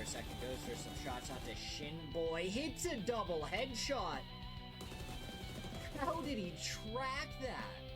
a second. Goes for some shots out to Shin Boy. Hits a double headshot. How did he track that?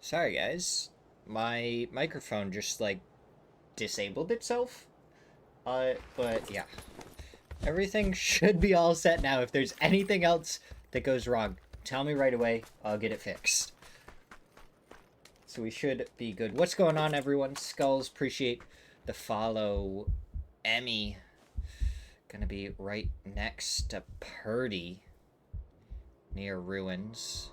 Sorry, guys. My microphone just, like, disabled itself. But yeah. Everything should be all set now. If there's anything else that goes wrong, tell me right away. I'll get it fixed. So we should be good. What's going on, everyone? Skulls, appreciate the follow. Emmy, gonna be right next to Purdy, near Ruins.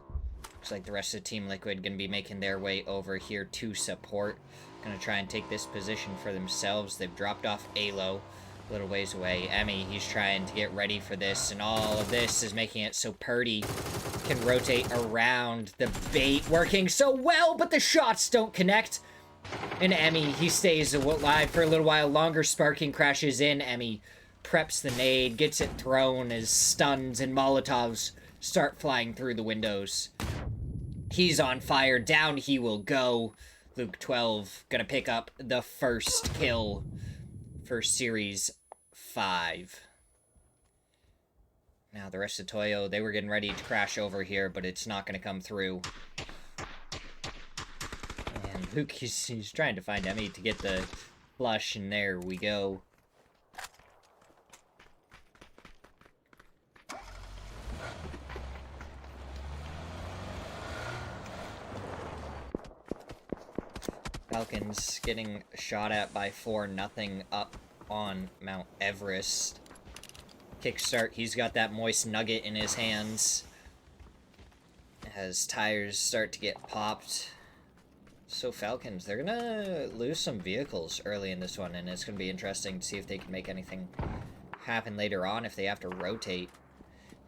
Looks like the rest of Team Liquid gonna be making their way over here to support. Gonna try and take this position for themselves. They've dropped off Alo a little ways away. Emmy, he's trying to get ready for this, and all of this is making it so Purdy can rotate around. The bait working so well, but the shots don't connect. And Emmy, he stays alive for a little while longer. Sparking crashes in. Emmy preps the nade, gets it thrown as stuns and Molotovs start flying through the windows. He's on fire. Down he will go. Luke 12 gonna pick up the first kill for Series 5. Now the rest of Toyo, they were getting ready to crash over here, but it's not gonna come through. And Luke, he's trying to find Emmy to get the flush, and there we go. Falcons getting shot at by 4-0 up on Mount Everest. Kickstart, he's got that moist nugget in his hands as tires start to get popped. So Falcons, they're gonna lose some vehicles early in this one, and it's gonna be interesting to see if they can make anything happen later on if they have to rotate.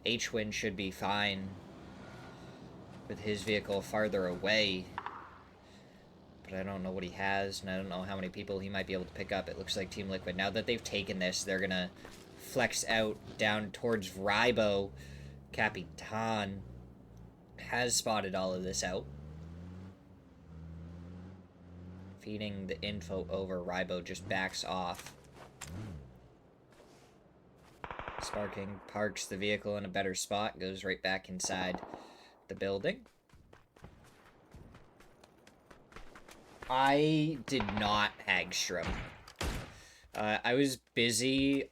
H-Win should be fine with his vehicle farther away, but I don't know what he has, and I don't know how many people he might be able to pick up. It looks like Team Liquid, now that they've taken this, they're gonna flex out down towards Rybo. Capitan has spotted all of this out. Feeding the info over, Rybo just backs off. Sparking parks the vehicle in a better spot, goes right back inside the building. I did not Hagstrom. I was busy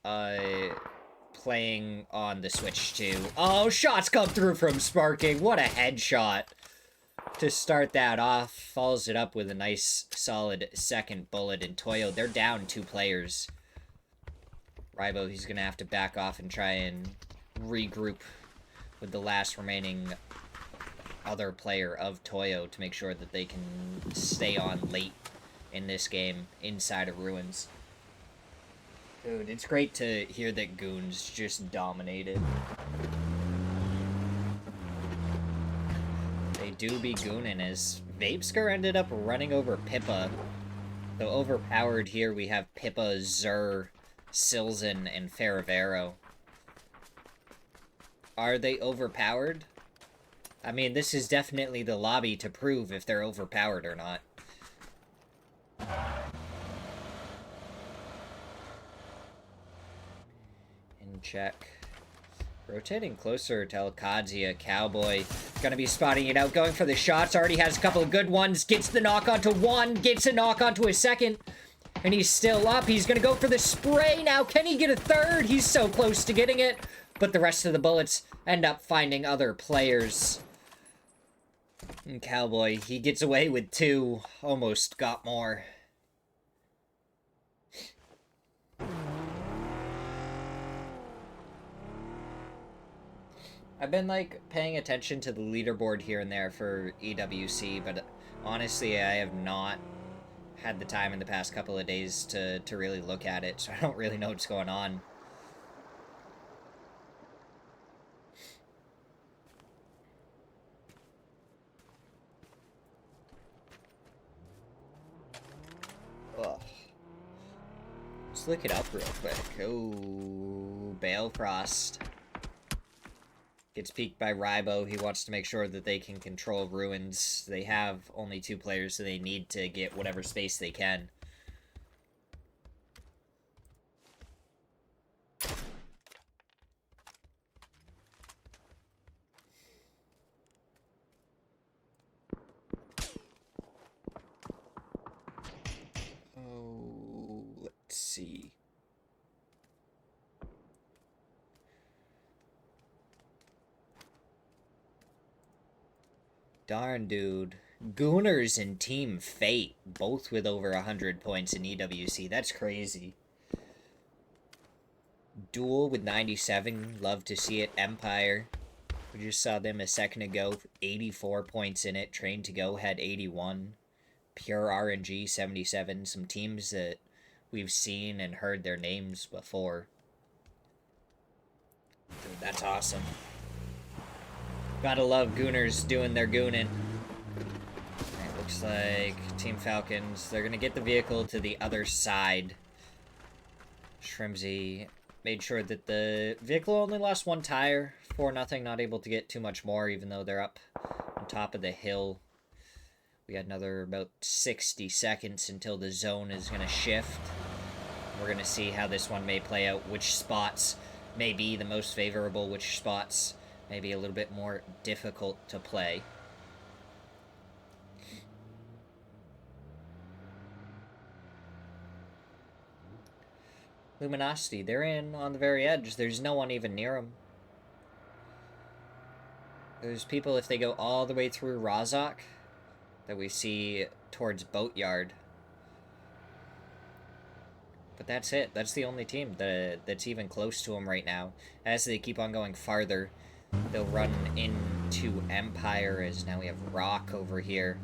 playing on the Switch too. Oh, shots come through from Sparking. What a headshot to start that off. Follows it up with a nice solid second bullet. And Toyo, they're down 2 players. Rybo, he's gonna have to back off and try and regroup with the last remaining other player of Toyo to make sure that they can stay on late in this game inside of Ruins. Dude, it's great to hear that Goons just dominated. They do be gooning as Vapeskar ended up running over Pippa. So overpowered here we have Pippa, Zur, Silzen, and Ferravero. Are they overpowered? I mean, this is definitely the lobby to prove if they're overpowered or not. In check. Rotating closer to Alcadzia. Cowboy gonna be spotting it out, going for the shots. Already has a couple of good ones. Gets the knock onto one, gets a knock onto a second. And he's still up. He's gonna go for the spray now. Can he get a third? He's so close to getting it. But the rest of the bullets end up finding other players. And Cowboy, he gets away with 2. Almost got more. I've been, like, paying attention to the leaderboard here and there for EWC, but honestly, I have not had the time in the past couple of days to really look at it, so I don't really know what's going on. Ugh. Let's look it up real quick. Oh, Balefrost gets peeked by Rybo. He wants to make sure that they can control Ruins. They have only 2 players, so they need to get whatever space they can. Darn, dude. Gooners and Team Fate, both with over 100 points in EWC. That's crazy. Duel with 97. Love to see it. Empire. We just saw them a second ago. 84 points in it. Train to Go had 81. Pure RNG 77. Some teams that we've seen and heard their names before. Dude, that's awesome. Gotta love Gooners doing their gooning. It looks like Team Falcons, they're gonna get the vehicle to the other side. Shrimsy made sure that the vehicle only lost one tire. 4-0, not able to get too much more, even though they're up on top of the hill. We got another about 60 seconds until the zone is gonna shift. We're gonna see how this one may play out, which spots may be the most favorable, which spots may be a little bit more difficult to play. Luminosity, they're in on the very edge. There's no one even near them. There's people, if they go all the way through Razak, that we see towards Boatyard. But that's it. That's the only team that's even close to them right now. As they keep on going farther, they'll run into Empire, as now we have Rock over here.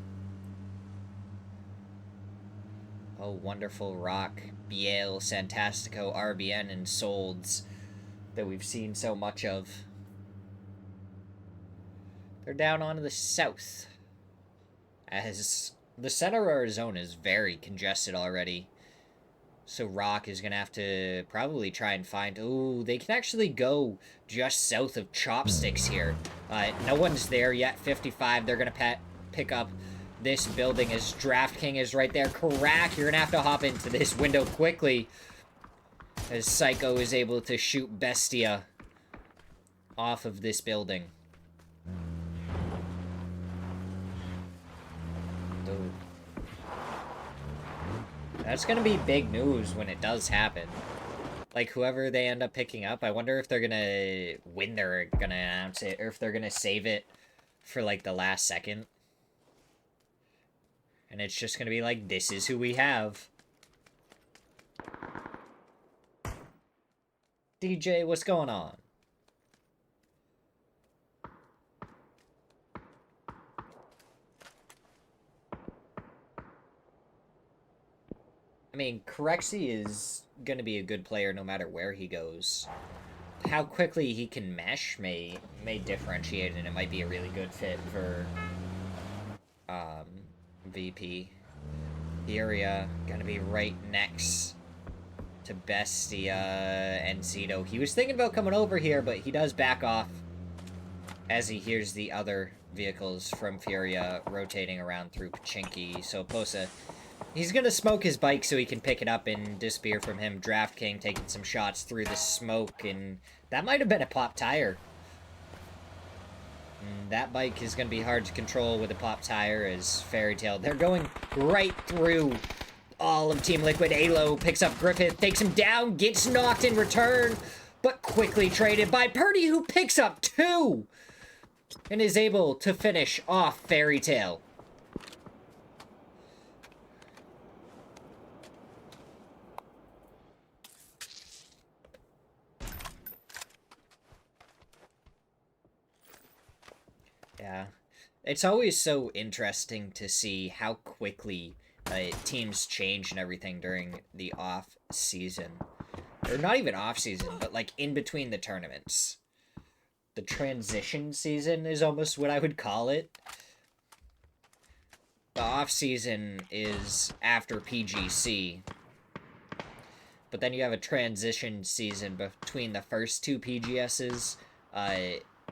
Oh, wonderful Rock, Biel, Santastico, RBN, and Solds that we've seen so much of. They're down onto the south, as the center of our zone is very congested already. So Rock is going to have to probably try and find... Ooh, they can actually go just south of Chopsticks here. No one's there yet. 55, they're going to pick up this building as Draft King is right there. Crack, you're going to have to hop into this window quickly, as Psycho is able to shoot Bestia off of this building. Dude. That's gonna be big news when it does happen. Like, whoever they end up picking up, I wonder if they're gonna, when they're gonna announce it, or if they're gonna save it for, like, the last second. And it's just gonna be like, this is who we have. DJ, what's going on? I mean, Corexy is going to be a good player no matter where he goes. How quickly he can mesh may differentiate, and it might be a really good fit for VP. Furia going to be right next to Bestia and Zito. He was thinking about coming over here, but he does back off as he hears the other vehicles from Furia rotating around through Pachinki. So Posa... he's gonna smoke his bike so he can pick it up and disappear from him. Draft King taking some shots through the smoke, and that might have been a pop tire. And that bike is gonna be hard to control with a pop tire as Fairy Tail. They're going right through all of Team Liquid. Alo picks up Griffith, takes him down, gets knocked in return, but quickly traded by Purdy, who picks up 2 and is able to finish off Fairy Tail. Yeah, it's always so interesting to see how quickly teams change and everything during the off season. Or not even off season, but like in between the tournaments. The transition season is almost what I would call it. The off season is after PGC. But then you have a transition season between the first 2 PGSs,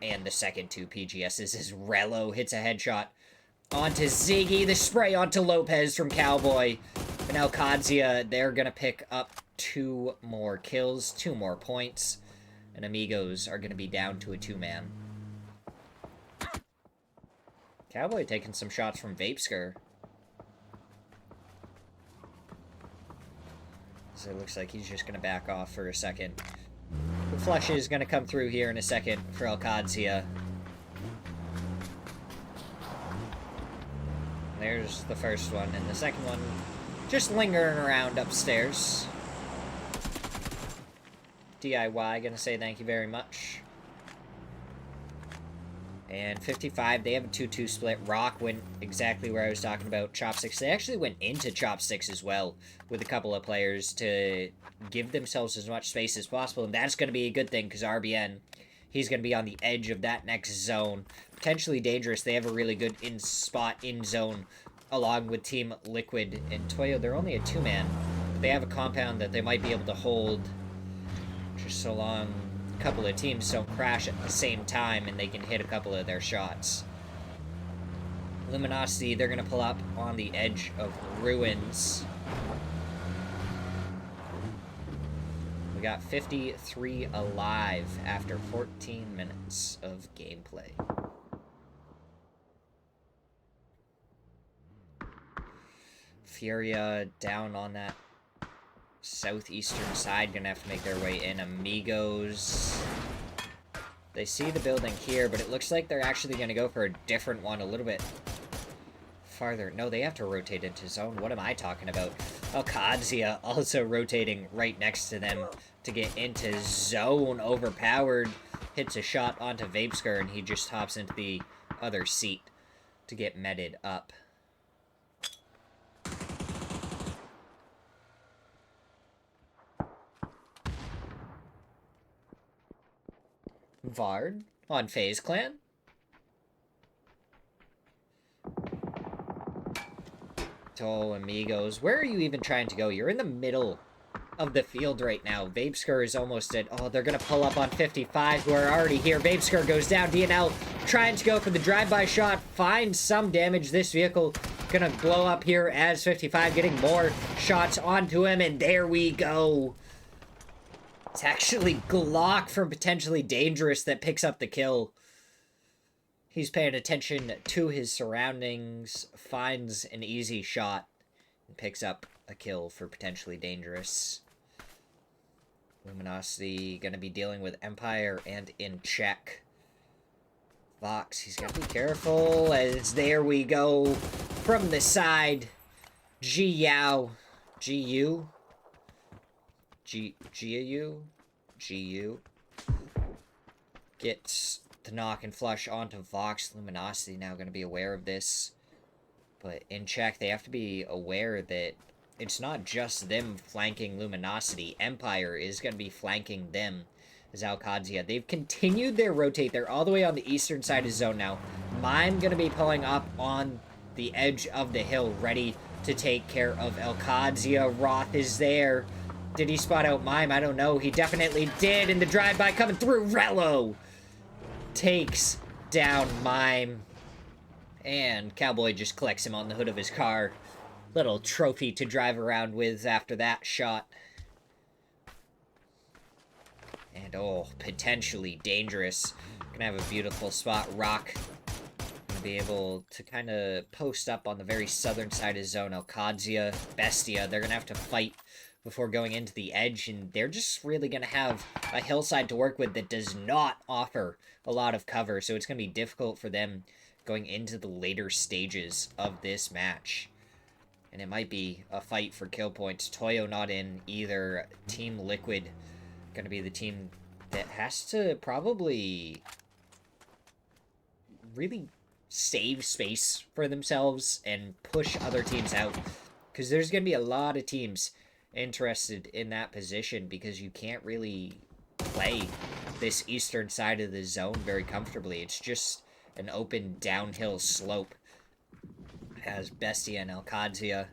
and the second 2 PGSs as Rello hits a headshot onto Ziggy, the spray onto Lopez from Cowboy. And now Kadzia, they're going to pick up 2 more kills, 2 more points. And Amigos are going to be down to a 2-man. Cowboy taking some shots from Vapeskir. So it looks like he's just going to back off for a second. The flush is going to come through here in a second for Alcadzia. There's the first one, and the second one just lingering around upstairs. DIY, gonna say thank you very much. And 55, they have a 2-2 split. Rock went exactly where I was talking about. Chopsticks, they actually went into Chopsticks as well with a couple of players to give themselves as much space as possible. And that's going to be a good thing because RBN, he's going to be on the edge of that next zone. Potentially dangerous. They have a really good spot in zone along with Team Liquid and Toyo. They're only a 2-man. But they have a compound that they might be able to hold just so long a couple of teams don't crash at the same time and they can hit a couple of their shots. Luminosity, they're going to pull up on the edge of Ruins. We got 53 alive after 14 minutes of gameplay. Furia down on that southeastern side, gonna have to make their way in. Amigos, they see the building here, but it looks like they're actually gonna go for a different one a little bit farther. No, they have to rotate into zone. What am I talking about? Alcadzia also rotating right next to them to get into zone. Overpowered, hits a shot onto Vapeskar, and he just hops into the other seat to get meted up. Vard on FaZe Clan. Oh, Amigos. Where are you even trying to go? You're in the middle of the field right now. Vapeskar is almost at... Oh, they're going to pull up on 55, who are already here. Vapeskar goes down. DNL trying to go for the drive-by shot. Finds some damage. This vehicle going to blow up here as 55 getting more shots onto him. And there we go. It's actually Glock from Potentially Dangerous that picks up the kill. He's paying attention to his surroundings, finds an easy shot, and picks up a kill for Potentially Dangerous. Luminosity going to be dealing with Empire and in check. Vox, he's got to be careful as there we go from the side. G-Yao. G-U? G-U gets the knock and flush onto Vox. Luminosity now going to be aware of this. But in check, they have to be aware that it's not just them flanking Luminosity. Empire is going to be flanking them as Alcadzia. They've continued their rotate. They're all the way on the eastern side of zone now. Mime going to be pulling up on the edge of the hill, ready to take care of Alcadzia. Roth is there. Did he spot out Mime? I don't know. He definitely did. And the drive-by coming through. Rello takes down Mime. And Cowboy just collects him on the hood of his car. Little trophy to drive around with after that shot. And, oh, Potentially Dangerous. Gonna have a beautiful spot. Rock gonna be able to kind of post up on the very southern side of zone. Alcadzia, Bestia, they're gonna have to fight before going into the edge, and they're just really going to have a hillside to work with that does not offer a lot of cover, so it's going to be difficult for them going into the later stages of this match. And it might be a fight for kill points. Toyo not in either. Team Liquid going to be the team that has to probably really save space for themselves and push other teams out, because there's going to be a lot of teams interested in that position, because you can't really play this eastern side of the zone very comfortably. It's just an open downhill slope. As Bestia and Alcadzia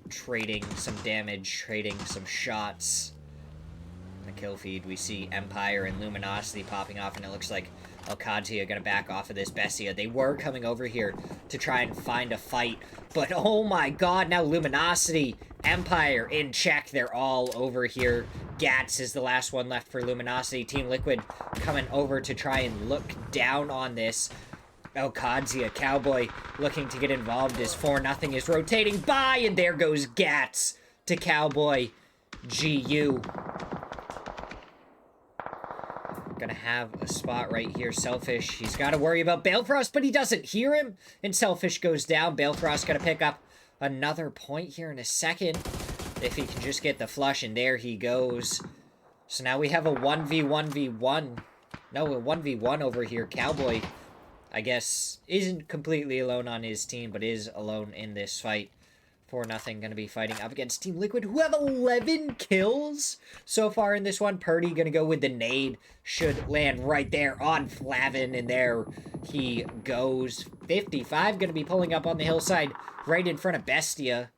trading some damage, trading some shots. In the kill feed, we see Empire and Luminosity popping off, and it looks like Alcadzia gonna back off of this Bestia. They were coming over here to try and find a fight, but oh my god, now Luminosity, Empire in check. They're all over here. Gats is the last one left for Luminosity. Team Liquid coming over to try and look down on this. Alcadzia, Cowboy looking to get involved as 4-0 is rotating by, and there goes Gats to Cowboy. GU. gonna have a spot right here. Selfish, he's got to worry about Balefrost, but he doesn't hear him. And Selfish goes down. Balefrost gonna pick up another point here in a second. If he can just get the flush, and there he goes. So now we have a 1v1v1. No, a 1v1 over here. Cowboy, I guess, isn't completely alone on his team, but is alone in this fight. 4-0, going to be fighting up against Team Liquid, who have 11 kills so far in this one. Purdy going to go with the nade. Should land right there on Flavin, and there he goes. 55 going to be pulling up on the hillside right in front of Bestia.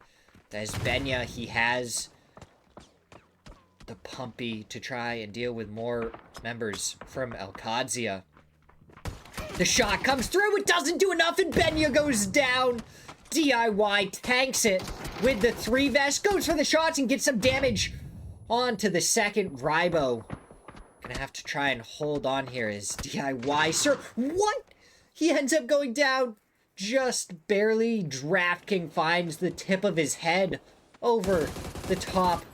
As Benya, he has the Pumpy to try and deal with more members from Alcadzia. The shot comes through, it doesn't do enough, and Benya goes down. DIY tanks it with the 3 vest, goes for the shots and gets some damage onto the second. Rybo gonna have to try and hold on here as DIY, sir, what? He ends up going down just barely. DraftKings finds the tip of his head over the top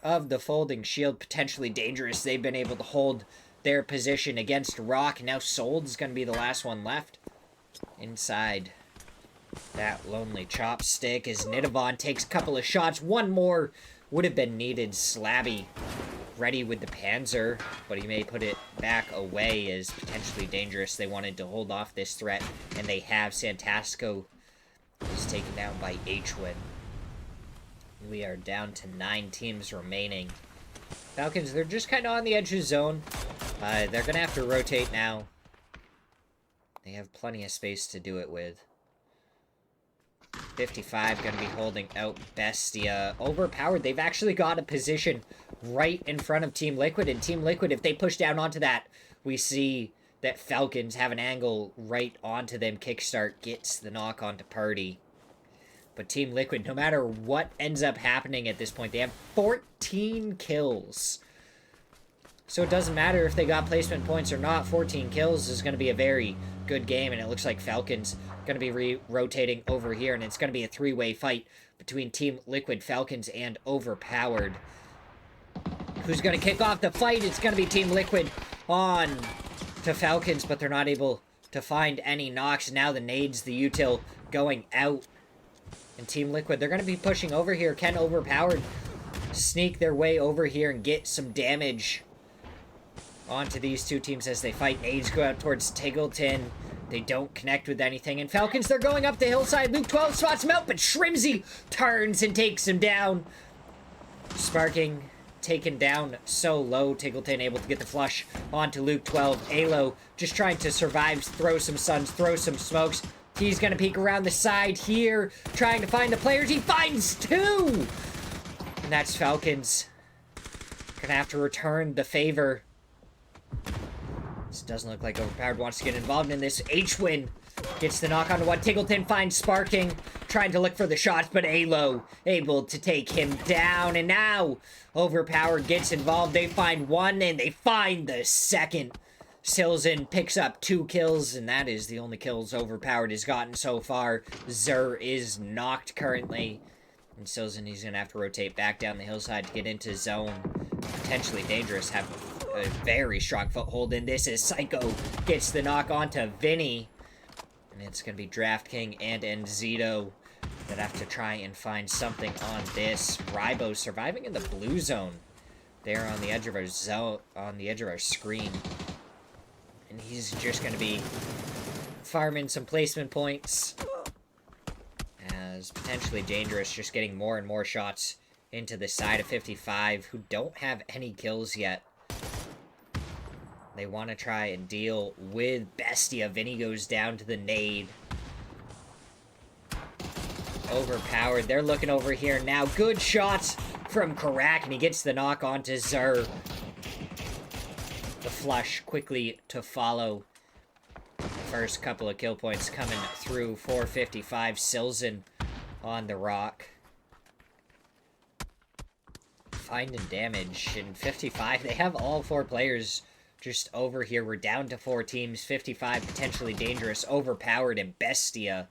of the folding shield. Potentially dangerous. They've been able to hold their position against Rock. Now Sold's gonna be the last one left inside that lonely chopstick as Nidavon takes a couple of shots. One more would have been needed. Slabby ready with the Panzer, but he may put it back away as potentially dangerous. They wanted to hold off this threat, and they have. Santasco is taken down by Hwin. We are down to 9 teams remaining. Falcons, they're just kind of on the edge of the zone. They're going to have to rotate now. They have plenty of space to do it with. 55 going to be holding out Bestia. Overpowered. They've actually got a position right in front of Team Liquid. And Team Liquid, if they push down onto that, we see that Falcons have an angle right onto them. Kickstart gets the knock onto Purdy. But Team Liquid, no matter what ends up happening at this point, they have 14 kills. So it doesn't matter if they got placement points or not. 14 kills is going to be a very good game. And it looks like Falcons going to be rotating over here. And it's going to be a 3-way fight between Team Liquid, Falcons, and Overpowered. Who's going to kick off the fight? It's going to be Team Liquid on to Falcons, but they're not able to find any knocks. Now the nades, the util going out. And Team Liquid, they're going to be pushing over here. Can Overpowered sneak their way over here and get some damage onto these two teams as they fight? Nades go out towards Tiggleton. They don't connect with anything. And Falcons, they're going up the hillside. Luke 12 spots him out, but Shrimsy turns and takes him down. Sparking taken down so low. Tiggleton able to get the flush onto Luke 12. Alo just trying to survive, throw some suns, throw some smokes. He's going to peek around the side here, trying to find the players. He finds 2! And that's Falcons. Gonna have to return the favor. This doesn't look like Overpowered wants to get involved in this. Hwin gets the knock onto one. Tiggleton finds Sparking, trying to look for the shots, but Alo able to take him down. And now Overpowered gets involved. They find 1, and they find the second. Silzen picks up 2 kills, and that is the only kills Overpowered has gotten so far. Zur is knocked currently. And Silzen, he's going to have to rotate back down the hillside to get into zone. Potentially dangerous, have a very strong foothold in this as Psycho gets the knock onto Vinny. And it's going to be DraftKings and Enzito that have to try and find something on this. Rybo surviving in the blue zone. There on the edge of our zone, on the edge of our screen. And he's just going to be farming some placement points. As potentially dangerous, just getting more and more shots into the side of 55, who don't have any kills yet. They want to try and deal with Bestia. Vinny goes down to the nade. Overpowered. They're looking over here now. Good shots from Karak, and he gets the knock onto Zur. The flush quickly to follow. First couple of kill points coming through for 55. Silzen on the rock. Finding damage in 55. They have all 4 players just over here. We're down to 4 teams. 55 potentially dangerous. Overpowered and Bestia.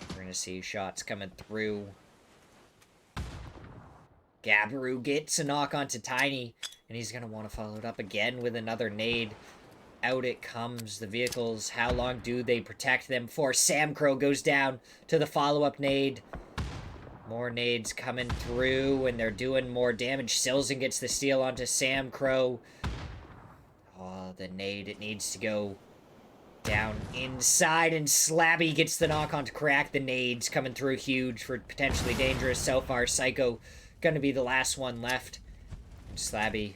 We're going to see shots coming through. Gabaru gets a knock onto Tiny, and he's going to want to follow it up again with another nade. Out it comes. The vehicles, how long do they protect them for? Sam Crow goes down to the follow-up nade. More nades coming through, and they're doing more damage. Silzen gets the steal onto Sam Crow. Oh, the nade, it needs to go down inside, and Slabby gets the knock on to crack. The nades coming through huge for potentially dangerous so far. Psycho gonna be the last one left. And Slabby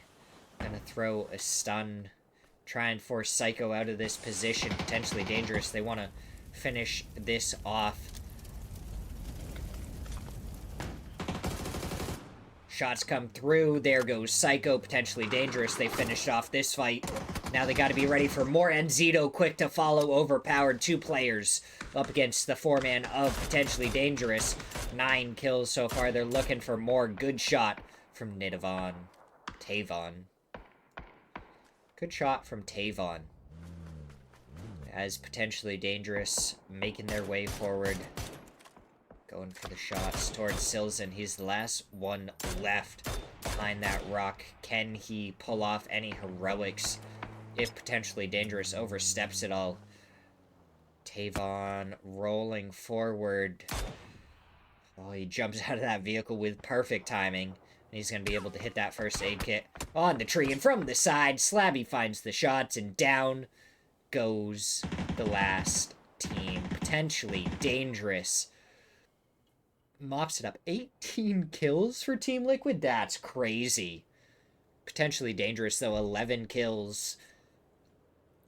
gonna throw a stun. Try and force Psycho out of this position. Potentially dangerous. They want to finish this off. Shots come through. There goes Psycho. Potentially dangerous. They finished off this fight. Now they got to be ready for more. And Zito quick to follow. Overpowered. 2 players up against the 4-man of potentially dangerous. 9 kills so far. They're looking for more. Good shot from Nidavon. Tavon. Good shot from Tavon. As potentially dangerous. Making their way forward. Going for the shots towards Silzen. He's the last one left behind that rock. Can he pull off any heroics if potentially dangerous oversteps it all? Tavon rolling forward. Oh, he jumps out of that vehicle with perfect timing. And he's going to be able to hit that first aid kit on the tree. And from the side, Slabby finds the shots, and down goes the last team. Potentially dangerous. Mops it up. 18 kills for Team Liquid? That's crazy. Potentially dangerous, though. 11 kills.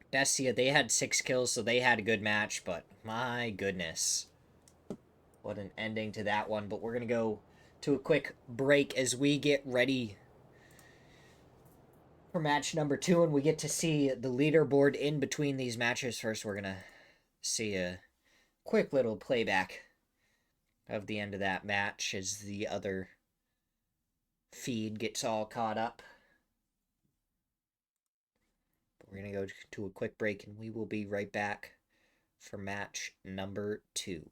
Bestia, they had 6 kills, so they had a good match, but my goodness. What an ending to that one. But we're going to go to a quick break as we get ready for match number 2, and we get to see the leaderboard in between these matches. First, we're going to see a quick little playback of the end of that match as the other feed gets all caught up. But we're going to go to a quick break, and we will be right back for match number 2.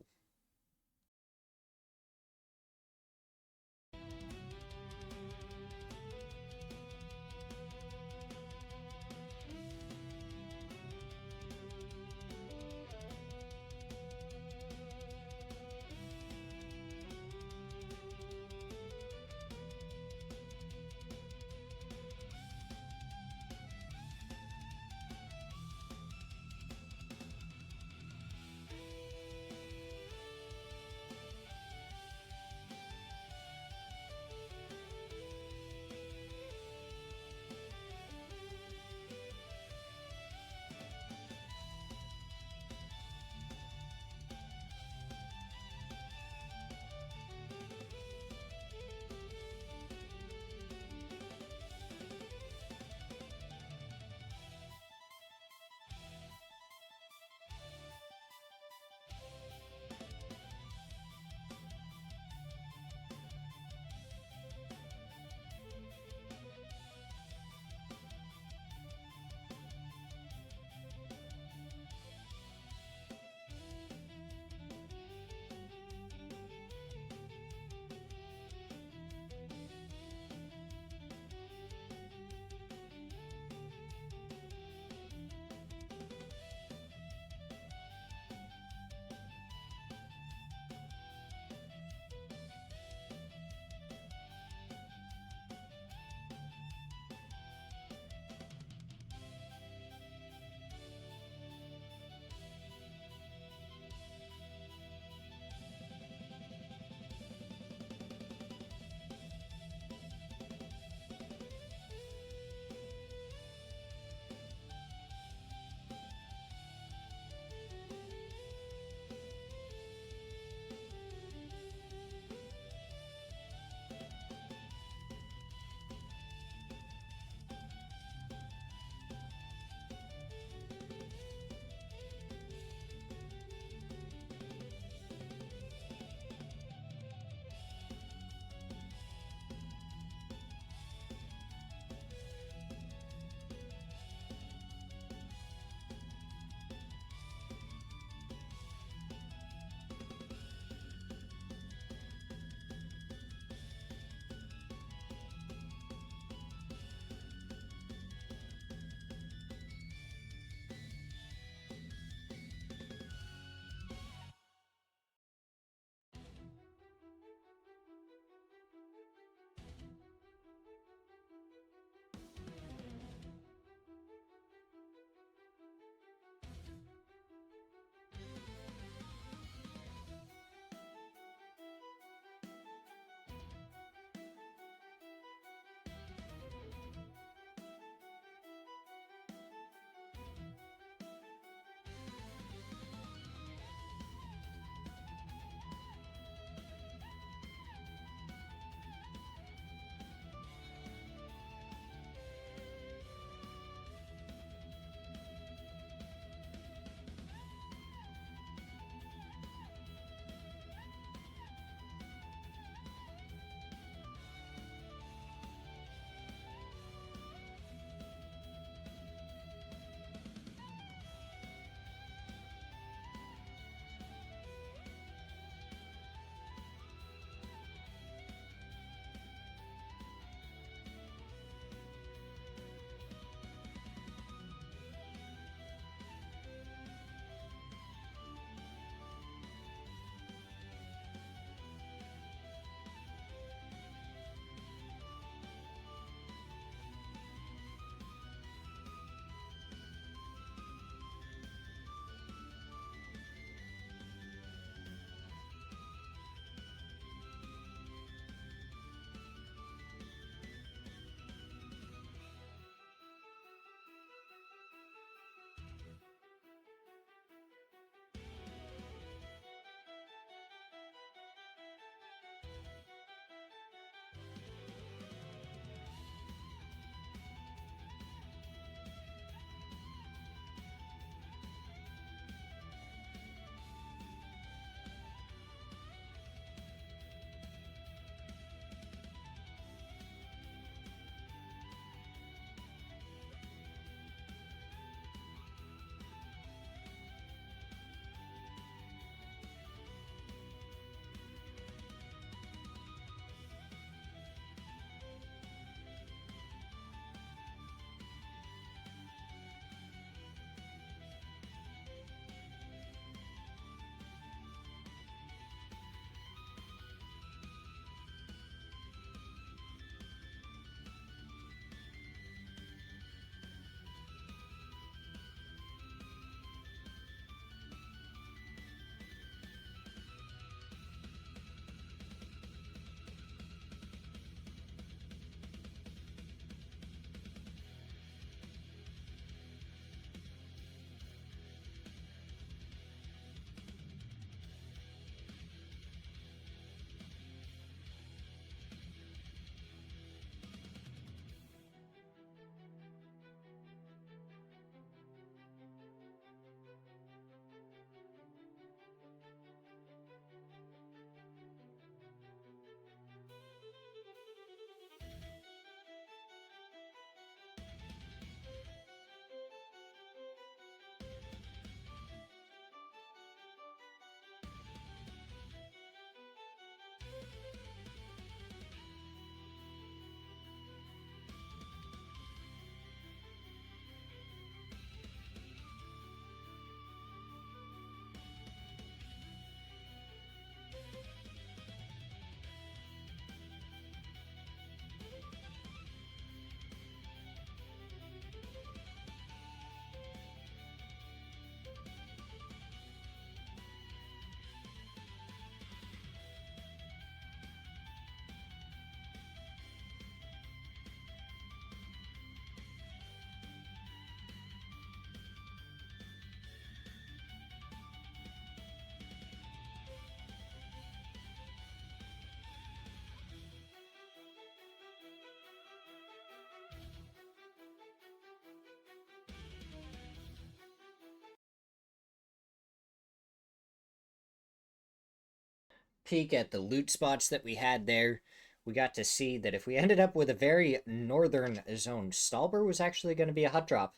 peek at the loot spots that we had there, we got to see that if we ended up with a very northern zone, Stalber was actually going to be a hot drop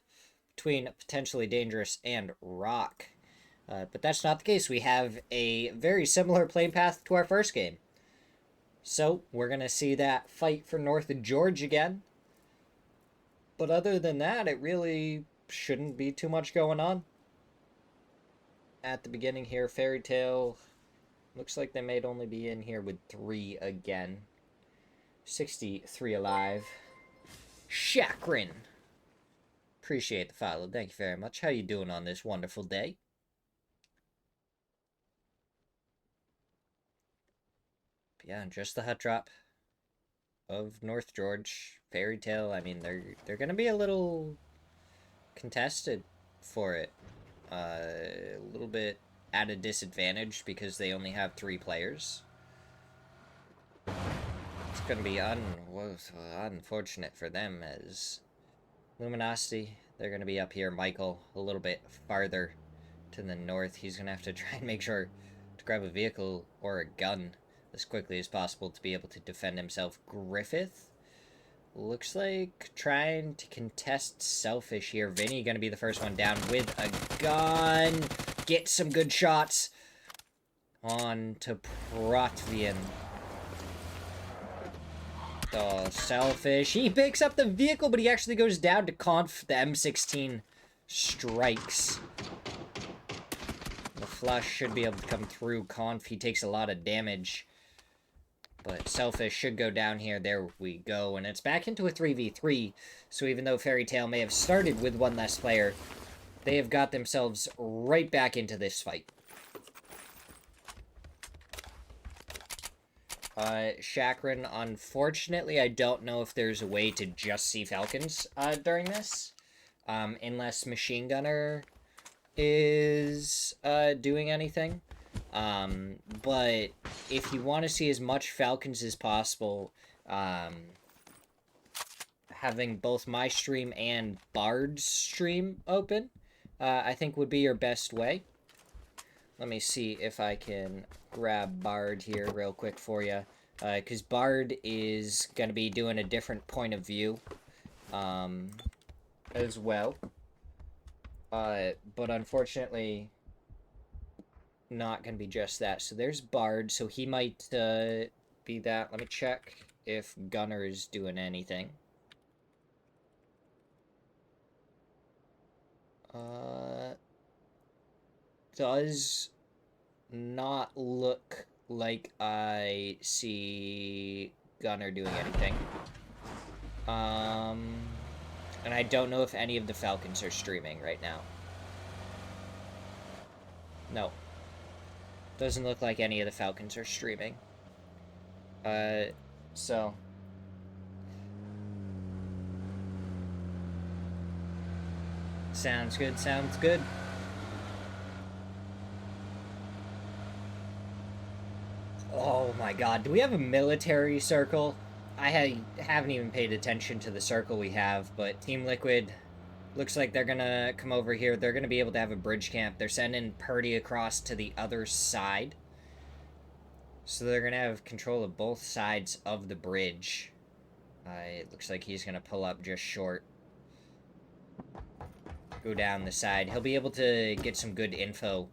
between potentially dangerous and rock. But that's not the case. We have a very similar plane path to our first game. So we're going to see that fight for North of George again. But other than that, it really shouldn't be too much going on. At the beginning here, Fairy Tale looks like they might only be in here with 3 again. 63 alive. Chakrin. Appreciate the follow. Thank you very much. How you doing on this wonderful day? But yeah, just the hot drop of North George. Fairy Tale, I mean, they're gonna be a little contested for it. A little bit at a disadvantage because they only have 3 players. It's going to be unfortunate for them as Luminosity, they're going to be up here. Michael, a little bit farther to the north. He's going to have to try and make sure to grab a vehicle or a gun as quickly as possible to be able to defend himself. Griffith looks like trying to contest Selfish here. Vinny going to be the first one down with a gun. Get some good shots on to Protvian. Oh, Selfish. He picks up the vehicle, but he actually goes down to Conf. The M16 strikes. The flush should be able to come through Conf. He takes a lot of damage. But Selfish should go down here. There we go. And it's back into a 3v3. So even though Fairy Tale may have started with 1 less player, they have got themselves right back into this fight. Chakrin, unfortunately, I don't know if there's a way to just see Falcons during this. Unless Machine Gunner is doing anything. But if you want to see as much Falcons as possible, having both my stream and Bard's stream open, I think would be your best way. Let me see if I can grab Bard here real quick for you, because Bard is going to be doing a different point of view, as well. But unfortunately, not going to be just that. So there's Bard, so he might be that. Let me check if Gunner is doing anything. Does not look like I see Gunner doing anything. And I don't know if any of the Falcons are streaming right now. No. Doesn't look like any of the Falcons are streaming. So... Sounds good, sounds good. Oh my god, do we have a military circle? I haven't even paid attention to the circle we have, but Team Liquid looks like they're gonna come over here. They're gonna be able to have a bridge camp. They're sending Purdy across to the other side. So they're gonna have control of both sides of the bridge. It looks like he's gonna pull up just short. Go down the side. He'll be able to get some good info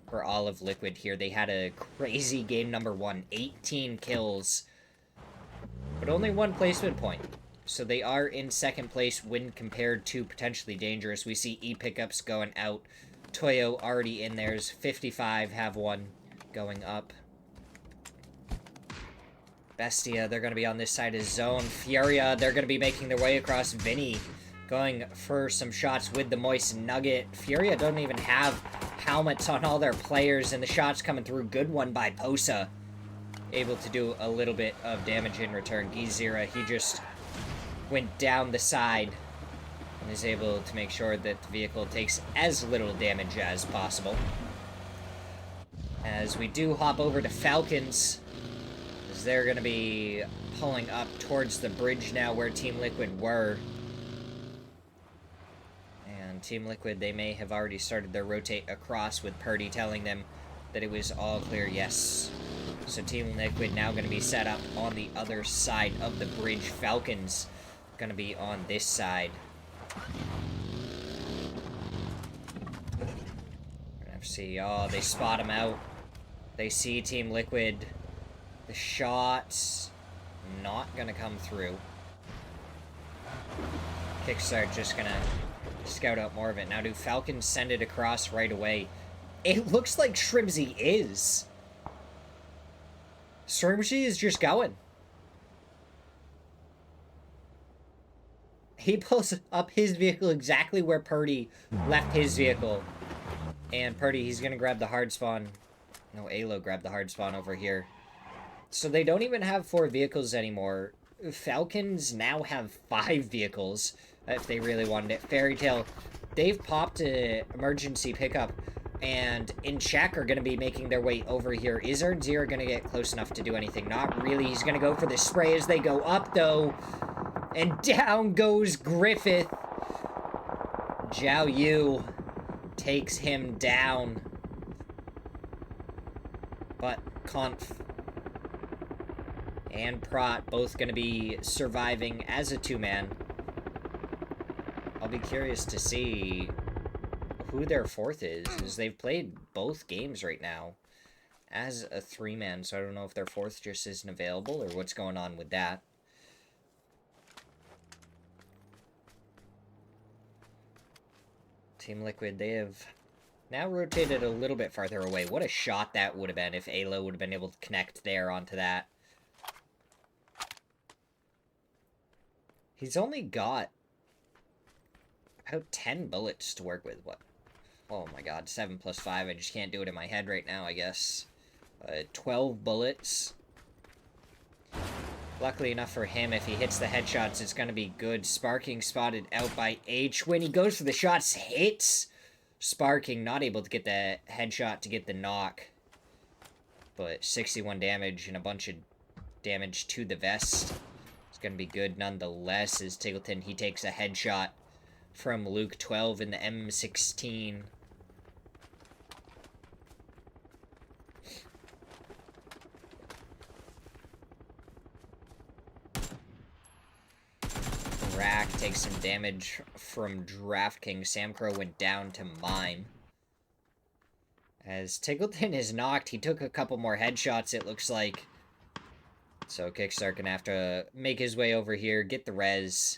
for all of Liquid here. They had a crazy game number 1. 18 kills. But only 1 placement point. So they are in second place when compared to potentially dangerous. We see E-pickups going out. Toyo already in theirs. 55 have 1 going up. Bestia, they're going to be on this side of zone. Furia, they're going to be making their way across. Vinny going for some shots with the Moist Nugget. Furia don't even have helmets on all their players, and the shots coming through. Good one by Posa. Able to do a little bit of damage in return. Gizira, he just went down the side and is able to make sure that the vehicle takes as little damage as possible. As we do hop over to Falcons, as they're going to be pulling up towards the bridge now where Team Liquid were. And Team Liquid, they may have already started their rotate across with Purdy telling them that it was all clear. Yes. So Team Liquid now going to be set up on the other side of the bridge. Falcons going to be on this side. FC, oh, they spot him out. They see Team Liquid. The shot's not going to come through. Kickstart just going to scout out more of it. Now, do Falcons send it across right away? It looks like Shrimsy is. Shrimsy is just going. He pulls up his vehicle exactly where Purdy left his vehicle. And Purdy, he's going to grab the hard spawn. No, Alo grabbed the hard spawn over here. So they don't even have 4 vehicles anymore. Falcons now have 5 vehicles, if they really wanted it. Fairy Tale, they've popped an emergency pickup, and in check are going to be making their way over here. Is Smirzera going to get close enough to do anything? Not really. He's going to go for the spray as they go up, though. And down goes Griffith. Zhao Yu takes him down. But Conf and Prat both going to be surviving as a 2-man. I'll be curious to see who their 4th is, as they've played both games right now as a 3-man, so I don't know if their 4th just isn't available or what's going on with that. Team Liquid, they have now rotated a little bit farther away. What a shot that would have been if Alo would have been able to connect there onto that. He's only got about 10 bullets to work with. What? Oh my god, 7 plus 5. I just can't do it in my head right now, I guess. 12 bullets. Luckily enough for him, if he hits the headshots, it's going to be good. Sparking spotted out by H. When he goes for the shots, hits Sparking, not able to get the headshot to get the knock. But 61 damage and a bunch of damage to the vest. It's going to be good nonetheless, as Tiggleton, he takes a headshot from Luke 12 in the M16. Rack takes some damage from DraftKings. Samcro went down to Mime. As Tiggleton is knocked, he took a couple more headshots, it looks like. So Kickstart gonna have to make his way over here, get the res.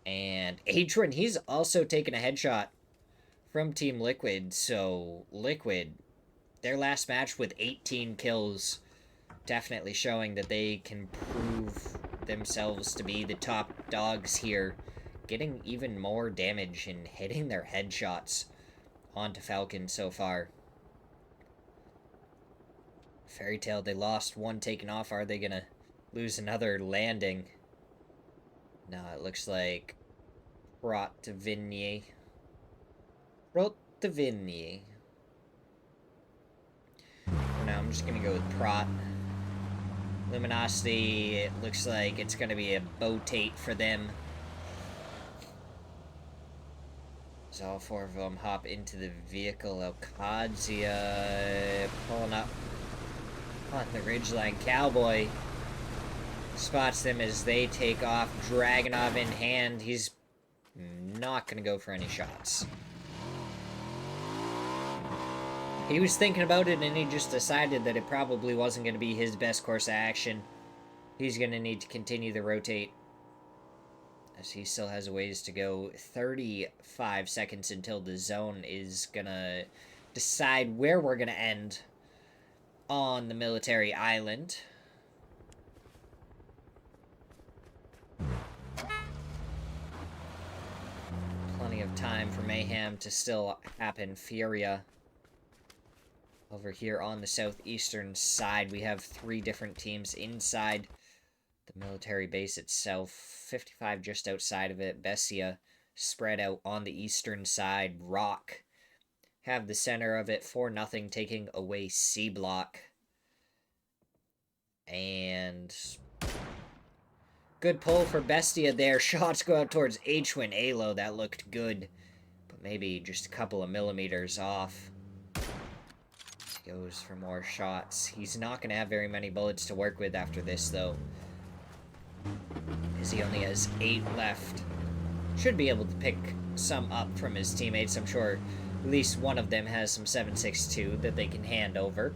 And Adrian, he's also taken a headshot from Team Liquid. So Liquid, their last match with 18 kills, definitely showing that they can prove themselves to be the top dogs here. Getting even more damage and hitting their headshots onto Falcon so far. Fairy Tale, they lost one taken off. Are they gonna lose another landing? No, it looks like Rotvigny. For now, I'm just gonna go with Prot. Luminosity, it looks like it's gonna be a boat-tate for them. So all 4 of them hop into the vehicle. Okadzia pulling up on the ridgeline. Cowboy spots them as they take off. Dragunov in hand. He's not going to go for any shots. He was thinking about it and he just decided that it probably wasn't going to be his best course of action. He's going to need to continue to rotate, as he still has a ways to go. 35 seconds until the zone is going to decide where we're going to end on the military island. Plenty of time for mayhem to still happen. Furia over here on the southeastern side. We have 3 different teams inside the military base itself. 55 just outside of it. Bessia spread out on the eastern side. Rock have the center of it, 4-0, taking away C block. And good pull for Bestia there. Shots go out towards H-Win Alo. That looked good, but maybe just a couple of millimeters off. Goes for more shots. He's not going to have very many bullets to work with after this, though. Because he only has 8 left. Should be able to pick some up from his teammates. I'm sure at least one of them has some 7.62 that they can hand over.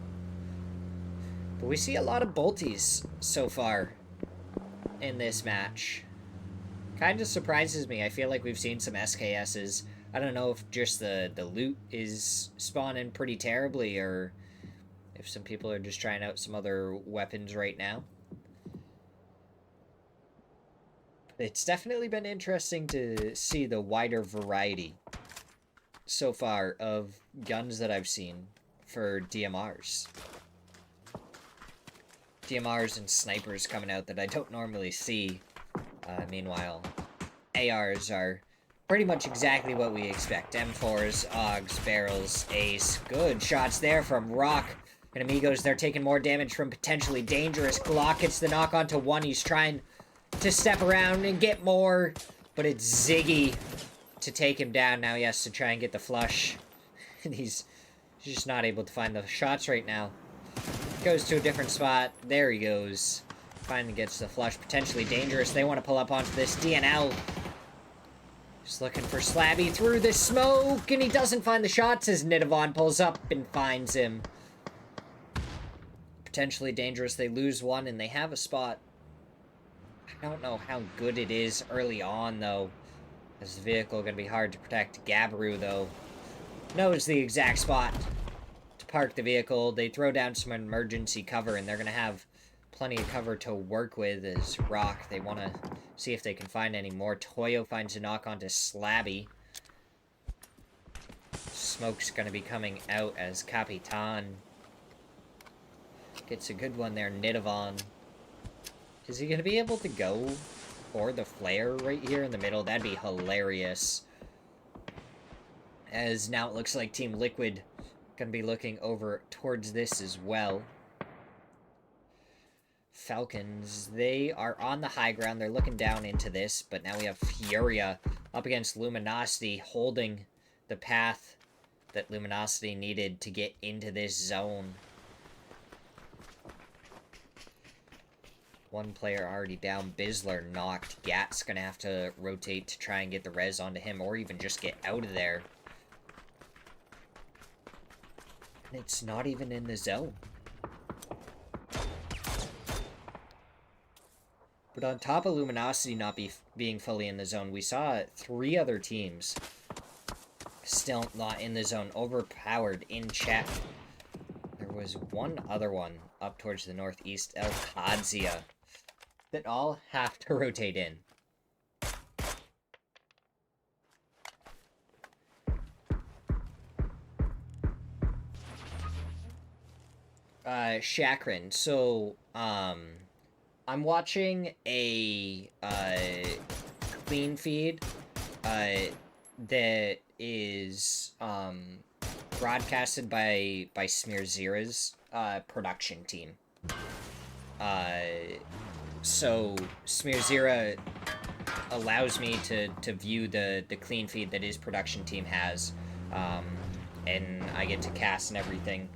But we see a lot of bolties so far in this match. Kind of surprises me. I feel like we've seen some SKSs. I don't know if just the loot is spawning pretty terribly, or if some people are just trying out some other weapons right now. It's definitely been interesting to see the wider variety so far of guns that I've seen for DMRs. DMRs and snipers coming out that I don't normally see. Meanwhile, ARs are pretty much exactly what we expect. M4s, AUGs, barrels, ace. Good shots there from Rock. And Amigos, they're taking more damage from potentially dangerous. Glock gets the knock onto one. He's trying to step around and get more, but it's Ziggy to take him down. Now he has to try and get the flush. And he's just not able to find the shots right now. Goes to a different spot. There he goes. Finally gets the flush. Potentially dangerous. They want to pull up onto this DNL. Just looking for Slabby through the smoke, and he doesn't find the shots as Nidavon pulls up and finds him. Potentially dangerous. They lose one, and they have a spot. I don't know how good it is early on, though. As the vehicle going to be hard to protect. Gabru, though, knows the exact spot to park the vehicle. They throw down some emergency cover, and they're going to have plenty of cover to work with as Rock. They want to see if they can find any more. Toyo finds a knock onto Slabby. Smoke's going to be coming out as Capitan gets a good one there. Nidavon. Is he going to be able to go for the flare right here in the middle? That'd be hilarious. As now it looks like Team Liquid going to be looking over towards this as well. Falcons, they are on the high ground. They're looking down into this, but now we have Furia up against Luminosity, holding the path that Luminosity needed to get into this zone. One player already down. Bizzler knocked. Gat's gonna have to rotate to try and get the res onto him, or even just get out of there. And it's not even in the zone. But on top of Luminosity not being fully in the zone, we saw 3 other teams still not in the zone, overpowered in chat. There was one other one up towards the northeast, El Kadzia, that all have to rotate in. Chakrin, so, I'm watching a, clean feed, that is, broadcasted by Smirzera's, production team. So Smirzera allows me to view the clean feed that his production team has, and I get to cast and everything,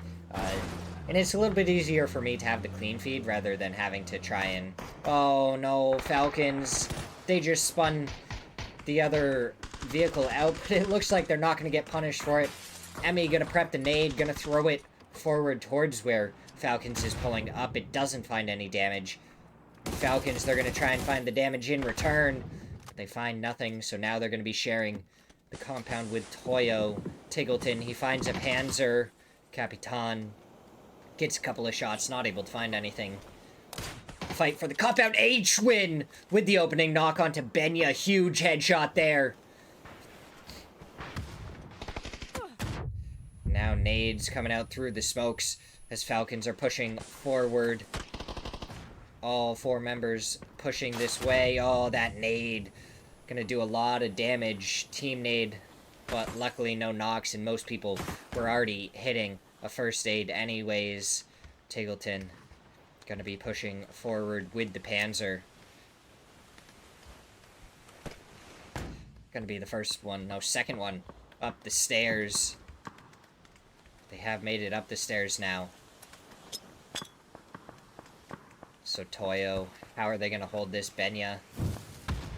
and it's a little bit easier for me to have the clean feed rather than having to try and... Oh no, Falcons. They just spun the other vehicle out, but it looks like they're not going to get punished for it. Emmy gonna prep the nade, gonna throw it forward towards where Falcons is pulling up. It doesn't find any damage. Falcons, they're gonna try and find the damage in return. They find nothing, so now they're gonna be sharing the compound with Toyo. Tiggleton, he finds a Panzer. Capitan gets a couple of shots, not able to find anything. Fight for the compound. H-win with the opening knock onto Benya. Huge headshot there. Now nades coming out through the smokes as Falcons are pushing forward. All 4 members pushing this way. Oh, that nade. Gonna do a lot of damage. Team nade. But luckily no knocks, and most people were already hitting a first aid anyways. Tiggleton gonna be pushing forward with the Panzer. Gonna be the first one, no, second one up the stairs. They have made it up the stairs now. So Toyo, how are they going to hold this? Benya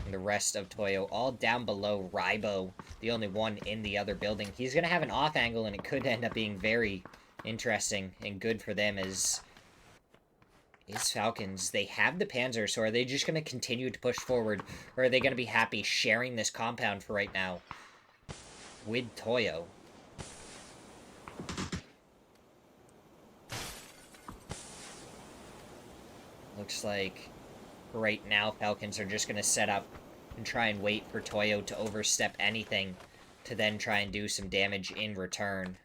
and the rest of Toyo all down below. Raibo, the only one in the other building. He's going to have an off angle, and it could end up being very interesting and good for them as Falcons. They have the Panzer, so are they just going to continue to push forward, or are they going to be happy sharing this compound for right now with Toyo? Looks like right now Falcons are just going to set up and try and wait for Toyo to overstep anything to then try and do some damage in return.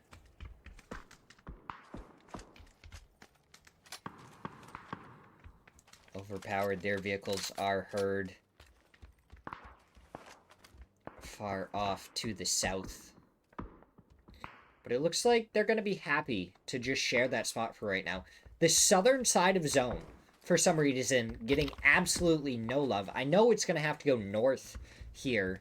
Overpowered, their vehicles are heard far off to the south. But it looks like they're going to be happy to just share that spot for right now. The southern side of zone, for some reason, getting absolutely no love. I know it's going to have to go north here,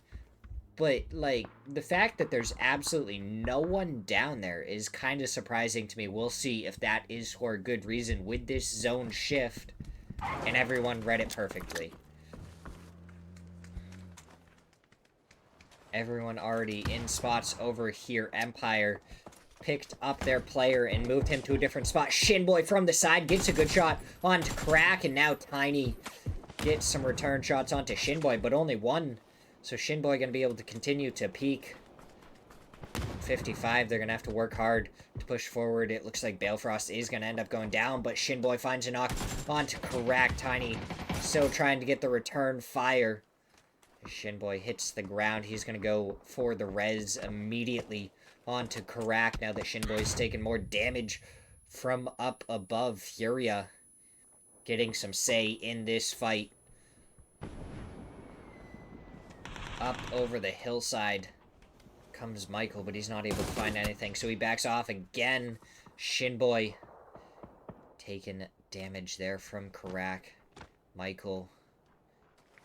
but, like, the fact that there's absolutely no one down there is kind of surprising to me. We'll see if that is for a good reason with this zone shift, and everyone read it perfectly. Everyone already in spots over here. Empire picked up their player and moved him to a different spot. Shinboy from the side gets a good shot onto Crack, and now Tiny gets some return shots onto Shinboy, but only one. So Shinboy going to be able to continue to peak. 55, they're going to have to work hard to push forward. It looks like Balefrost is going to end up going down, but Shinboy finds a knock onto Crack. Tiny still trying to get the return fire. Shinboy hits the ground. He's going to go for the res immediately onto Karak now that Shinboy's taken more damage from up above. Furia getting some say in this fight. Up over the hillside comes Michael, but he's not able to find anything, so he backs off again. Shinboy taking damage there from Karak. Michael,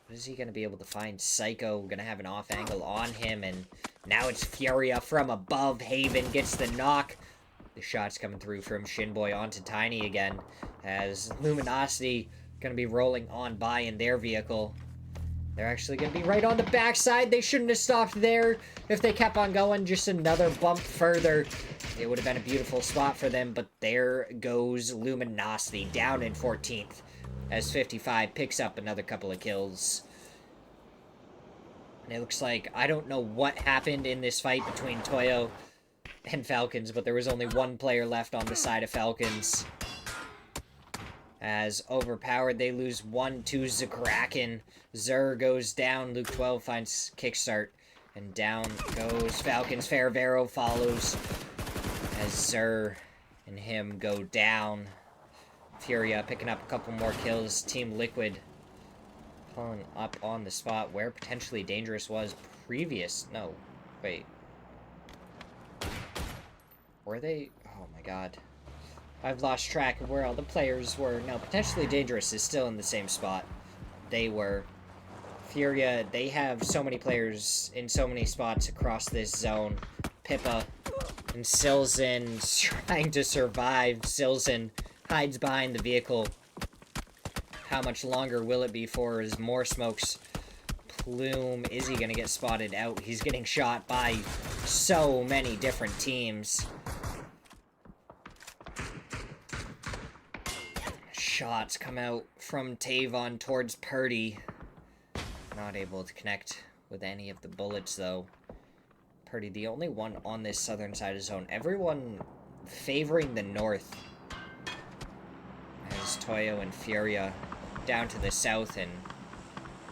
what is he going to be able to find? Psycho going to have an off angle on him, and now it's Furia from above. Haven gets the knock. The shot's coming through from Shinboy onto Tiny again, as Luminosity going to be rolling on by in their vehicle. They're actually going to be right on the backside. They shouldn't have stopped there if they kept on going. Just another bump further. It would have been a beautiful spot for them, but there goes Luminosity down in 14th. As 55 picks up another couple of kills. And it looks like, I don't know what happened in this fight between Toyo and Falcons, but there was only one player left on the side of Falcons. As overpowered, they lose 1 to Zakraken. Zer goes down. Luke 12 finds kickstart. And down goes Falcons. Faravero follows as Zer and him go down. Furia picking up a couple more kills. Team Liquid pulling up on the spot where potentially Dangerous was previous. No, wait. Were they? Oh my god. I've lost track of where all the players were. No, potentially Dangerous is still in the same spot they were. Furia, they have so many players in so many spots across this zone. Pippa and Silzen trying to survive. Silzen hides behind the vehicle. How much longer will it be for as more smokes plume? Is he going to get spotted out? He's getting shot by so many different teams. Shots come out from Tavon towards Purdy. Not able to connect with any of the bullets, though. Purdy, the only one on this southern side of zone. Everyone favoring the north. As Toyo and Furia down to the south, and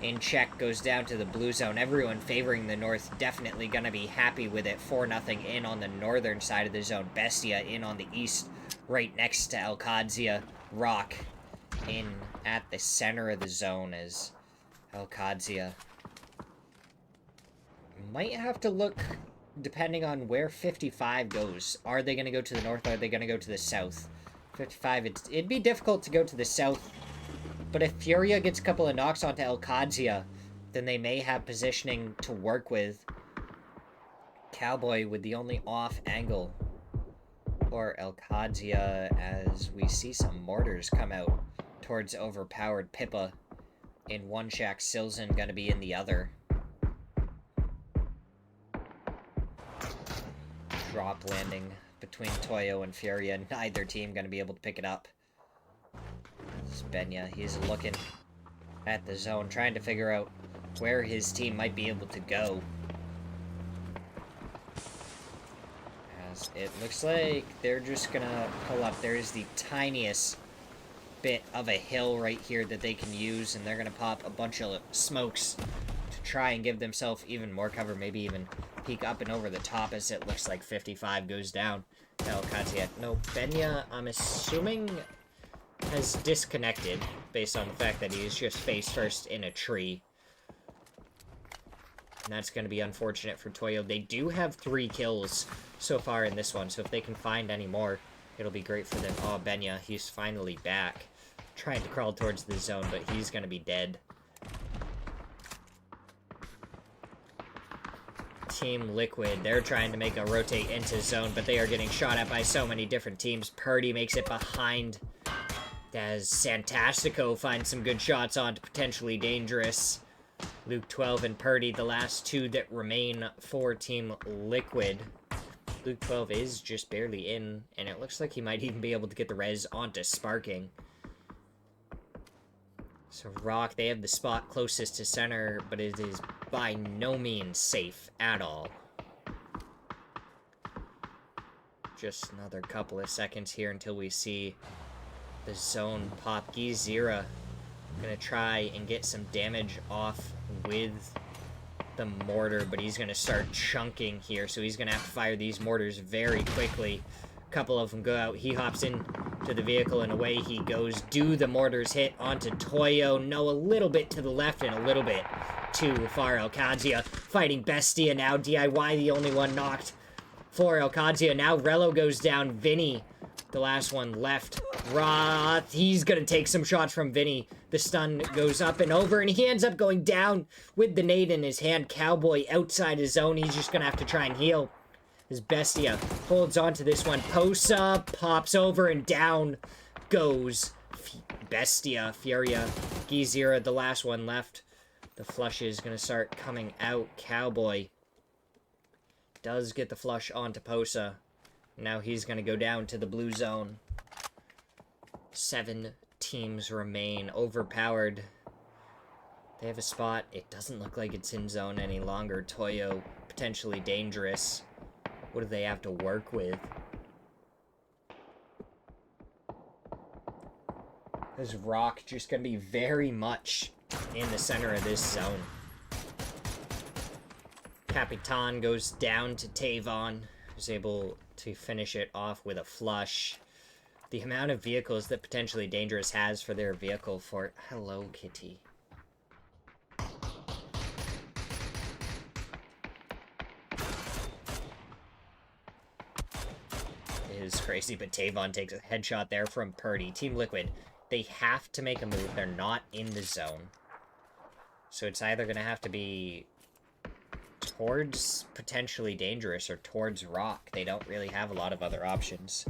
in check goes down to the blue zone. Everyone favoring the north, definitely going to be happy with it. 4-0 in on the northern side of the zone. Bestia in on the east, right next to Alcadzia. Rock in at the center of the zone as Alcadzia might have to look, depending on where 55 goes. Are they going to go to the north, or are they going to go to the south? 55, it'd be difficult to go to the south, but if Furia gets a couple of knocks onto Alcadzia, then they may have positioning to work with. Cowboy with the only off angle or Elkadzia as we see some mortars come out towards overpowered Pippa. In one shack, Silzen gonna be in the other. Drop landing between Toyo and Furia. Neither team gonna be able to pick it up. This is Benya. He's looking at the zone, trying to figure out where his team might be able to go. As it looks like they're just gonna pull up. There is the tiniest bit of a hill right here that they can use, and they're gonna pop a bunch of smokes to try and give themselves even more cover, maybe even peek up and over the top as it looks like 55 goes down. No, Katya. No, Benya, I'm assuming, has disconnected based on the fact that he is just face first in a tree. And that's going to be unfortunate for Toyo. They do have 3 kills so far in this one, so if they can find any more, it'll be great for them. Oh, Benya, he's finally back. Trying to crawl towards the zone, but he's going to be dead. Team Liquid, they're trying to make a rotate into zone, but they are getting shot at by so many different teams. Purdy makes it behind as Santastico finds some good shots on to potentially dangerous. Luke 12 and Purdy, the last 2 that remain for Team Liquid. Luke 12 is just barely in, and it looks like he might even be able to get the res onto Sparking. So Rock, they have the spot closest to center, but it is by no means safe at all. Just another couple of seconds here until we see the zone pop. Smirzera gonna try and get some damage off with the mortar, but he's gonna start chunking here, so he's gonna have to fire these mortars very quickly. A couple of them go out. He hops in to the vehicle and away he goes. Do the mortars hit onto Toyo? No, a little bit to the left and a little bit too far. Elkadzia fighting Bestia now. DIY the only one knocked for Elkadzia. Now Rello goes down. Vinny, the last one left. Roth, he's gonna take some shots from Vinny. The stun goes up and over, and he ends up going down with the nade in his hand. Cowboy outside his zone. He's just gonna have to try and heal. As Bestia holds on to this one. Posa pops over and down goes Bestia. Furia. Smirzera, the last one left. The flush is going to start coming out. Cowboy does get the flush onto Posa. Now he's going to go down to the blue zone. 7 teams remain. Overpowered. They have a spot. It doesn't look like it's in zone any longer. Toyo potentially dangerous. What do they have to work with? This Rock just going to be very much in the center of this zone. Capitan goes down to Tavon, who's able to finish it off with a flush. The amount of vehicles that potentially dangerous has for their vehicle for... Hello, Kitty. Is crazy, but Tavon takes a headshot there from Purdy. Team Liquid, they have to make a move. They're not in the zone. So it's either going to have to be towards potentially dangerous or towards Rock. They don't really have a lot of other options.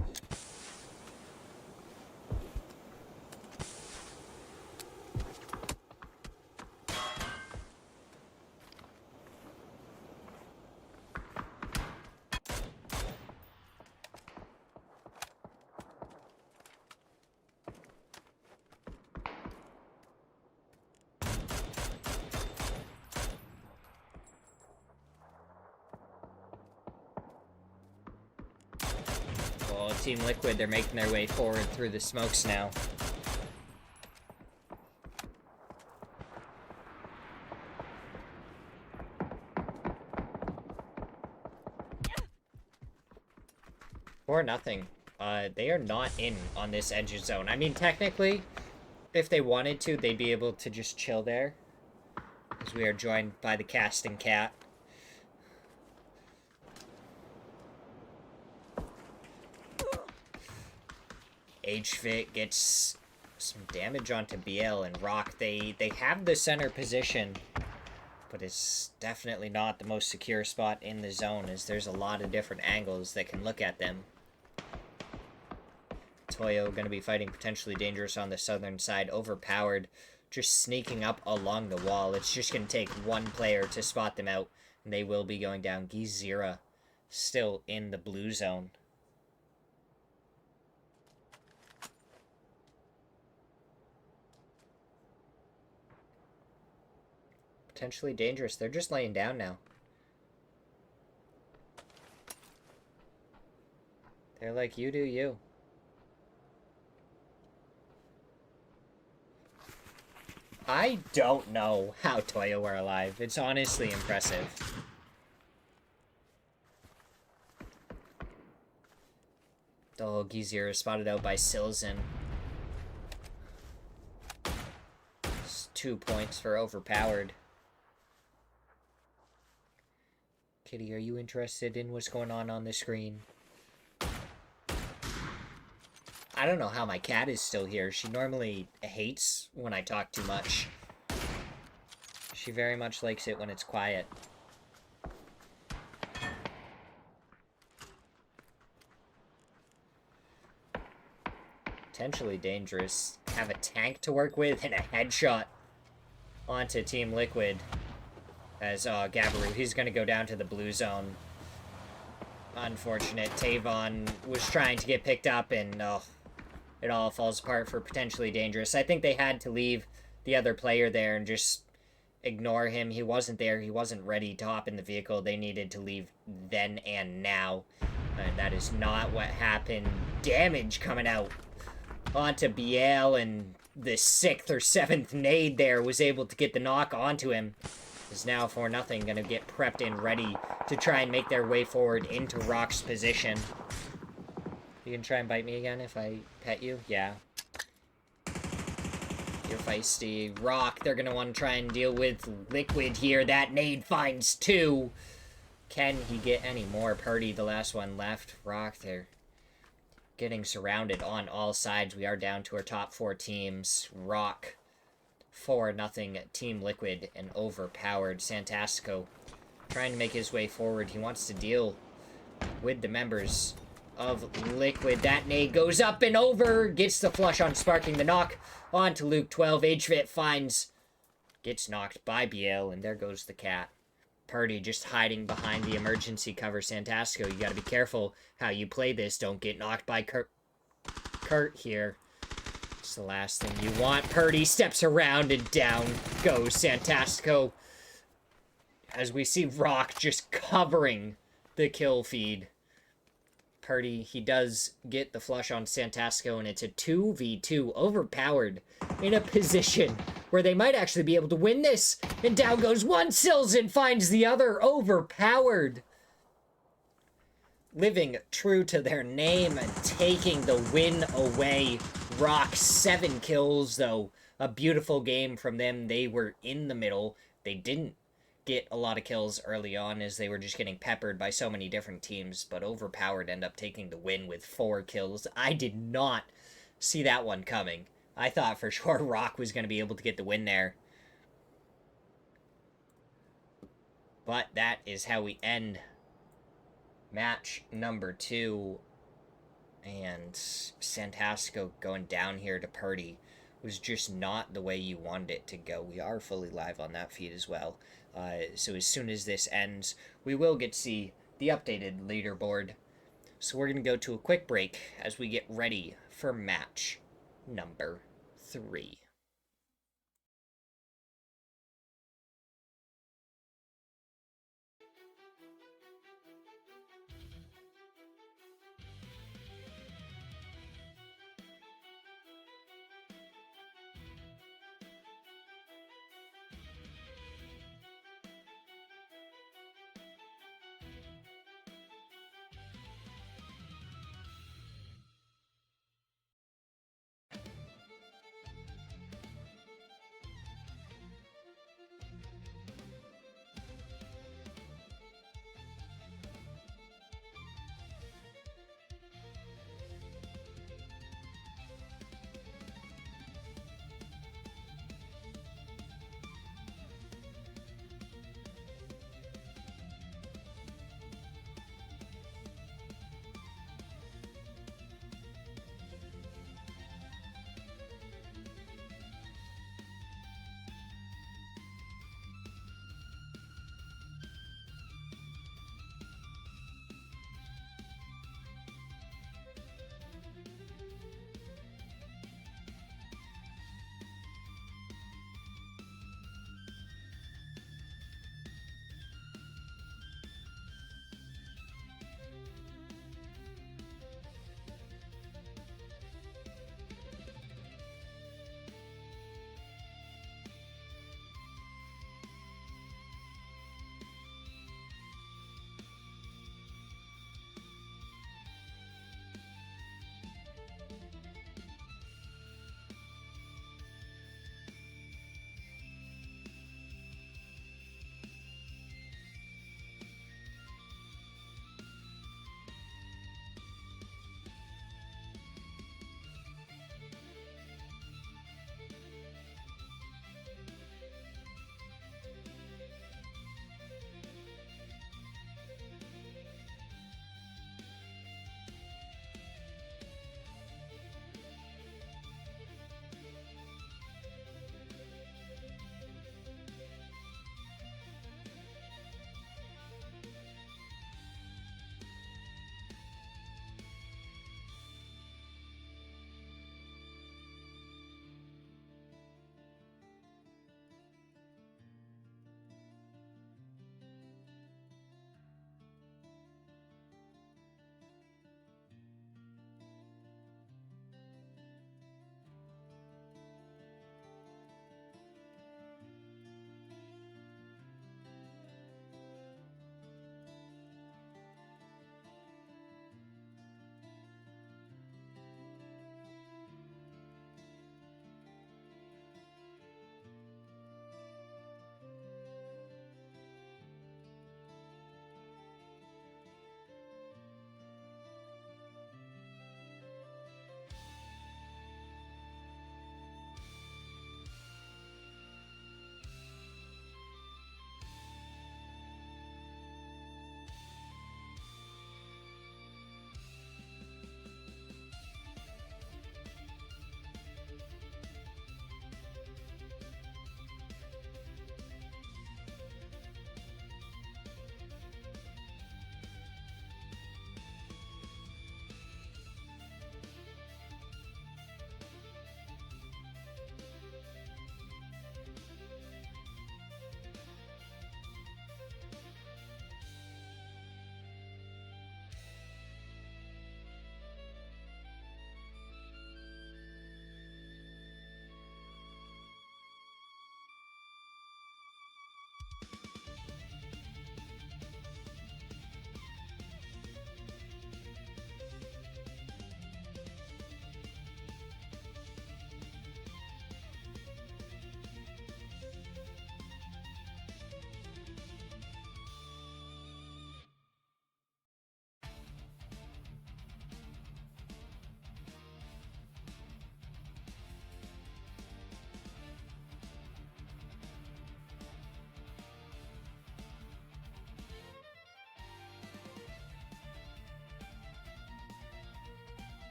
Team Liquid, they're making their way forward through the smokes now. Or nothing. They are not in on this edge zone. I mean, technically, if they wanted to, they'd be able to just chill there. As we are joined by the casting cat. HFIT gets some damage onto BL and Rock. They have the center position, but it's definitely not the most secure spot in the zone, as there's a lot of different angles that can look at them. Toyo going to be fighting Potentially Dangerous on the southern side. Overpowered, just sneaking up along the wall. It's just going to take one player to spot them out, and they will be going down. Smirzera still in the blue zone. Potentially Dangerous. They're just laying down now. They're like, you do you. I don't know how Toyo are alive. It's honestly impressive. Oh, Smirzera is spotted out by Silzen. It's 2 points for Overpowered. Kitty, are you interested in what's going on the screen? I don't know how my cat is still here. She normally hates when I talk too much. She very much likes it when it's quiet. Potentially Dangerous. Have a tank to work with and a headshot onto Team Liquid. As Gabaru, he's going to go down to the blue zone. Unfortunate. Tavon was trying to get picked up and it all falls apart for Potentially Dangerous. I think they had to leave the other player there and just ignore him. He wasn't there. He wasn't ready to hop in the vehicle. They needed to leave then and now. And that is not what happened. Damage coming out onto Biel, and the 6th or 7th nade there was able to get the knock onto him. Is now 4-0 going to get prepped and ready to try and make their way forward into Rock's position. You can try and bite me again if I pet you? Yeah. You're feisty. Rock, they're going to want to try and deal with Liquid here. That nade finds 2. Can he get any more? Purdy, the last one left. Rock, they're getting surrounded on all sides. We are down to our top 4 teams. Rock, 4-0. Team Liquid and Overpowered. Santastico trying to make his way forward. He wants to deal with the members of Liquid. That nade goes up and over. Gets the flush on Sparking. The knock onto Luke 12. HVIT finds. Gets knocked by Biel, and there goes the cat. Purdy just hiding behind the emergency cover. Santastico, you gotta be careful how you play this. Don't get knocked by Kurt here. It's the last thing you want. Purdy steps around and down goes Santastico. As we see Rock just covering the kill feed. Purdy, he does get the flush on Santastico, and it's a 2v2. Overpowered in a position where they might actually be able to win this. And down goes one. Silzen finds the other. Overpowered. Living true to their name and taking the win away. Rock, 7 kills, though. A beautiful game from them. They were in the middle. They didn't get a lot of kills early on as they were just getting peppered by so many different teams, but Overpowered end up taking the win with 4 kills. I did not see that one coming. I thought for sure Rock was going to be able to get the win there. But that is how we end match number 2. And Santastico going down here to Purdy was just not the way you wanted it to go. We are fully live on that feed as well. So as soon as this ends, we will get to see the updated leaderboard. So we're going to go to a quick break as we get ready for match number 3.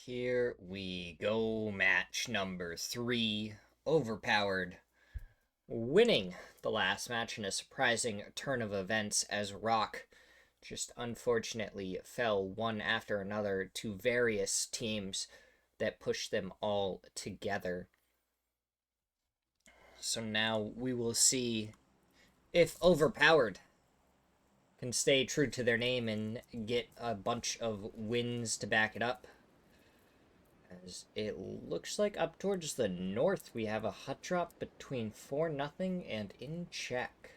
Here we go, match number 3. Overpowered, winning the last match in a surprising turn of events as Rock just unfortunately fell one after another to various teams that pushed them all together. So now we will see if Overpowered can stay true to their name and get a bunch of wins to back it up. As it looks like up towards the north we have a hut drop between 4-0 and In Check.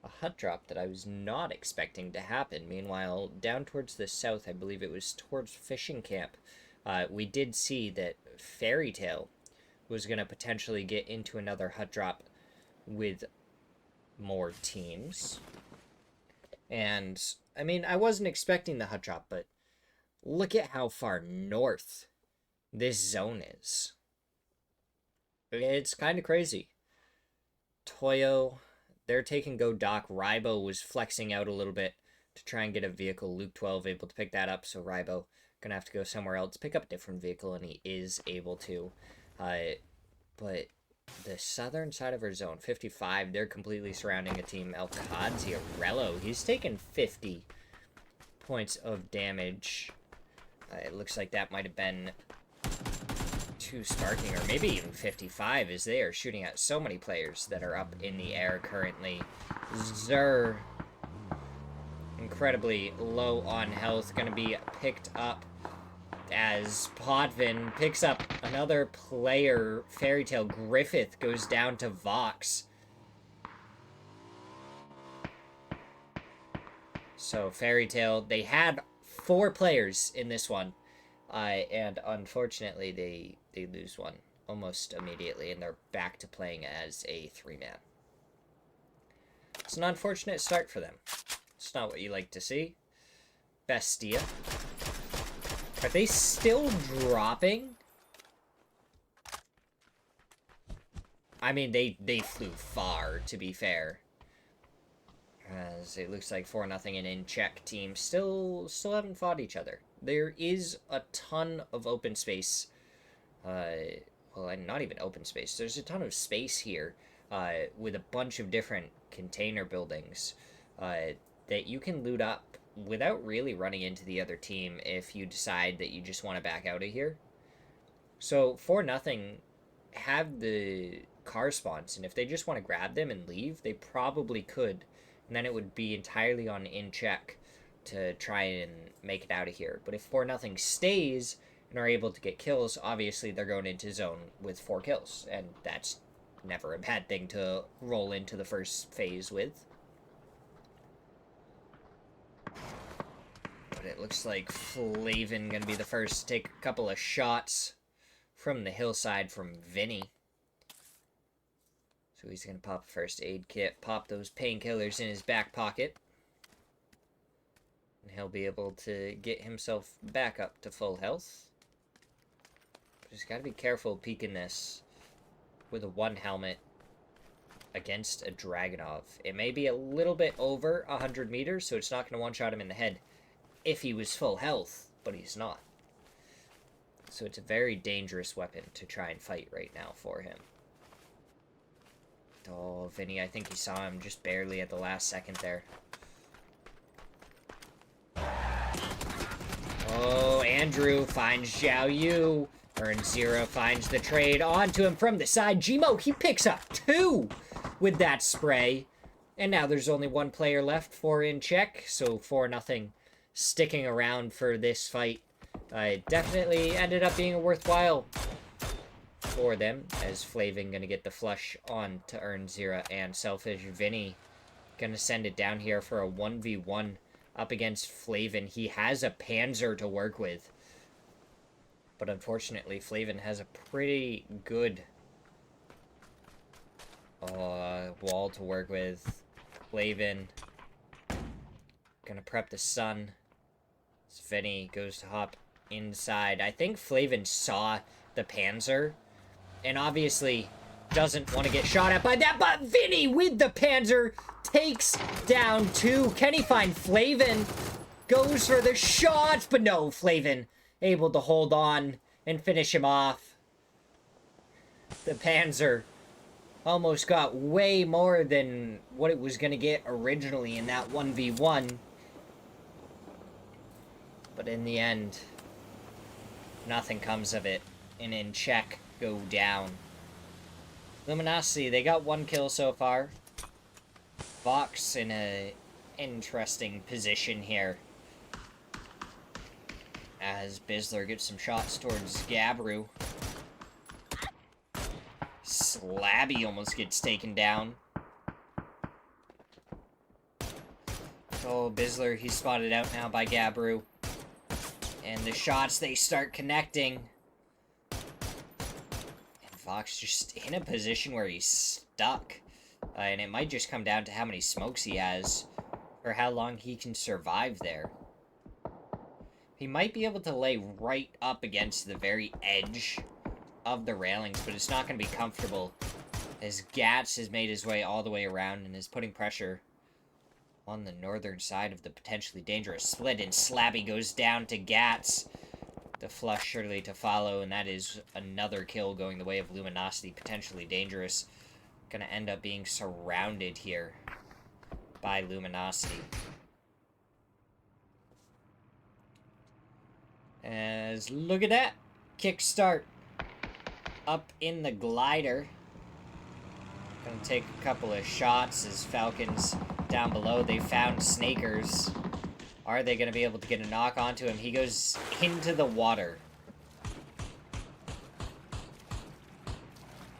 A hut drop that I was not expecting to happen. Meanwhile, down towards the south, I believe it was towards Fishing Camp, we did see that Fairy Tale was going to potentially get into another hut drop with more teams. And, I mean, I wasn't expecting the hut drop, but look at how far north this zone is. It's kind of crazy. Toyo, they're taking Go Doc. Rybo was flexing out a little bit to try and get a vehicle. Luke 12 able to pick that up, so Rybo gonna have to go somewhere else, pick up a different vehicle, and he is able to. But the southern side of our zone, 55, they're completely surrounding a team. El Rello, he's taken 50 points of damage. It looks like that might have been too sparking, or maybe even 55, as they are shooting at so many players that are up in the air currently. Zer, incredibly low on health, going to be picked up as Potvin picks up another player. Fairy Tale Griffith goes down to Vox. So Fairy Tale, they had 4 players in this one, and unfortunately they lose one almost immediately, and they're back to playing as a 3-man. It's an unfortunate start for them. It's not what you like to see. Bestia. Are they still dropping? I mean, they flew far, to be fair. As it looks like 4-0 and In Check team still haven't fought each other. There is a ton of open space. Well, not even open space. There's a ton of space here with a bunch of different container buildings that you can loot up without really running into the other team if you decide that you just want to back out of here. So 4-0 have the car spawns, and if they just want to grab them and leave, they probably could. And then it would be entirely on In Check to try and make it out of here. But if 4-0 stays and are able to get kills, obviously they're going into zone with 4 kills. And that's never a bad thing to roll into the first phase with. But it looks like Flavin going to be the first to take a couple of shots from the hillside from Vinny. So he's going to pop a first aid kit, pop those painkillers in his back pocket. And he'll be able to get himself back up to full health. Just got to be careful peeking this with a 1 helmet against a Dragunov. It may be a little bit over 100 meters, so it's not going to one-shot him in the head if he was full health, but he's not. So it's a very dangerous weapon to try and fight right now for him. Oh, Vinny, I think he saw him just barely at the last second there. Oh, Andrew finds Xiao Yu. Smirzera finds the trade onto him from the side. Gmo, he picks up 2 with that spray. And now there's only 1 player left for In Check, so 4-0 sticking around for this fight. It definitely ended up being worthwhile for them, as Flavin gonna get the flush on to Smirzera, and Selfish Vinny gonna send it down here for a 1v1 up against Flavin. He has a Panzer to work with, but unfortunately Flavin has a pretty good wall to work with. Flavin gonna prep the sun. Vinny goes to hop inside. I think Flavin saw the Panzer and obviously doesn't want to get shot at by that, but Vinny with the Panzer takes down 2. Can he find Flavin? Goes for the shot, but no, Flavin able to hold on and finish him off. The Panzer almost got way more than what it was going to get originally in that 1v1. But in the end, nothing comes of it. And in check, go down. Luminosity, they got 1 kill so far. Vox in a interesting position here, as Bizzler gets some shots towards Gabru. Slabby almost gets taken down. Oh, Bizzler, he's spotted out now by Gabru. And the shots, they start connecting. And Vox just in a position where he's stuck. And it might just come down to how many smokes he has, or how long he can survive there. He might be able to lay right up against the very edge of the railings, but it's not going to be comfortable, as Gats has made his way all the way around and is putting pressure on the northern side of the potentially dangerous split, and Slabby goes down to Gats. The flush surely to follow, and that is another kill going the way of Luminosity, potentially dangerous. Gonna end up being surrounded here by Luminosity. As, look at that! Kickstart up in the glider. Gonna take a couple of shots as Falcons down below. They found Snakers. Are they gonna be able to get a knock onto him? He goes into the water.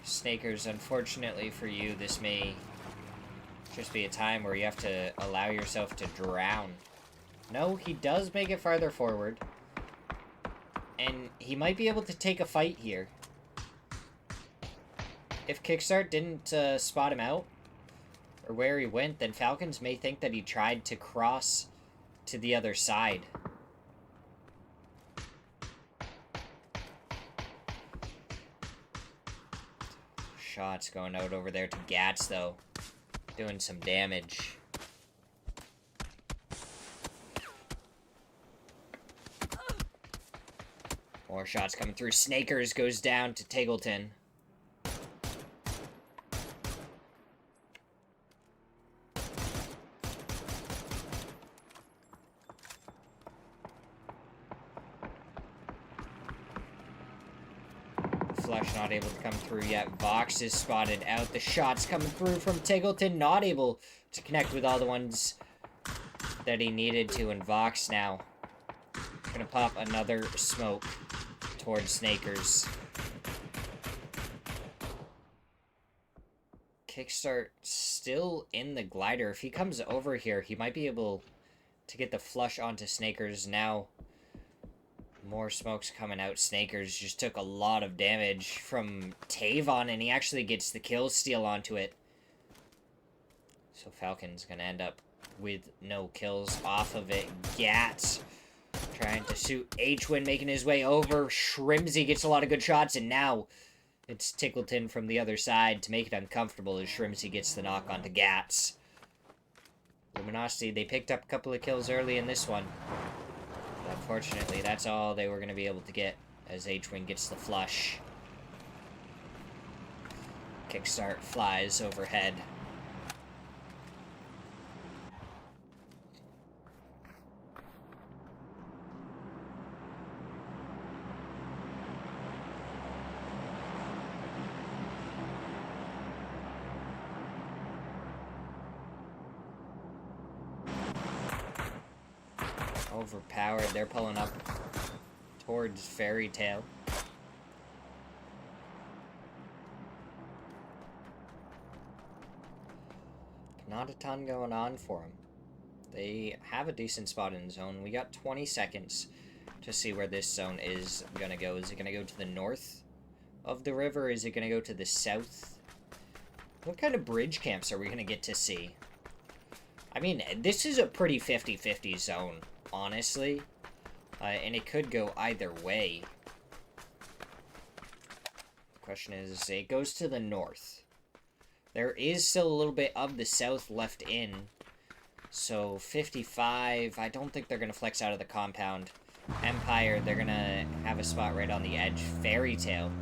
Snakers, unfortunately for you, this may just be a time where you have to allow yourself to drown. No, he does make it farther forward. And he might be able to take a fight here. If Kickstart didn't spot him out, or where he went, then Falcons may think that he tried to cross to the other side. Shots going out over there to Gats, though. Doing some damage. More shots coming through. Snakers goes down to Taggleton. Flush not able to come through yet. Vox is spotted out. The shots coming through from Taggleton, not able to connect with all the ones that he needed to. And Vox now gonna pop another smoke towards Snakers. Kickstart still in the glider. If he comes over here, he might be able to get the flush onto Snakers. Now more smokes coming out. Snakers just took a lot of damage from Tavon, and he actually gets the kill steal onto it. So Falcon's gonna end up with no kills off of it. Gats trying to shoot H-Win, making his way over. Shrimsy gets a lot of good shots, and now it's Tickleton from the other side to make it uncomfortable as Shrimsy gets the knock onto Gats. Luminosity, they picked up a couple of kills early in this one. But unfortunately, that's all they were going to be able to get as H-Win gets the flush. Kickstart flies overhead. Overpowered. They're pulling up towards Fairy Tale. Not a ton going on for them. They have a decent spot in the zone. We got 20 seconds to see where this zone is going to go. Is it going to go to the north of the river? Is it going to go to the south? What kind of bridge camps are we going to get to see? I mean, this is a pretty 50-50 zone, honestly. And it could go either way. The question is, it goes to the north. There is still a little bit of the south left in. So 55, I don't think they're going to flex out of the compound. Empire, they're going to have a spot right on the edge. Fairy Tale.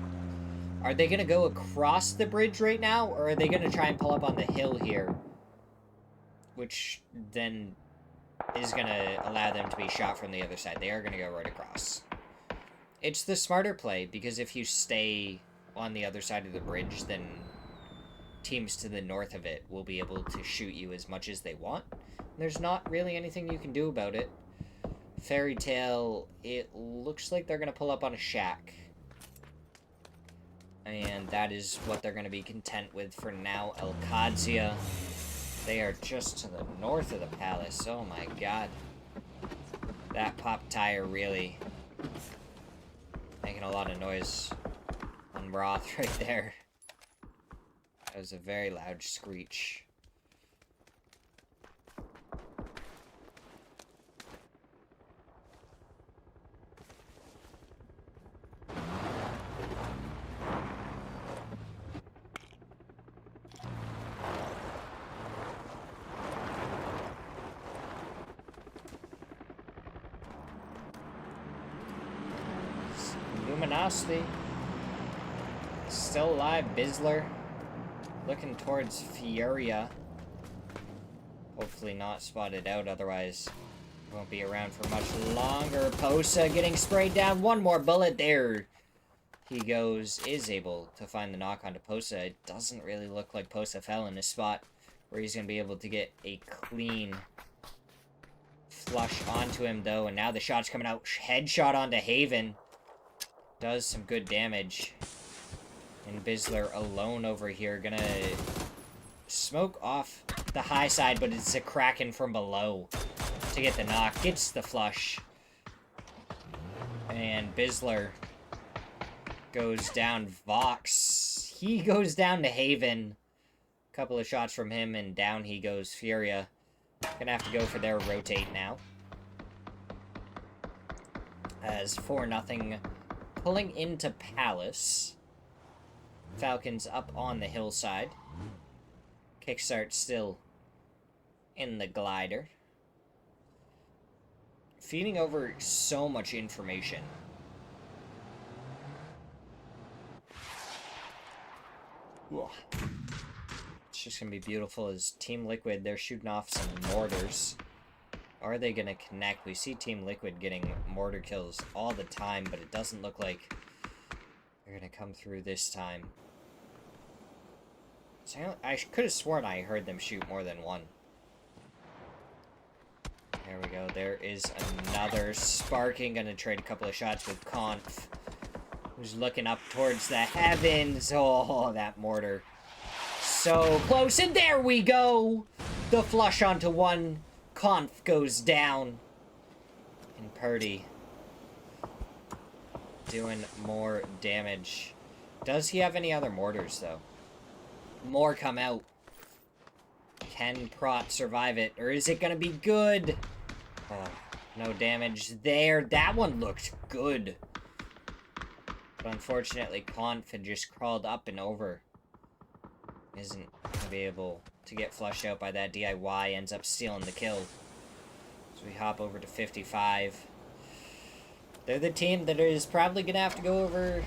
Are they going to go across the bridge right now, or are they going to try and pull up on the hill here? Which then is going to allow them to be shot from the other side. They are going to go right across. It's the smarter play, because if you stay on the other side of the bridge, then teams to the north of it will be able to shoot you as much as they want. There's not really anything you can do about it. Fairy Tale, it looks like they're going to pull up on a shack. And that is what they're going to be content with for now. Alcadzia, they are just to the north of the palace. Oh my god. That pop tire really making a lot of noise on Roth right there. That was a very loud screech. Luminosity. Still alive, Bizzler. Looking towards Furia. Hopefully not spotted out, otherwise won't be around for much longer. Posa getting sprayed down. One more bullet there. He goes, is able to find the knock onto Posa. It doesn't really look like Posa fell in a spot where he's going to be able to get a clean flush onto him, though. And now the shot's coming out. Headshot onto Haven. Does some good damage. And Bizzler alone over here, gonna smoke off the high side, but it's a Kraken from below to get the knock. Gets the flush. And Bizzler goes down. Vox, he goes down to Haven. Couple of shots from him, and down he goes. Furia gonna have to go for their rotate now. As 4-0 pulling into Palace. Falcons up on the hillside. Kickstart still in the glider. Feeding over so much information. It's just going to be beautiful as Team Liquid, they're shooting off some mortars. Are they going to connect? We see Team Liquid getting mortar kills all the time, but it doesn't look like they're going to come through this time. So I could have sworn I heard them shoot more than one. There we go. There is another Sparking. Going to trade a couple of shots with Conf, who's looking up towards the heavens. Oh, that mortar. So close. And there we go. The flush onto one. Conf goes down. And Purdy doing more damage. Does he have any other mortars, though? More come out. Can Prot survive it? Or is it going to be good? Oh, no damage there. That one looked good. But unfortunately, Conf had just crawled up and over. Isn't going to be able to get flushed out by that. DIY ends up stealing the kill. So we hop over to 55. They're the team that is probably going to have to go over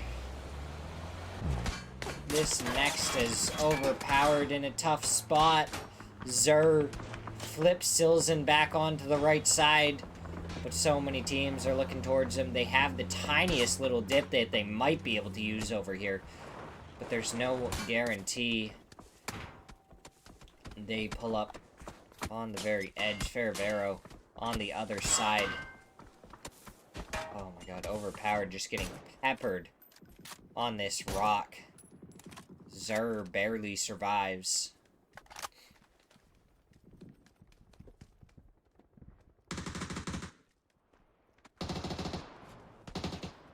this next, is overpowered in a tough spot. Zur flips Silzen back onto the right side, but so many teams are looking towards him. They have the tiniest little dip that they might be able to use over here, but there's no guarantee. They pull up on the very edge. Ferravero on the other side. Oh my god, overpowered, just getting peppered on this rock. Zur barely survives.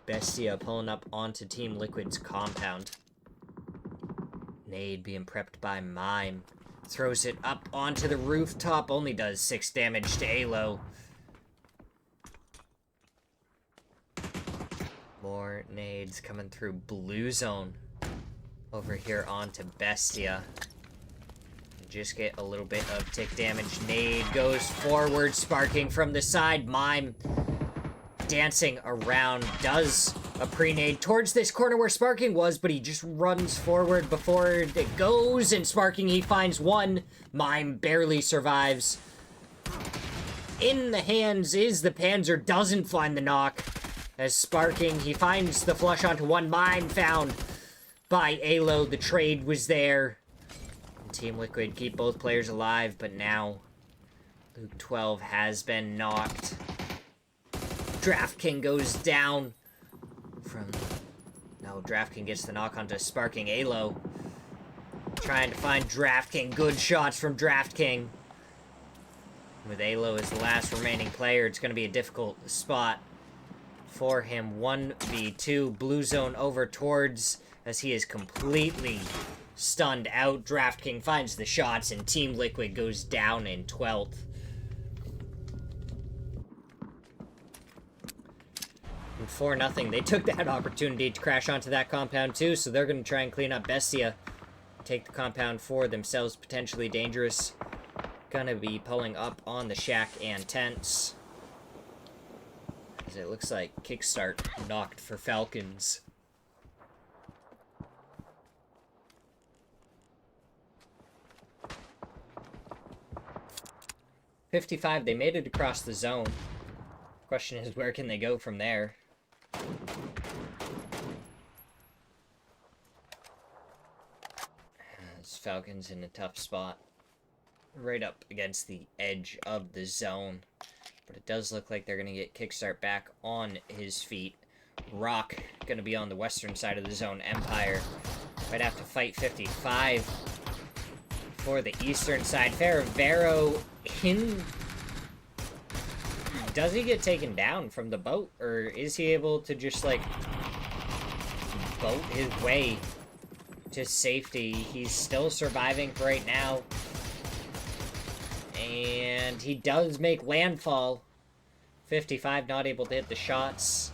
Bestia pulling up onto Team Liquid's compound. Nade being prepped by Mime. Throws it up onto the rooftop. Only does 6 damage to Alo. More nades coming through blue zone. Over here onto Bestia. just get a little bit of tick damage. Nade goes forward, sparking from the side. Mime dancing around, does a pre-nade towards this corner where Sparking was, but he just runs forward before it goes, and Sparking, he finds one. Mime barely survives. In the hands is the Panzer, doesn't find the knock. As Sparking, he finds the flush onto one. Mime found by Alo. The trade was there. Team Liquid keep both players alive, but now Luke 12 has been knocked. DraftKing goes down from... No, DraftKing gets the knock onto Sparking. Alo trying to find DraftKing. Good shots from DraftKing. With Alo as the last remaining player, it's going to be a difficult spot for him. 1v2, blue zone over towards, as he is completely stunned out. DraftKing finds the shots, and Team Liquid goes down in 12th. And 4-0. They took that opportunity to crash onto that compound too, so they're going to try and clean up Bestia. Take the compound for themselves, potentially dangerous. Gonna be pulling up on the shack and tents. As it looks like kickstart knocked for Falcons. .55, they made it across the zone. Question is, where can they go from there? This Falcons in a tough spot. Right up against the edge of the zone. But it does look like they're going to get Kickstart back on his feet. Rock going to be on the western side of the zone. Empire might have to fight 55 for the eastern side. Ferravero in... Does he get taken down from the boat? Or is he able to just, like, boat his way to safety? He's still surviving for right now. And he does make landfall. 55 not able to hit the shots.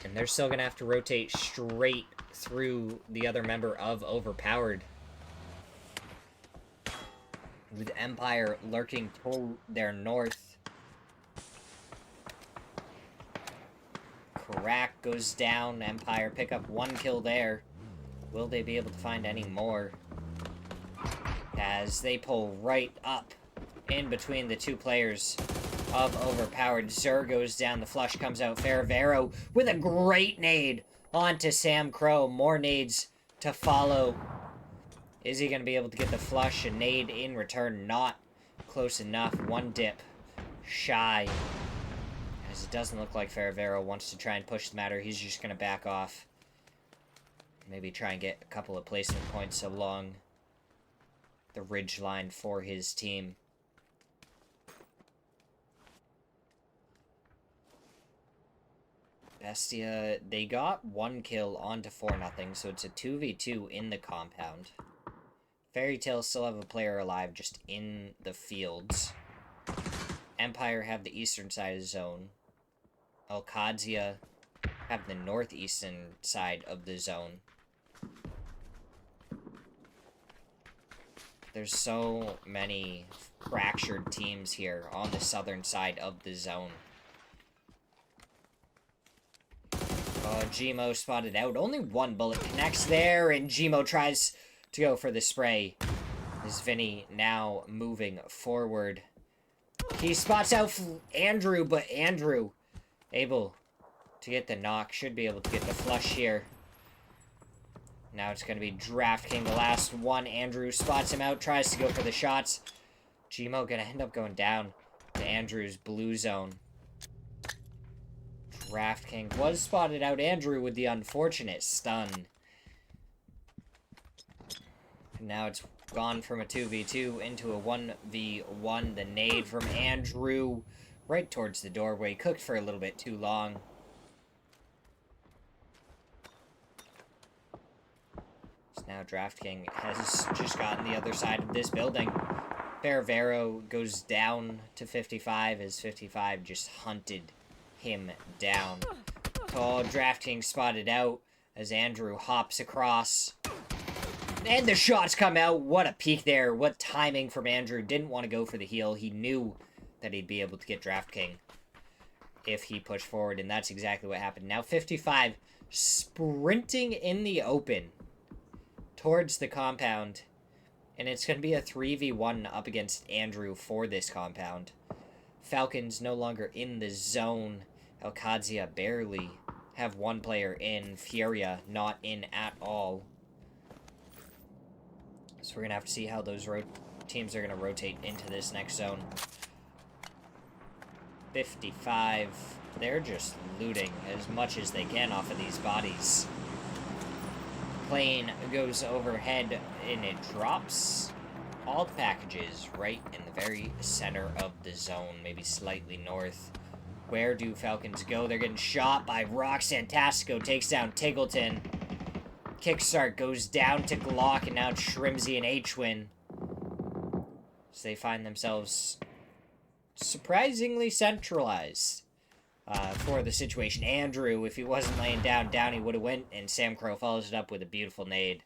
And they're still going to have to rotate straight through the other member of Overpowered. With Empire lurking toward their north. Crack goes down. Empire pick up one kill there. Will they be able to find any more? As they pull right up in between the two players of Overpowered. Zur goes down, the flush comes out. Ferravero with a great nade onto Sam Crow. More nades to follow. Is he going to be able to get the flush? A nade in return, not close enough. One dip shy. As it doesn't look like Ferravero wants to try and push the matter. He's just going to back off. Maybe try and get a couple of placement points along the ridge line for his team. Bestia, they got one kill onto 4-0, so it's a 2v2 in the compound. Fairy Tail still have a player alive just in the fields. Empire have the eastern side of the zone. Alcadzia have the northeastern side of the zone. There's so many fractured teams here on the southern side of the zone. Oh, Gmo spotted out. Only one bullet connects there, and Gmo tries to go for the spray. Is Vinny now moving forward? He spots out Andrew, but Andrew able to get the knock. Should be able to get the flush here. Now it's going to be DraftKing, the last one. Andrew spots him out, tries to go for the shots. Gmo going to end up going down to Andrew's blue zone. DraftKing was spotted out. Andrew with the unfortunate stun. And now it's gone from a 2v2 into a 1v1. The nade from Andrew right towards the doorway. Cooked for a little bit too long. So now DraftKing has just gotten the other side of this building. Ferravero goes down to 55 as 55 just hunted him down. Oh, DraftKing spotted out as Andrew hops across. And the shots come out. What a peek there. What timing from Andrew. Didn't want to go for the heal. He knew that he'd be able to get Draft King if he pushed forward, and that's exactly what happened. Now 55 sprinting in the open towards the compound, and it's going to be a 3v1 up against Andrew for this compound. Falcons no longer in the zone. Alcadzia barely have one player in. Furia not in at all. So we're going to have to see how those teams are going to rotate into this next zone. 55. They're just looting as much as they can off of these bodies. Plane goes overhead and it drops all the packages right in the very center of the zone, maybe slightly north. Where do Falcons go? They're getting shot by Rock. Santastico takes down Tiggleton. Kickstart goes down to Glock, and now it's Shrimzy and H-Win. So they find themselves surprisingly centralized for the situation. Andrew, if he wasn't laying down, he would have went, and Sam Crow follows it up with a beautiful nade.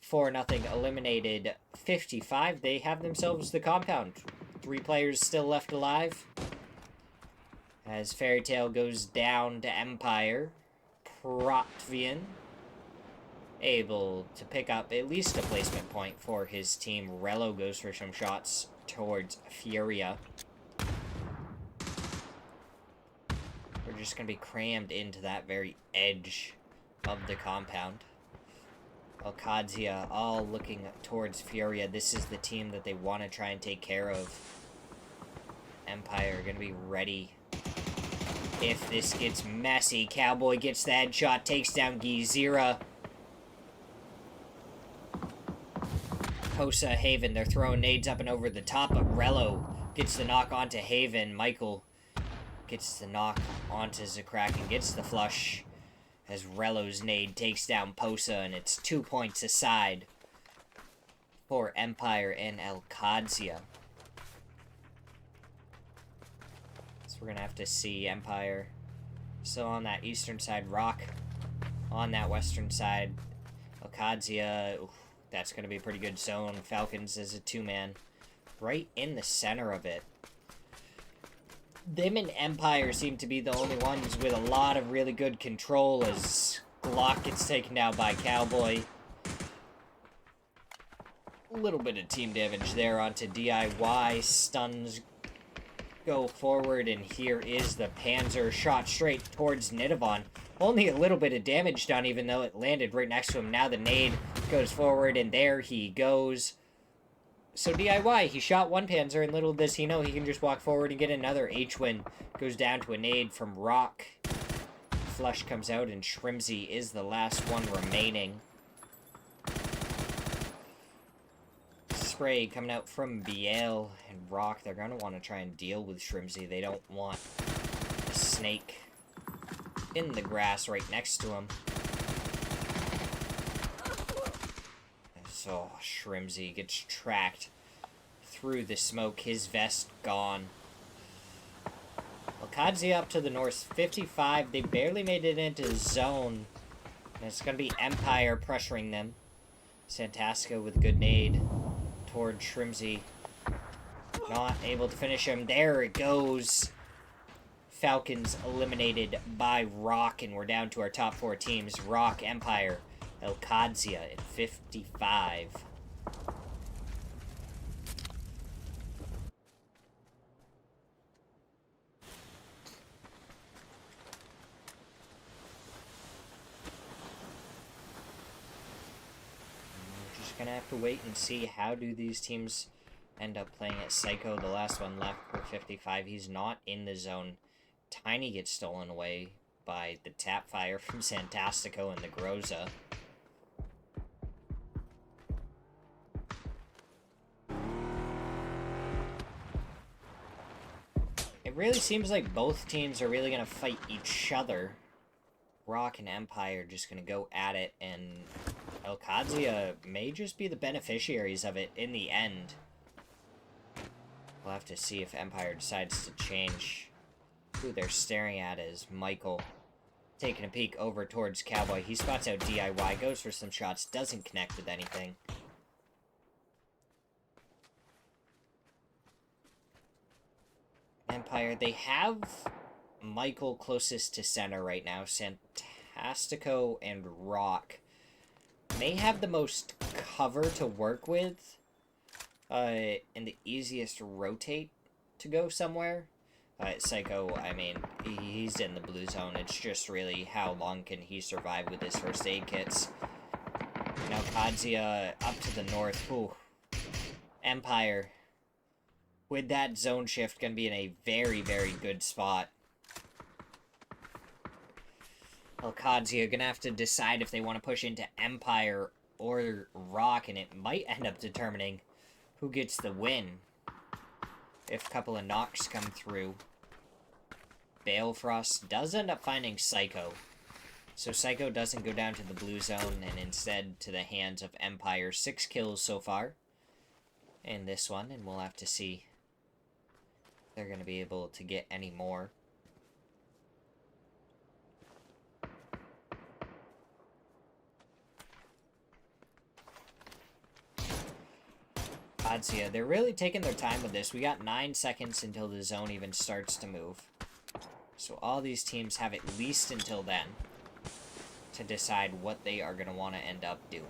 4-0 eliminated. 55, they have themselves the compound. 3 players still left alive. As Fairy Tale goes down to Empire. Protvian able to pick up at least a placement point for his team. Rello goes for some shots towards Furia. We're just going to be crammed into that very edge of the compound. Alcadzia all looking towards Furia. This is the team that they want to try and take care of. Empire going to be ready if this gets messy. Cowboy gets the headshot, takes down Gizira. Posa, Haven, they're throwing nades up and over the top, but Rello gets the knock onto Haven. Michael gets the knock onto Zakrak and gets the flush as Rello's nade takes down Posa, and it's 2 points aside for Empire and Alcadzia. So we're going to have to see Empire still on that eastern side, Rock on that western side. Alcadzia, that's going to be a pretty good zone. Falcons is a 2-man right in the center of it. Them and Empire seem to be the only ones with a lot of really good control as Glock gets taken down by Cowboy. A little bit of team damage there onto DIY. Stuns go forward, and here is the Panzer shot straight towards Nidavon. Only a little bit of damage done, even though it landed right next to him. Now the nade goes forward, and there he goes. So DIY, he shot one Panzer, and little does he know he can just walk forward and get another. H-Win goes down to a nade from Rock. Flush comes out, and Shrimzy is the last one remaining. Spray coming out from Biel and Rock. They're going to want to try and deal with Shrimzy. They don't want a snake in the grass right next to him. So Shrimzy gets tracked through the smoke. His vest gone. Alcadzia up to the north. 55. They barely made it into the zone. And it's going to be Empire pressuring them. Santastico with a good nade toward Shrimzy. Not able to finish him. There it goes. Falcons eliminated by Rock, and we're down to our top 4 teams. Rock, Empire, Alcadzia at 55. Gonna have to wait and see how do these teams end up playing at Psycho, the last one left for 55. He's not in the zone. Tiny gets stolen away by the tap fire from Santastico and the Groza. It really seems like both teams are really gonna fight each other. Rock and Empire just gonna go at it, and Alcadzia may just be the beneficiaries of it in the end. We'll have to see if Empire decides to change. Who they're staring at is Michael. Taking a peek over towards Cowboy. He spots out DIY, goes for some shots, doesn't connect with anything. Empire, they have Michael closest to center right now. Santastico and Rock may have the most cover to work with, and the easiest rotate to go somewhere. Psycho, I mean, he's in the blue zone. It's just really how long can he survive with his first aid kits. Now Kadzia up to the north. Ooh. Empire, with that zone shift, gonna be in a very, very good spot. Kadzia gonna have to decide if they want to push into Empire or Rock, and it might end up determining who gets the win. If a couple of knocks come through. Balefrost does end up finding Psycho. So Psycho doesn't go down to the blue zone, and instead to the hands of Empire. 6 kills so far in this one, and we'll have to see if they're going to be able to get any more. Kadzia, they're really taking their time with this. We got 9 seconds until the zone even starts to move. So all these teams have at least until then to decide what they are going to want to end up doing.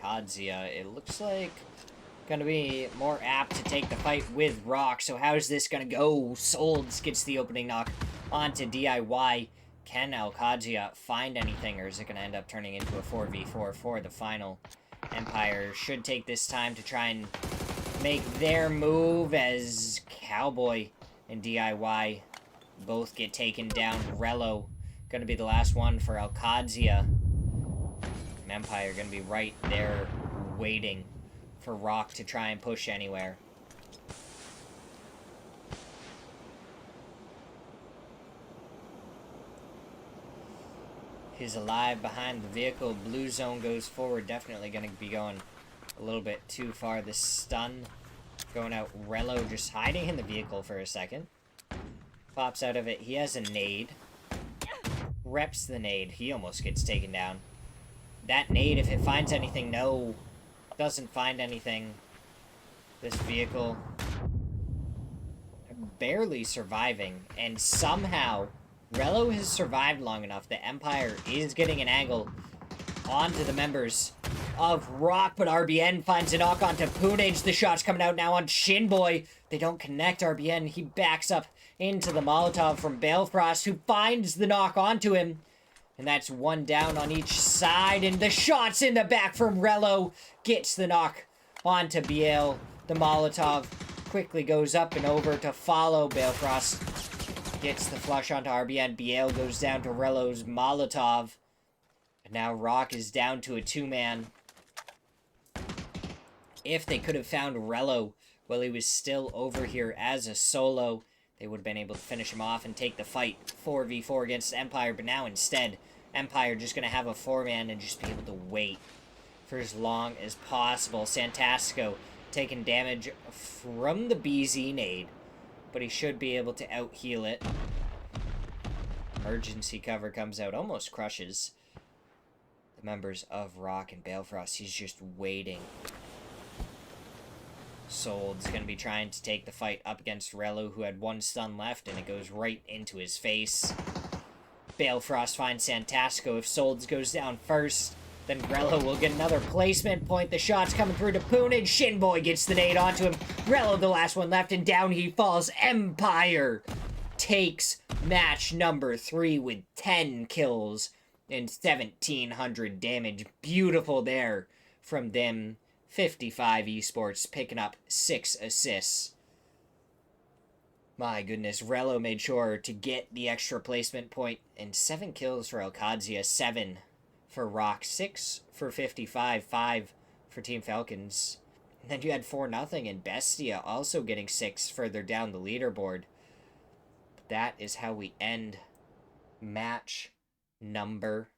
Kadzia, it looks like gonna be more apt to take the fight with Rock. So how's this gonna go? Solds gets the opening knock onto DIY. Can Kadzia find anything, or is it gonna end up turning into a 4v4 for the final? Empire should take this time to try and make their move, as Cowboy and DIY both get taken down. Rello gonna be the last one for Kadzia. Empire gonna be right there waiting for Rock to try and push anywhere. He's alive behind the vehicle. Blue zone goes forward. Definitely gonna be going a little bit too far. The stun going out. Rello just hiding in the vehicle for a second. Pops out of it. He has a nade. Reps the nade. He almost gets taken down. That nade, if it finds anything, no. Doesn't find anything. This vehicle barely surviving. And somehow, Rello has survived long enough that Empire is getting an angle onto the members of Rock. But RBN finds a knock onto Poonage. The shot's coming out now on Shinboy. They don't connect RBN. He backs up into the Molotov from Balefrost, who finds the knock onto him. And that's one down on each side. And the shots in the back from Rello gets the knock onto Biel. The Molotov quickly goes up and over to follow. Balefrost gets the flush onto RBN. Biel goes down to Rello's Molotov. And now Rock is down to a 2-man. If they could have found Rello while he was still over here as a solo, they would have been able to finish him off and take the fight 4v4 against Empire. But now instead, Empire just going to have a 4-man and just be able to wait for as long as possible. Santastico taking damage from the BZ nade, but he should be able to out-heal it. Emergency cover comes out, almost crushes the members of Rock and Balefrost. He's just waiting. Sold's going to be trying to take the fight up against Rello, who had 1 stun left, and it goes right into his face. Balefrost finds Santastico. If Solds goes down first, then Rello will get another placement point. The shot's coming through to Poonage. Shinboy gets the nade onto him. Rello, the last one left, and down he falls. Empire takes match number 3 with 10 kills and 1,700 damage. Beautiful there from them. 55 Esports picking up 6 assists. My goodness, Rello made sure to get the extra placement point, and 7 kills for Kadzia, 7 for Rock, 6 for 55, 5 for Team Falcons. And then you had 4-0 and Bestia also getting 6 further down the leaderboard. That is how we end match number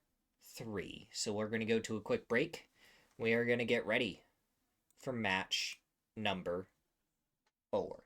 3. So we're going to go to a quick break. We are going to get ready for match number 4.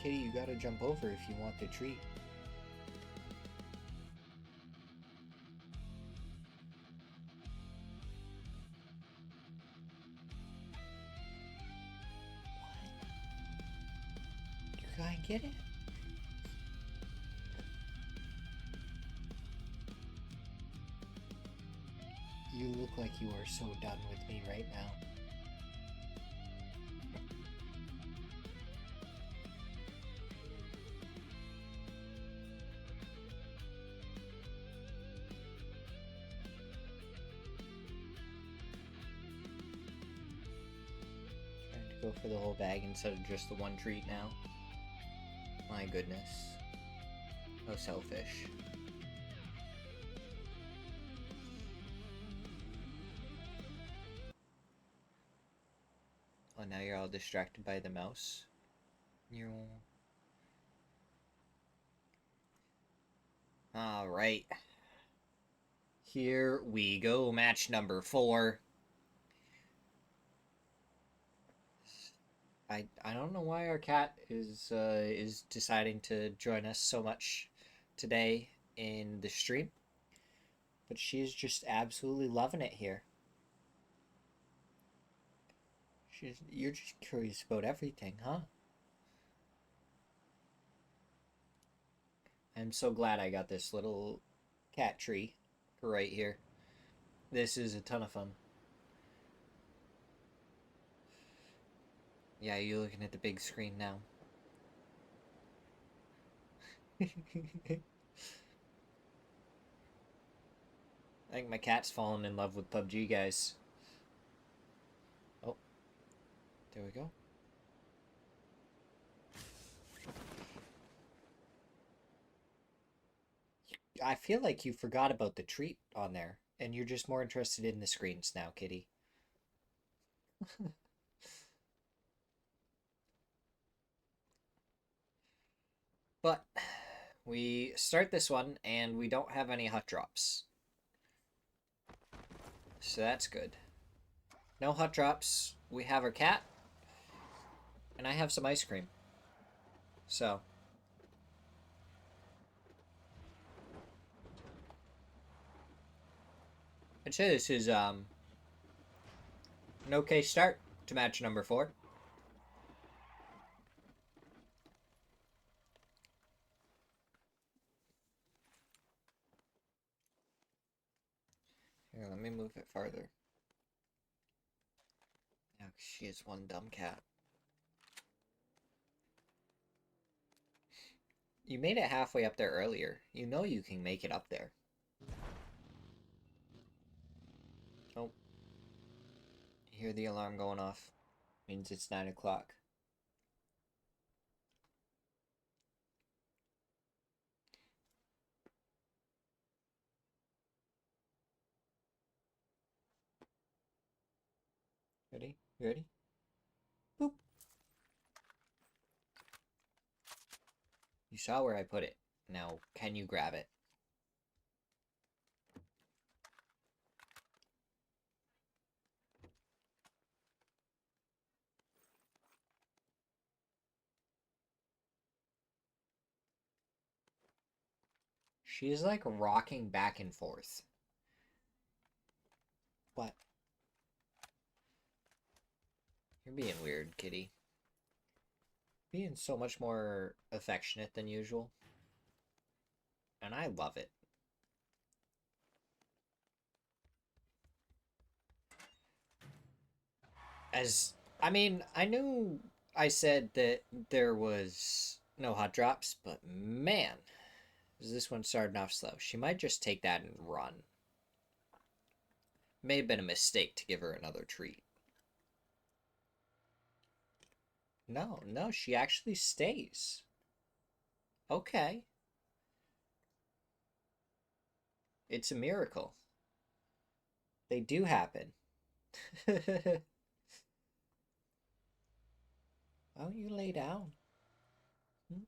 Kitty, you gotta jump over if you want the treat. What? You gotta get it? You look like you are so done with me right now. Trying to go for the whole bag instead of just the one treat now. My goodness. How selfish. Oh, now you're all distracted by the mouse. Alright. Here we go. Match number 4. I don't know why our cat is deciding to join us so much today in the stream, but she's just absolutely loving it here. You're just curious about everything, huh? I'm so glad I got this little cat tree right here. This is a ton of fun. Yeah, you're looking at the big screen now. I think my cat's fallen in love with PUBG, guys. Oh, there we go. I feel like you forgot about the treat on there, and you're just more interested in the screens now, kitty. But we start this one, and we don't have any hot drops. So that's good. No hot drops. We have our cat, and I have some ice cream. So I'd say this is an okay start to match number 4. Here, let me move it farther. Yeah, she is one dumb cat. You made it halfway up there earlier. You know you can make it up there. Oh. You hear the alarm going off. Means it's 9 o'clock. Ready? You ready? Boop. You saw where I put it. Now, can you grab it? She is like rocking back and forth. What? You're being weird, kitty. Being so much more affectionate than usual. And I love it. I mean, I knew I said that there was no hot drops, but man, is this one starting off slow. She might just take that and run. May have been a mistake to give her another treat. No, no, she actually stays. Okay. It's a miracle. They do happen. Oh, you lay down. Hmm?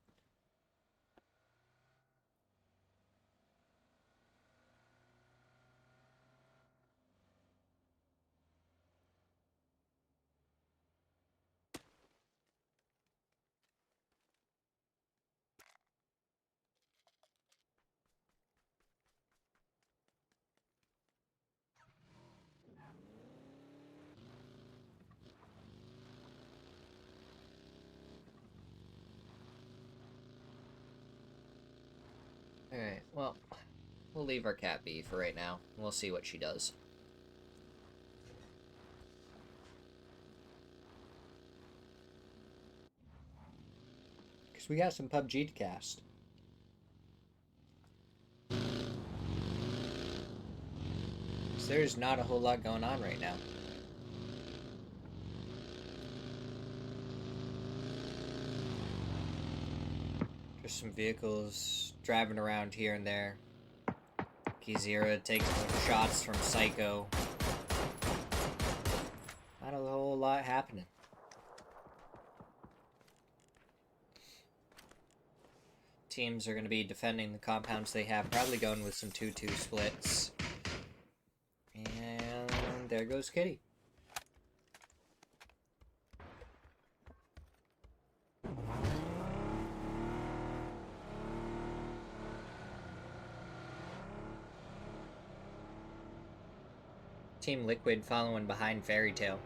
Alright, well, we'll leave our cat be for right now. We'll see what she does. Because we got some PUBG to cast. There's not a whole lot going on right now. Just some vehicles driving around here and there. Smirzera takes shots from Psycho. Not a whole lot happening. Teams are going to be defending the compounds they have, probably going with some 2-2 splits. And there goes Kitty. Team Liquid following behind Fairy Tale.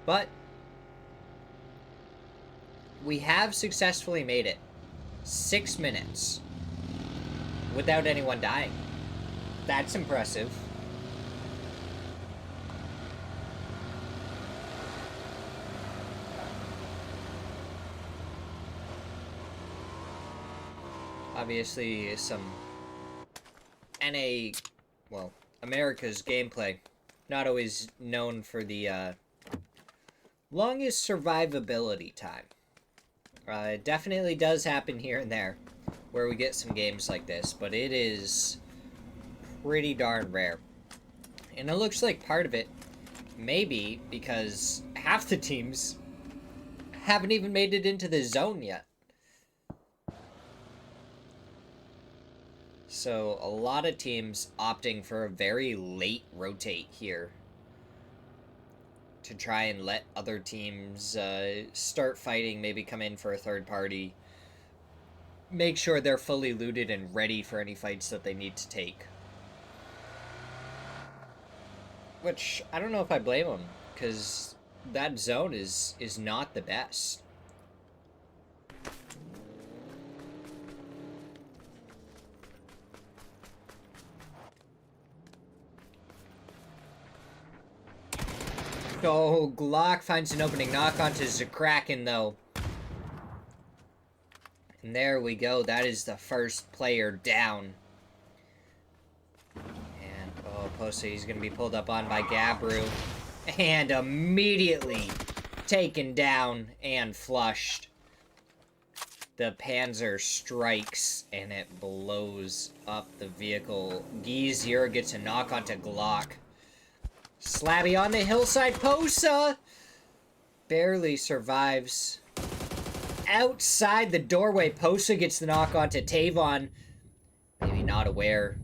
But we have successfully made it 6 minutes without anyone dying. That's impressive. Obviously, some America's gameplay, not always known for the longest survivability time. It definitely does happen here and there, where we get some games like this, but it is pretty darn rare. And it looks like part of it may be because half the teams haven't even made it into the zone yet. So, a lot of teams opting for a very late rotate here to try and let other teams start fighting, maybe come in for a third party, make sure they're fully looted and ready for any fights that they need to take. Which, I don't know if I blame them, because that zone is not the best. Oh, Glock finds an opening knock onto Zakraken, though. And there we go. That is the first player down. And, oh, Posa, he's going to be pulled up on by Gabru. And immediately taken down and flushed. The Panzer strikes, and it blows up the vehicle. Smirzera gets a knock onto Glock. Slabby on the hillside. Posa barely survives. Outside the doorway, Posa gets the knock onto Tavon. Maybe not aware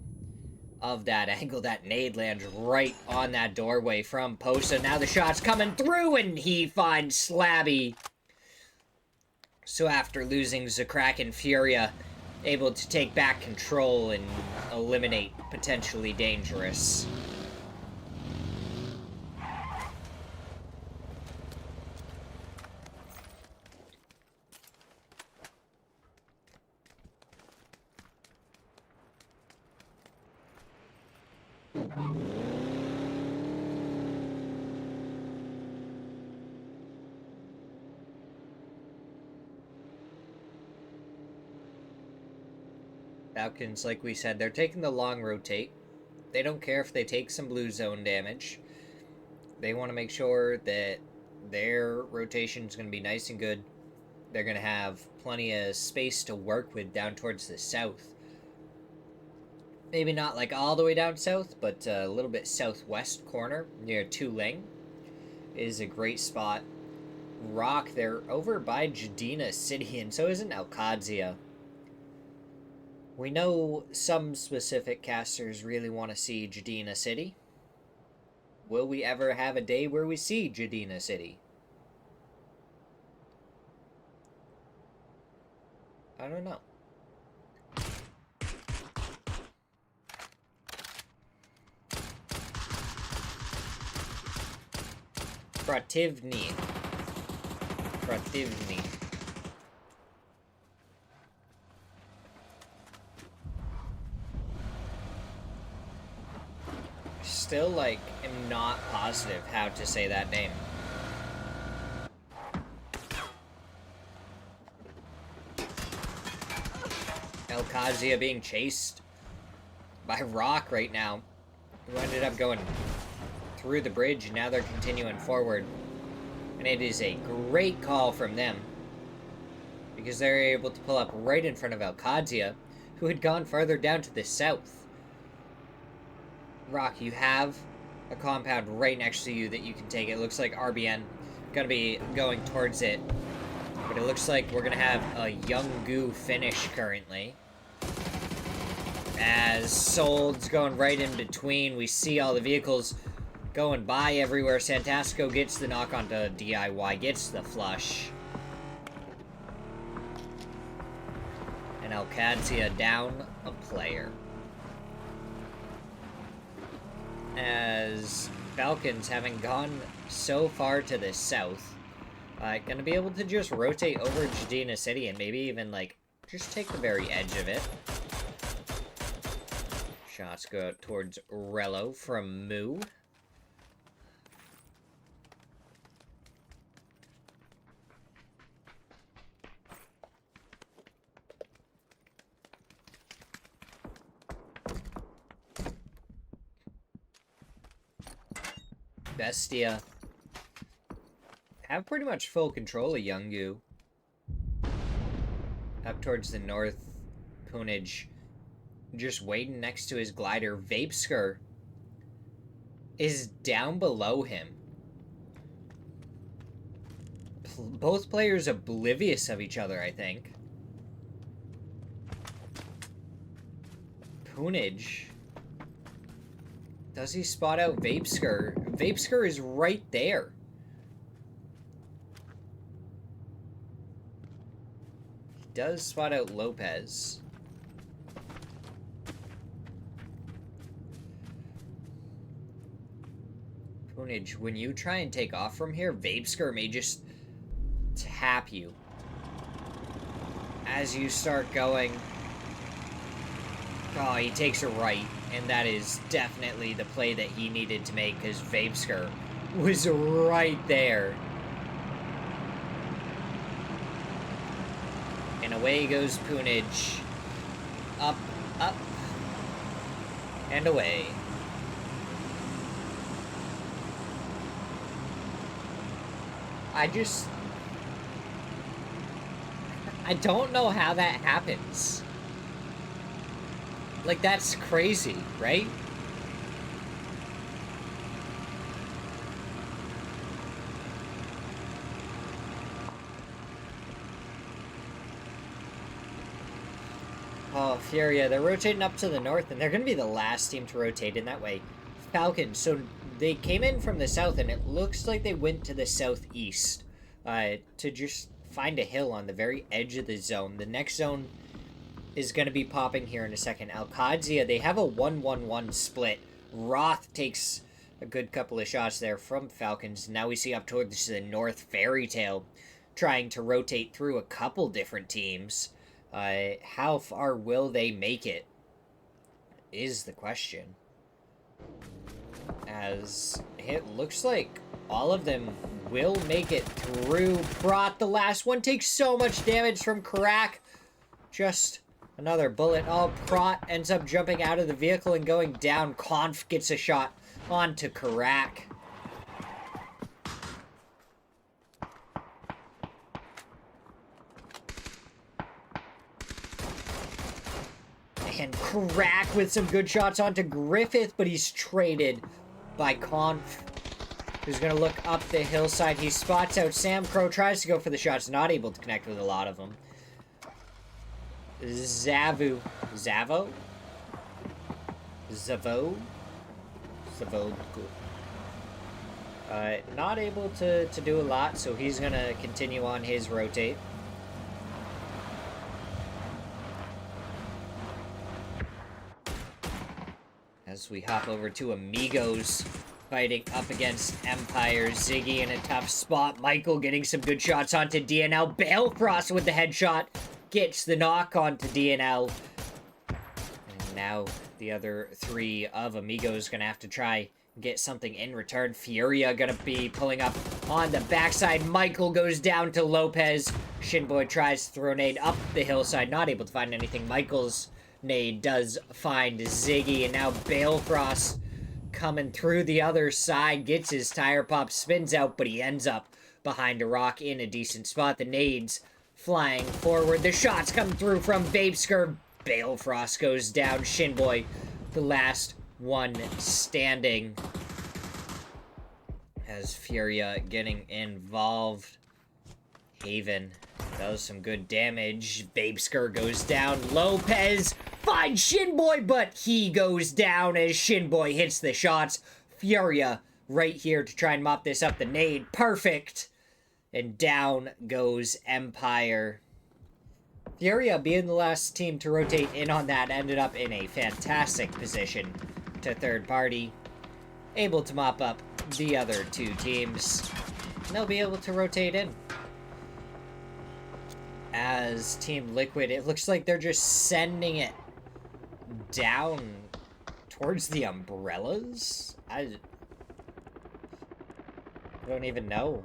of that angle. That nade lands right on that doorway from Posa. Now the shot's coming through, and he finds Slabby. So after losing Zakraken, Furia able to take back control and eliminate potentially dangerous. Falcons, like we said, they're taking the long rotate. They don't care if they take some blue zone damage. They want to make sure that their rotation is going to be nice and good. They're going to have plenty of space to work with down towards the south. Maybe not like all the way down south, but a little bit southwest corner near Tulang is a great spot. Rock, they're over by Jadina City, and so isn't Alcadzia. We know some specific casters really want to see Jadina City. Will we ever have a day where we see Jadina City? I don't know. Protivny. still, like, am not positive how to say that name. Alcazia being chased by Rock right now, who ended up going through the bridge, and now they're continuing forward. And it is a great call from them, because they're able to pull up right in front of Alcazia, who had gone farther down to the south. Rock, you have a compound right next to you that you can take. It looks like RBN gonna be going towards it, but it looks like we're gonna have a Young Goo finish currently. As Sold's going right in between, we see all the vehicles going by everywhere. Santasco gets the knock onto DIY, gets the flush. And Alcazia down a player. As Falcons, having gone so far to the south, gonna be able to just rotate over Jadina City and maybe even, like, just take the very edge of it. Shots go out towards Rello from Moo. Bestia have pretty much full control of Youngu. Up towards the north, Punage just waiting next to his glider. Vapeskar is down below him. Both players oblivious of each other, I think. Punage, does he spot out Vapeskar? Vapeskar is right there. He does spot out Lopez. Punage, when you try and take off from here, Vapeskar may just tap you as you start going. Oh, he takes a right, and that is definitely the play that he needed to make, because Vapeskar was right there. And away goes Punage. Up, up, and away. I don't know how that happens. Like, that's crazy, right? Oh, Furia, they're rotating up to the north, and they're going to be the last team to rotate in that way. Falcons, so they came in from the south, and it looks like they went to the southeast to just find a hill on the very edge of the zone. The next zone is going to be popping here in a second. Alcazia, they have a 1-1-1 split. Roth takes a good couple of shots there from Falcons. Now we see up towards the north, Fairy Tale trying to rotate through a couple different teams. How far will they make it is the question. As it looks like all of them will make it through. Prot, the last one, takes so much damage from Karak. Just another bullet. Oh, Prot ends up jumping out of the vehicle and going down. Conf gets a shot onto Karak. And Karak with some good shots onto Griffith, but he's traded by Conf, who's going to look up the hillside. He spots out Sam Crow, tries to go for the shots, not able to connect with a lot of them. Zavo? Not able to do a lot, so he's going to continue on his rotate. As we hop over to Amigos, fighting up against Empire. Ziggy in a tough spot. Michael getting some good shots onto DNL. Balefrost with the headshot gets the knock onto DNL. And now the other three of Amigos going to have to try get something in return. Furia gonna be pulling up on the backside. Michael goes down to Lopez. Shinboy tries to throw a nade up the hillside, not able to find anything. Michael's nade does find Ziggy, and now Balefrost coming through the other side, gets his tire pop, spins out, but he ends up behind a rock in a decent spot. The nades flying forward. The shots come through from Vapeskir. Balefrost goes down. Shinboy, the last one standing. As Furia getting involved. Haven does some good damage. Vapeskir goes down. Lopez finds Shinboy, but he goes down as Shinboy hits the shots. Furia right here to try and mop this up. The nade, perfect. And down goes Empire. Furia, being the last team to rotate in on that, ended up in a fantastic position to third party. Able to mop up the other two teams. And they'll be able to rotate in. As Team Liquid, it looks like they're just sending it down towards the umbrellas. I don't even know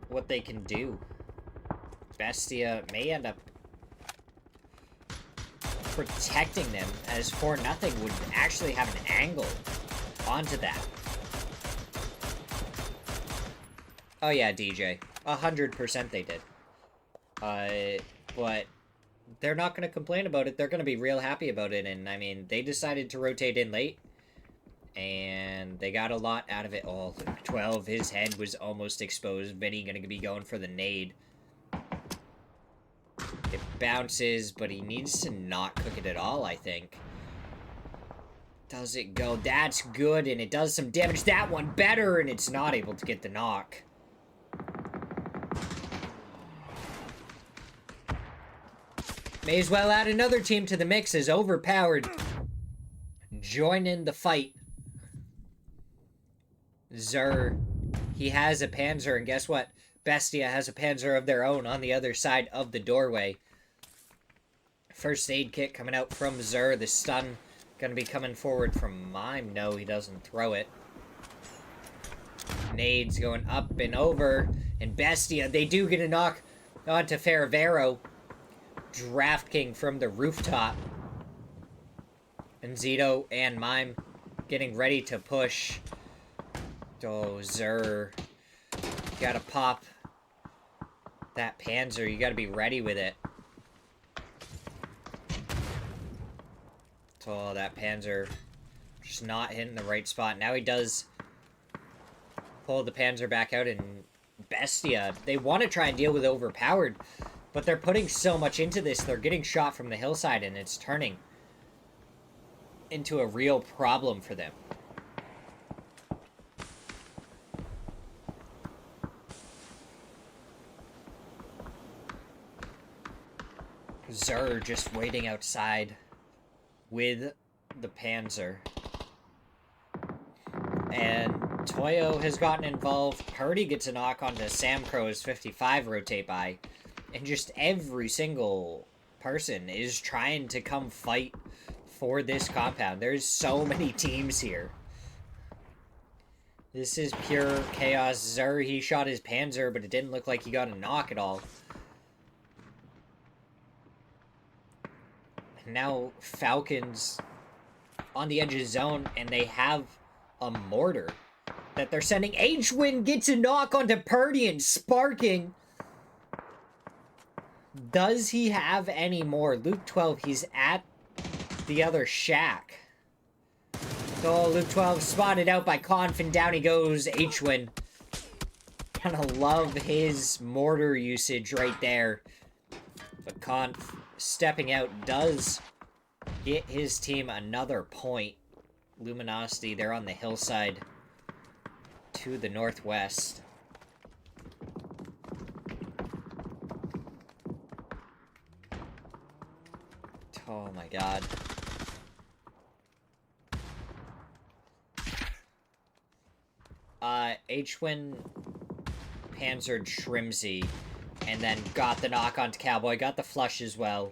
what they can do. Bestia may end up protecting them, as 4-0 would actually have an angle onto that. Oh yeah, DJ. 100% they did. But they're not going to complain about it. They're going to be real happy about it. And, I mean, they decided to rotate in late. And they got a lot out of it. Oh, 12, his head was almost exposed. Vinny going to be going for the nade. It bounces, but he needs to not cook it at all, I think. Does it go? That's good, and it does some damage. That one better, and it's not able to get the knock. May as well add another team to the mix as Overpowered join in the fight. Zur, he has a Panzer, and guess what? Bestia has a Panzer of their own on the other side of the doorway. First aid kit coming out from Zur. The stun gonna be coming forward from Mime. No, he doesn't throw it. Nades going up and over. And Bestia, they do get a knock onto Ferravero. Draft King from the rooftop. And Zito and Mime getting ready to push. Oh, Zur. You gotta pop that Panzer. You gotta be ready with it. Oh, that Panzer just not hitting the right spot. Now he does pull the Panzer back out, and Bestia, they want to try and deal with Overpowered, but they're putting so much into this. They're getting shot from the hillside, and it's turning into a real problem for them. Zur just waiting outside with the Panzer. And Toyo has gotten involved. Purdy gets a knock onto Sam Crow's 55 rotate by. And just every single person is trying to come fight for this compound. There's so many teams here. This is pure chaos. Zur, he shot his Panzer, but it didn't look like he got a knock at all. Now Falcons on the edge of zone, and they have a mortar that they're sending. H-Win gets a knock onto Purdy, and Sparking. Does he have any more? Luke 12, he's at the other shack. So Luke 12 spotted out by Conf, and down he goes. H-Win. Kinda love his mortar usage right there. But Conf stepping out does get his team another point. Luminosity, they're on the hillside to the northwest. Oh my god. H-Win panzered Shrimsy, and then got the knock onto Cowboy, got the flush as well.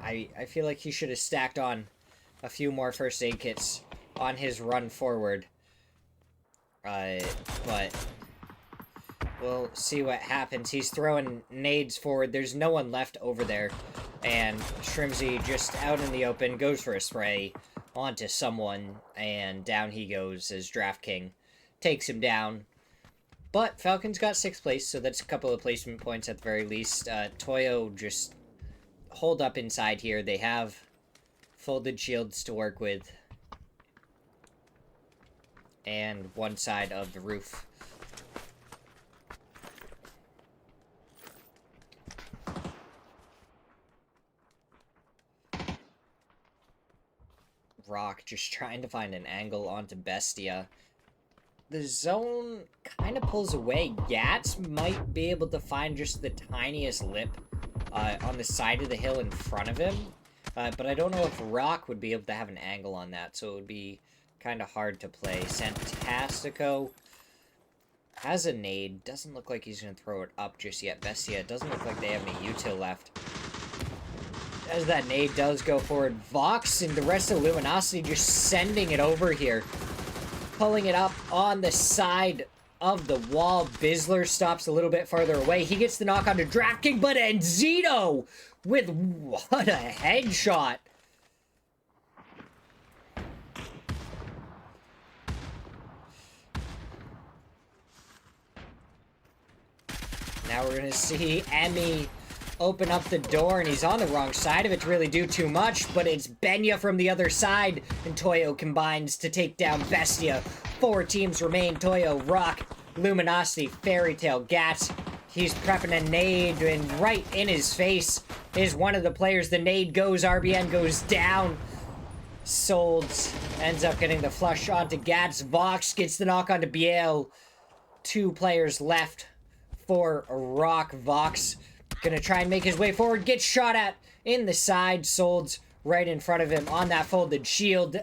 I feel like he should have stacked on a few more first aid kits on his run forward. But we'll see what happens. He's throwing nades forward. There's no one left over there. And Shrimsy just out in the open goes for a spray onto someone. And down he goes as Draft King takes him down. But Falcon's got 6th place, so that's a couple of placement points at the very least. Toyo just hold up inside here. They have folded shields to work with. And one side of the roof. Rock just trying to find an angle onto Bestia. The zone kind of pulls away. Gats might be able to find just the tiniest lip on the side of the hill in front of him. But I don't know if Rock would be able to have an angle on that, so it would be kind of hard to play. Santastico has a nade. Doesn't look like he's going to throw it up just yet. Bestia, doesn't look like they have any util left. As that nade does go forward, Vox and the rest of Luminosity just sending it over here. Pulling it up on the side of the wall. Bizzler stops a little bit farther away. He gets the knock onto Draft King, but Enzito with what a headshot. Now we're going to see Emmy open up the door, and he's on the wrong side of it to really do too much, but it's Benya from the other side, and Toyo combines to take down Bestia. 4 teams remain: Toyo, Rock, Luminosity, Fairy Tail, Gats. He's prepping a nade, and right in his face is one of the players. The nade goes, RBN goes down. Solds ends up getting the flush onto Gats. Vox gets the knock onto Biel. 2 players left for Rock. Vox gonna try and make his way forward. Gets shot at in the side. Solds right in front of him on that folded shield.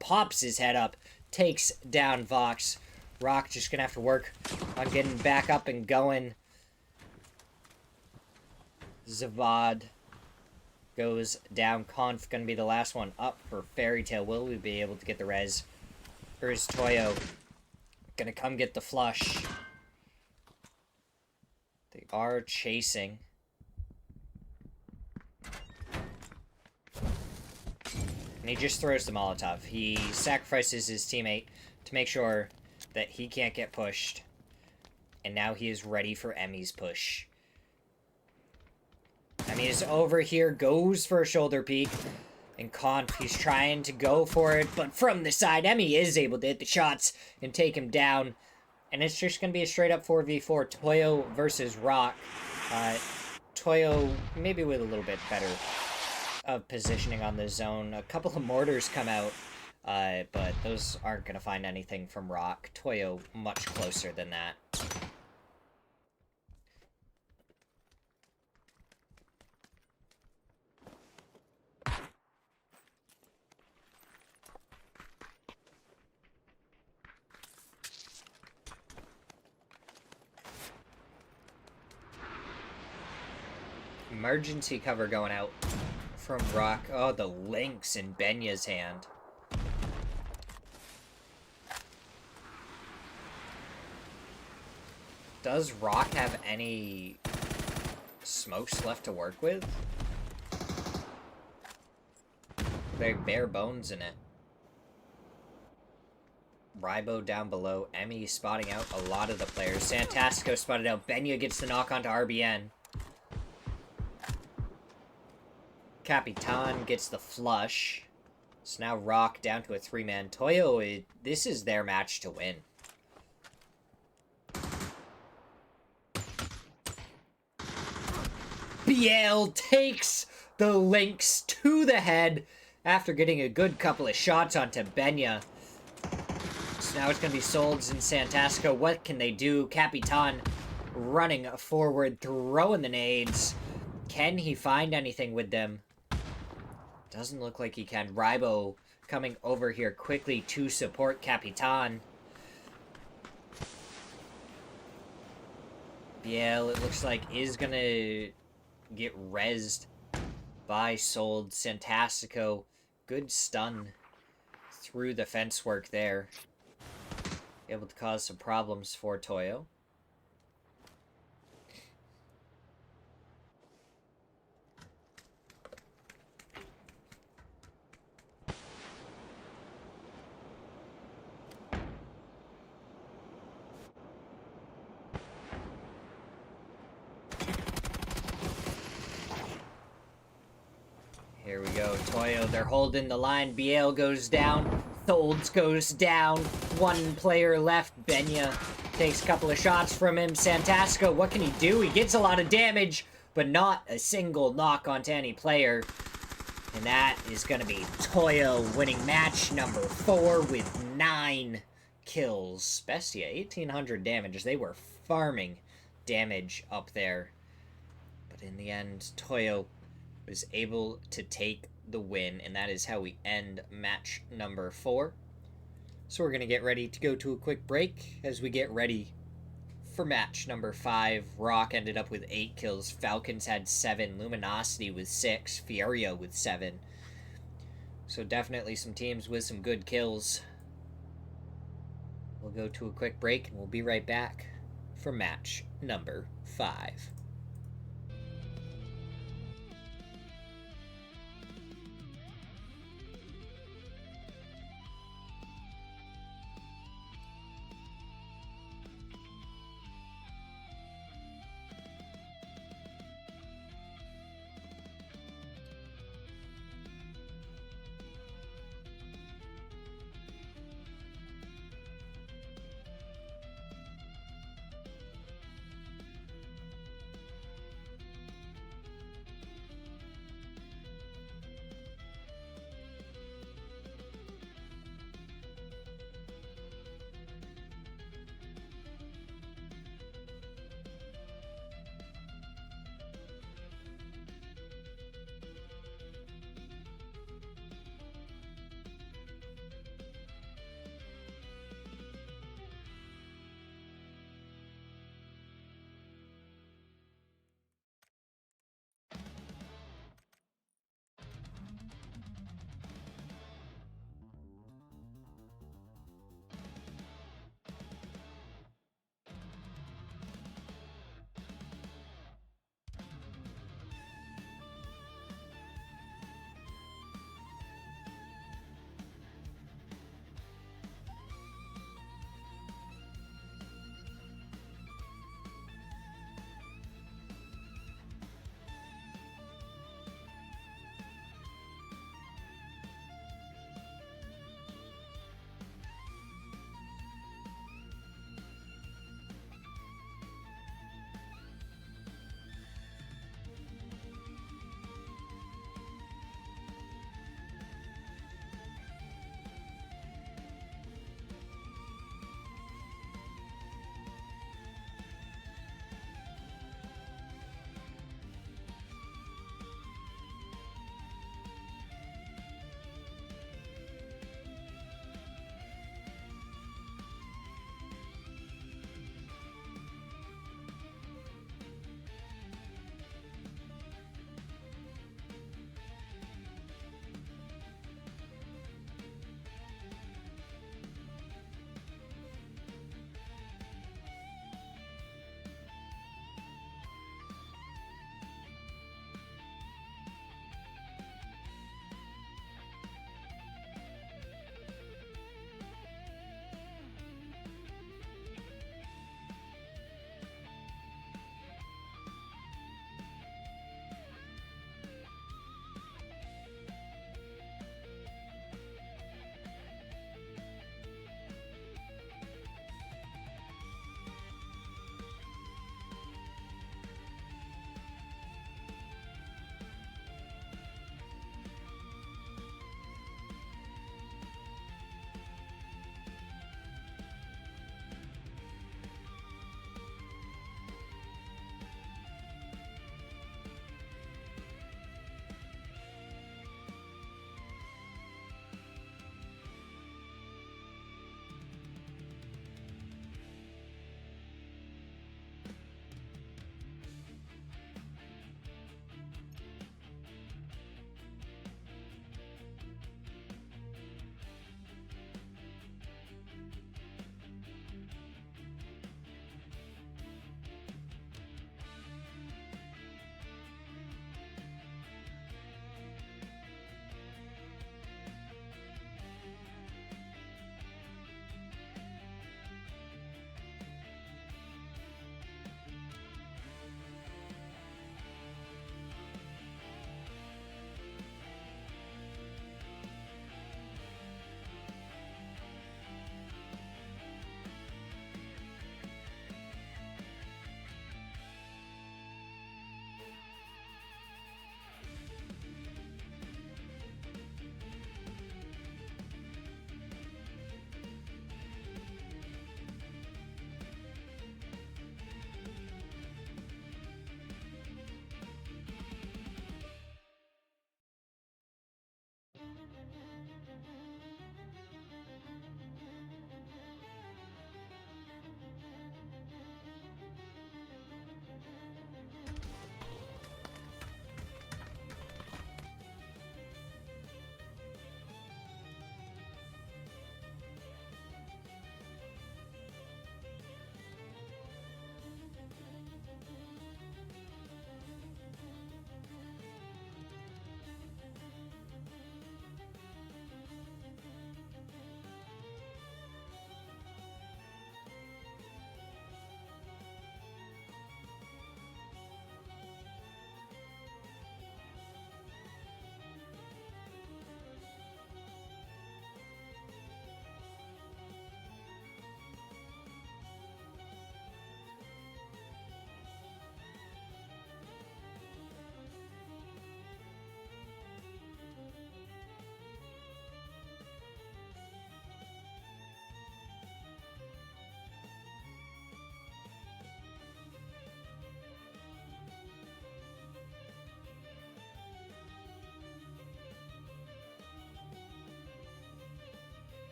Pops his head up. Takes down Vox. Rock just gonna have to work on getting back up and going. Zavad goes down. Conf gonna be the last one up for Fairy Tail. Will we be able to get the res? Or is Toyo gonna come get the flush? They are chasing. And he just throws the Molotov. He sacrifices his teammate to make sure that he can't get pushed. And now he is ready for Emmy's push. Emmy is over here, goes for a shoulder peek. And Conf, he's trying to go for it, but from the side, Emmy is able to hit the shots and take him down. And it's just going to be a straight-up 4v4, Toyo versus Rock. Toyo maybe with a little bit better of positioning on the zone. A couple of mortars come out, but those aren't going to find anything from Rock. Toyo much closer than that. Emergency cover going out from Rock. Oh, the links in Benya's hand. Does Rock have any smokes left to work with? Very bare bones in it. Rybo down below. Emmy spotting out a lot of the players. Santastico spotted out. Benya gets the knock onto RBN. Capitan gets the flush. So now Rock down to a 3-man. Toyo, this is their match to win. Biel takes the links to the head after getting a good couple of shots onto Benya. So now it's going to be Solds and Santastico. What can they do? Capitan running forward, throwing the nades. Can he find anything with them? Doesn't look like he can. Rybo coming over here quickly to support Capitan. Biel, it looks like, is gonna get rezzed Buy, sold, Santastico. Good stun through the fence work there. Able to cause some problems for Toyo. Here we go, Toyo, they're holding the line. Biel goes down. Tholds goes down. One player left. Benya takes a couple of shots from him. Santasco, what can he do? He gets a lot of damage, but not a single knock onto any player. And that is going to be Toyo winning match number 4 with 9 kills. Bestia, 1,800 damage. They were farming damage up there. But in the end, Toyo was able to take the win, and that is how we end match number 4. So we're going to get ready to go to a quick break as we get ready for match number 5. Rock ended up with 8 kills, Falcons had 7, Luminosity with 6, Fierio with 7. So definitely some teams with some good kills. We'll go to a quick break and we'll be right back for match number 5.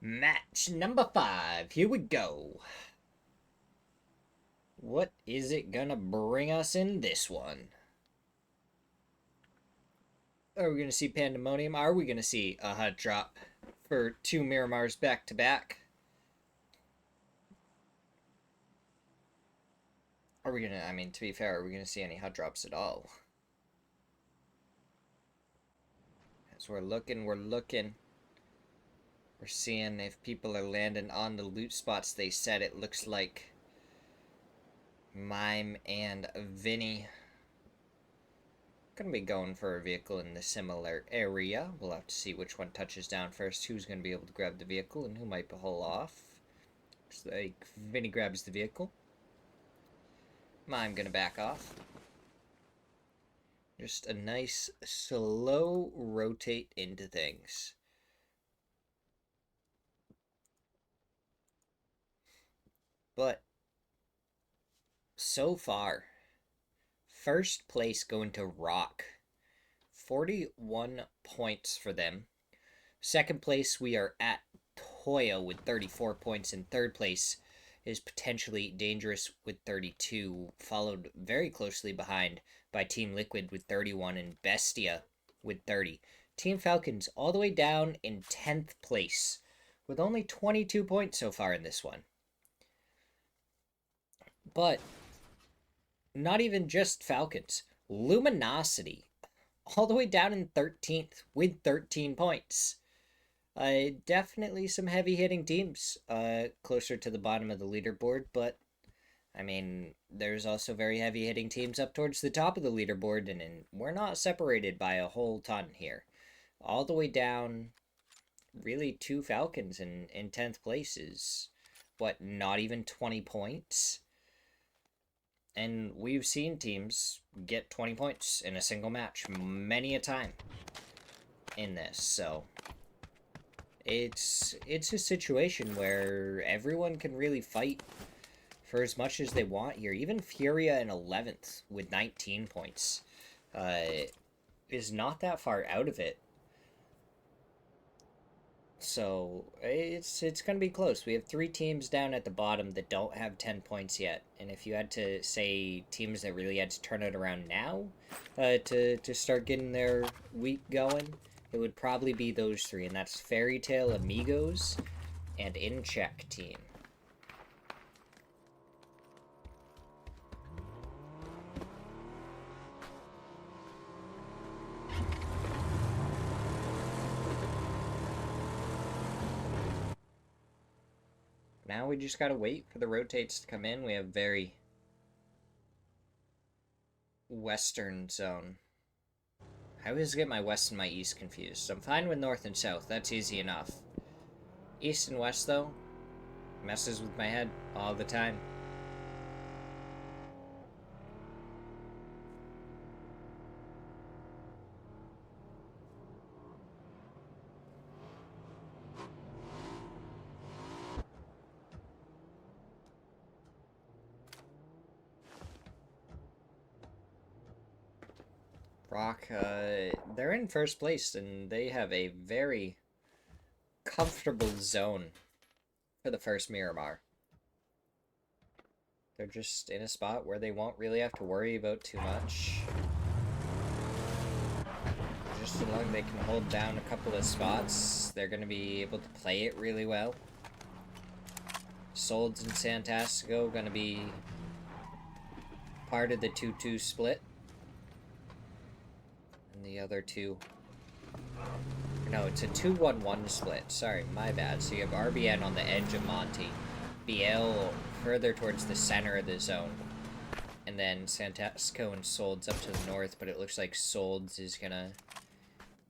Match number 5. Here we go. What is it gonna bring us in this one? Are we gonna see Pandemonium? Are we gonna see a hot drop for 2 Miramars back to back? Are we gonna, I mean, to be fair, are we gonna see any hot drops at all? As we're looking, We're seeing if people are landing on the loot spots they said. It looks like Mime and Vinny gonna be going for a vehicle in the similar area. We'll have to see which one touches down first, who's gonna be able to grab the vehicle, and who might pull off. Looks like Vinny grabs the vehicle. Mime gonna back off. Just a nice slow rotate into things. But so far, first place going to Rock. 41 points for them. Second place, we are at Toyo with 34 points. In third place is potentially Dangerous with 32, followed very closely behind by Team Liquid with 31 and Bestia with 30. Team Falcons all the way down in 10th place with only 22 points so far in this one. But not even just Falcons. Luminosity all the way down in 13th with 13 points. Definitely some heavy hitting teams closer to the bottom of the leaderboard, but I mean, there's also very heavy hitting teams up towards the top of the leaderboard, and we're not separated by a whole ton here. All the way down, really, 2 Falcons in 10th place is, what, not even 20 points? And we've seen teams get 20 points in a single match many a time in this, so it's a situation where everyone can really fight for as much as they want here. Even Furia in 11th with 19 points is not that far out of it. So it's going to be close. We have 3 teams down at the bottom that don't have 10 points yet. And if you had to say teams that really had to turn it around now to start getting their week going, it would probably be those 3. And that's Fairy Tale Amigos and In Check Team. Now we just gotta wait for the rotates to come in. We have very western zone. I always get my west and my east confused. I'm fine with north and south. That's easy enough. East and west, though, messes with my head all the time. Rock, they're in first place, and they have a very comfortable zone for the first Miramar. They're just in a spot where they won't really have to worry about too much. Just as long as they can hold down a couple of spots, they're going to be able to play it really well. Solds and Santastico going to be part of the 2-2 split. The other 2. No, it's a 2-1-1 split. Sorry, my bad. So you have RBN on the edge of Monty, BL further towards the center of the zone, and then Santasco and Solds up to the north, but it looks like Solds is gonna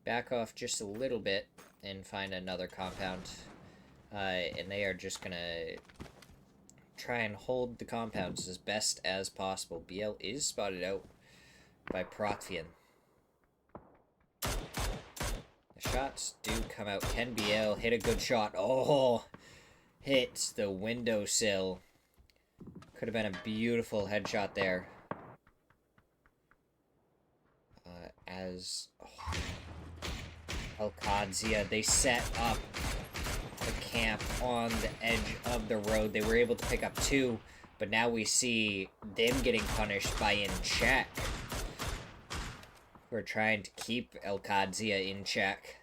back off just a little bit and find another compound. And they are just gonna try and hold the compounds as best as possible. BL is spotted out by Protvian. The shots do come out. Ken BL hit a good shot. Oh, hits the windowsill. Could have been a beautiful headshot there. Alcadzia, they set up a camp on the edge of the road. They were able to pick up 2, but now we see them getting punished by in check. We're trying to keep Elkadzia in check.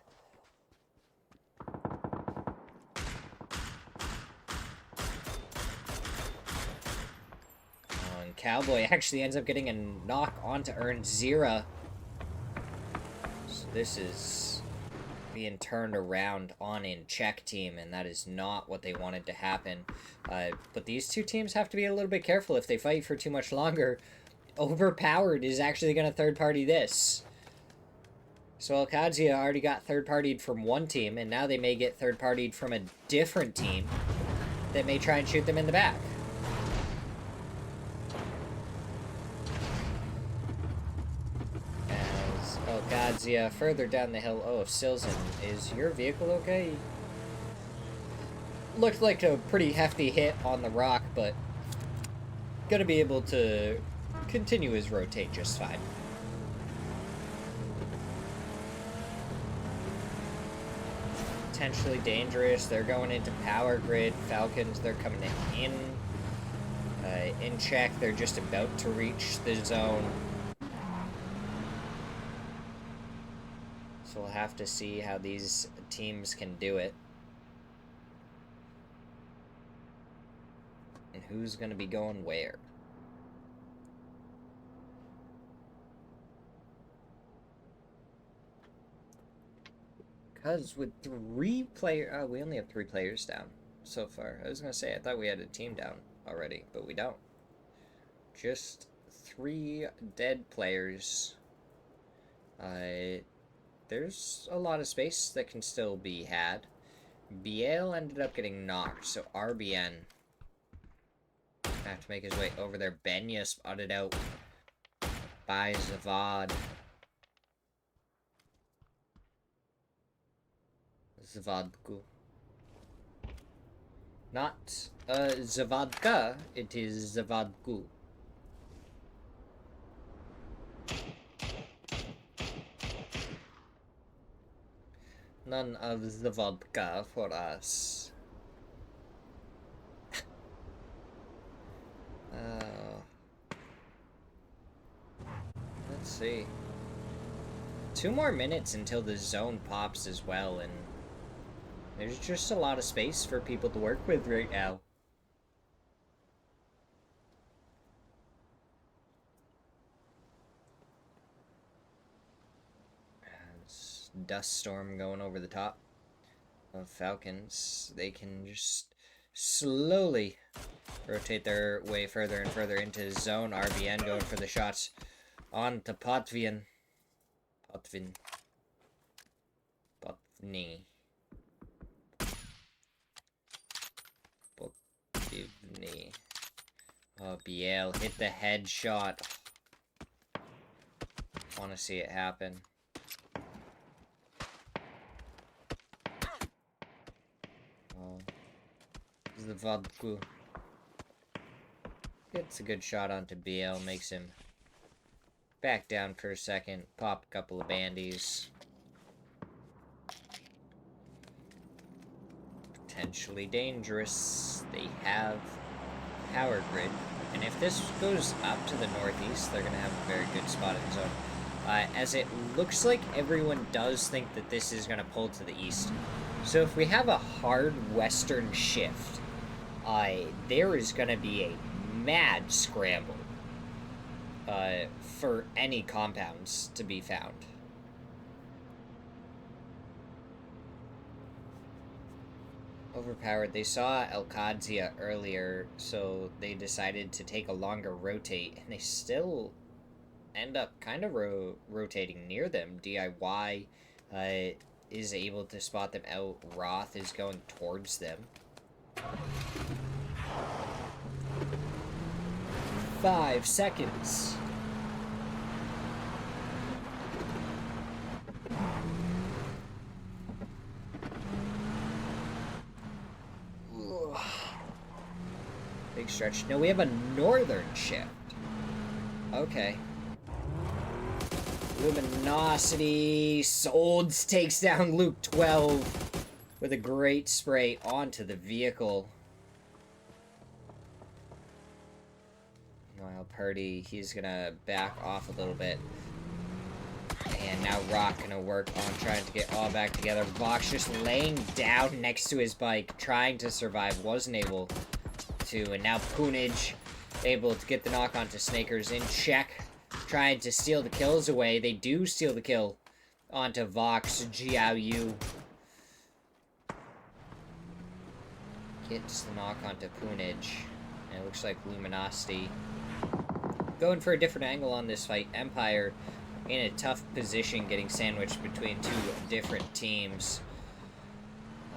And Cowboy actually ends up getting a knock onto Smirzera. So this is being turned around on in check team, and that is not what they wanted to happen. But these two teams have to be a little bit careful. If they fight for too much longer, Overpowered is actually going to third-party this. So Elkadzia already got third-partied from one team, and now they may get third-partied from a different team that may try and shoot them in the back. As Elkadzia further down the hill... Oh, Silzen, is your vehicle okay? Looked like a pretty hefty hit on the rock, but gonna be able to continue his rotate just fine. Potentially dangerous. They're going into power grid. Falcons, they're coming in. In check, they're just about to reach the zone. So we'll have to see how these teams can do it. And who's going to be going where. Because with 3 players... Oh, we only have 3 players down so far. I was going to say, I thought we had a team down already, but we don't. Just 3 dead players. There's a lot of space that can still be had. Biel ended up getting knocked, so RBN have to make his way over there. Benya spotted out by Zavad. Zavadku. Not Zavadka, it is Zavadku. None of the vodka for us. Let's see. 2 more minutes until the zone pops as well, and there's just a lot of space for people to work with right now. Dust storm going over the top of Falcons. They can just slowly rotate their way further and further into zone. RBN going for the shots on to Potvin. Potvni. Oh, Biel hit the headshot. Want to see it happen. The Vodku gets a good shot onto BL, makes him back down for a second, pop a couple of bandies. Potentially dangerous. They have power grid, and if this goes up to the northeast, they're going to have a very good spot in zone. As it looks like everyone does think that this is going to pull to the east. So if we have a hard western shift, there is going to be a mad scramble for any compounds to be found. Overpowered. They saw Elkadzia earlier, so they decided to take a longer rotate, and they still end up kind of rotating near them. DIY is able to spot them out. Roth is going towards them. 5 seconds. Big stretch. No, we have a northern shift. Okay. Luminosity. Solds takes down Luke 12. with a great spray onto the vehicle. While Purdy, he's gonna back off a little bit. And now Rock gonna work on trying to get all back together. Vox just laying down next to his bike, trying to survive, wasn't able to. And now Poonage able to get the knock onto Snakers in check, trying to steal the kills away. They do steal the kill onto Vox. Jiao Yu gets the knock onto Poonage. And it looks like Luminosity going for a different angle on this fight. Empire in a tough position, getting sandwiched between two different teams.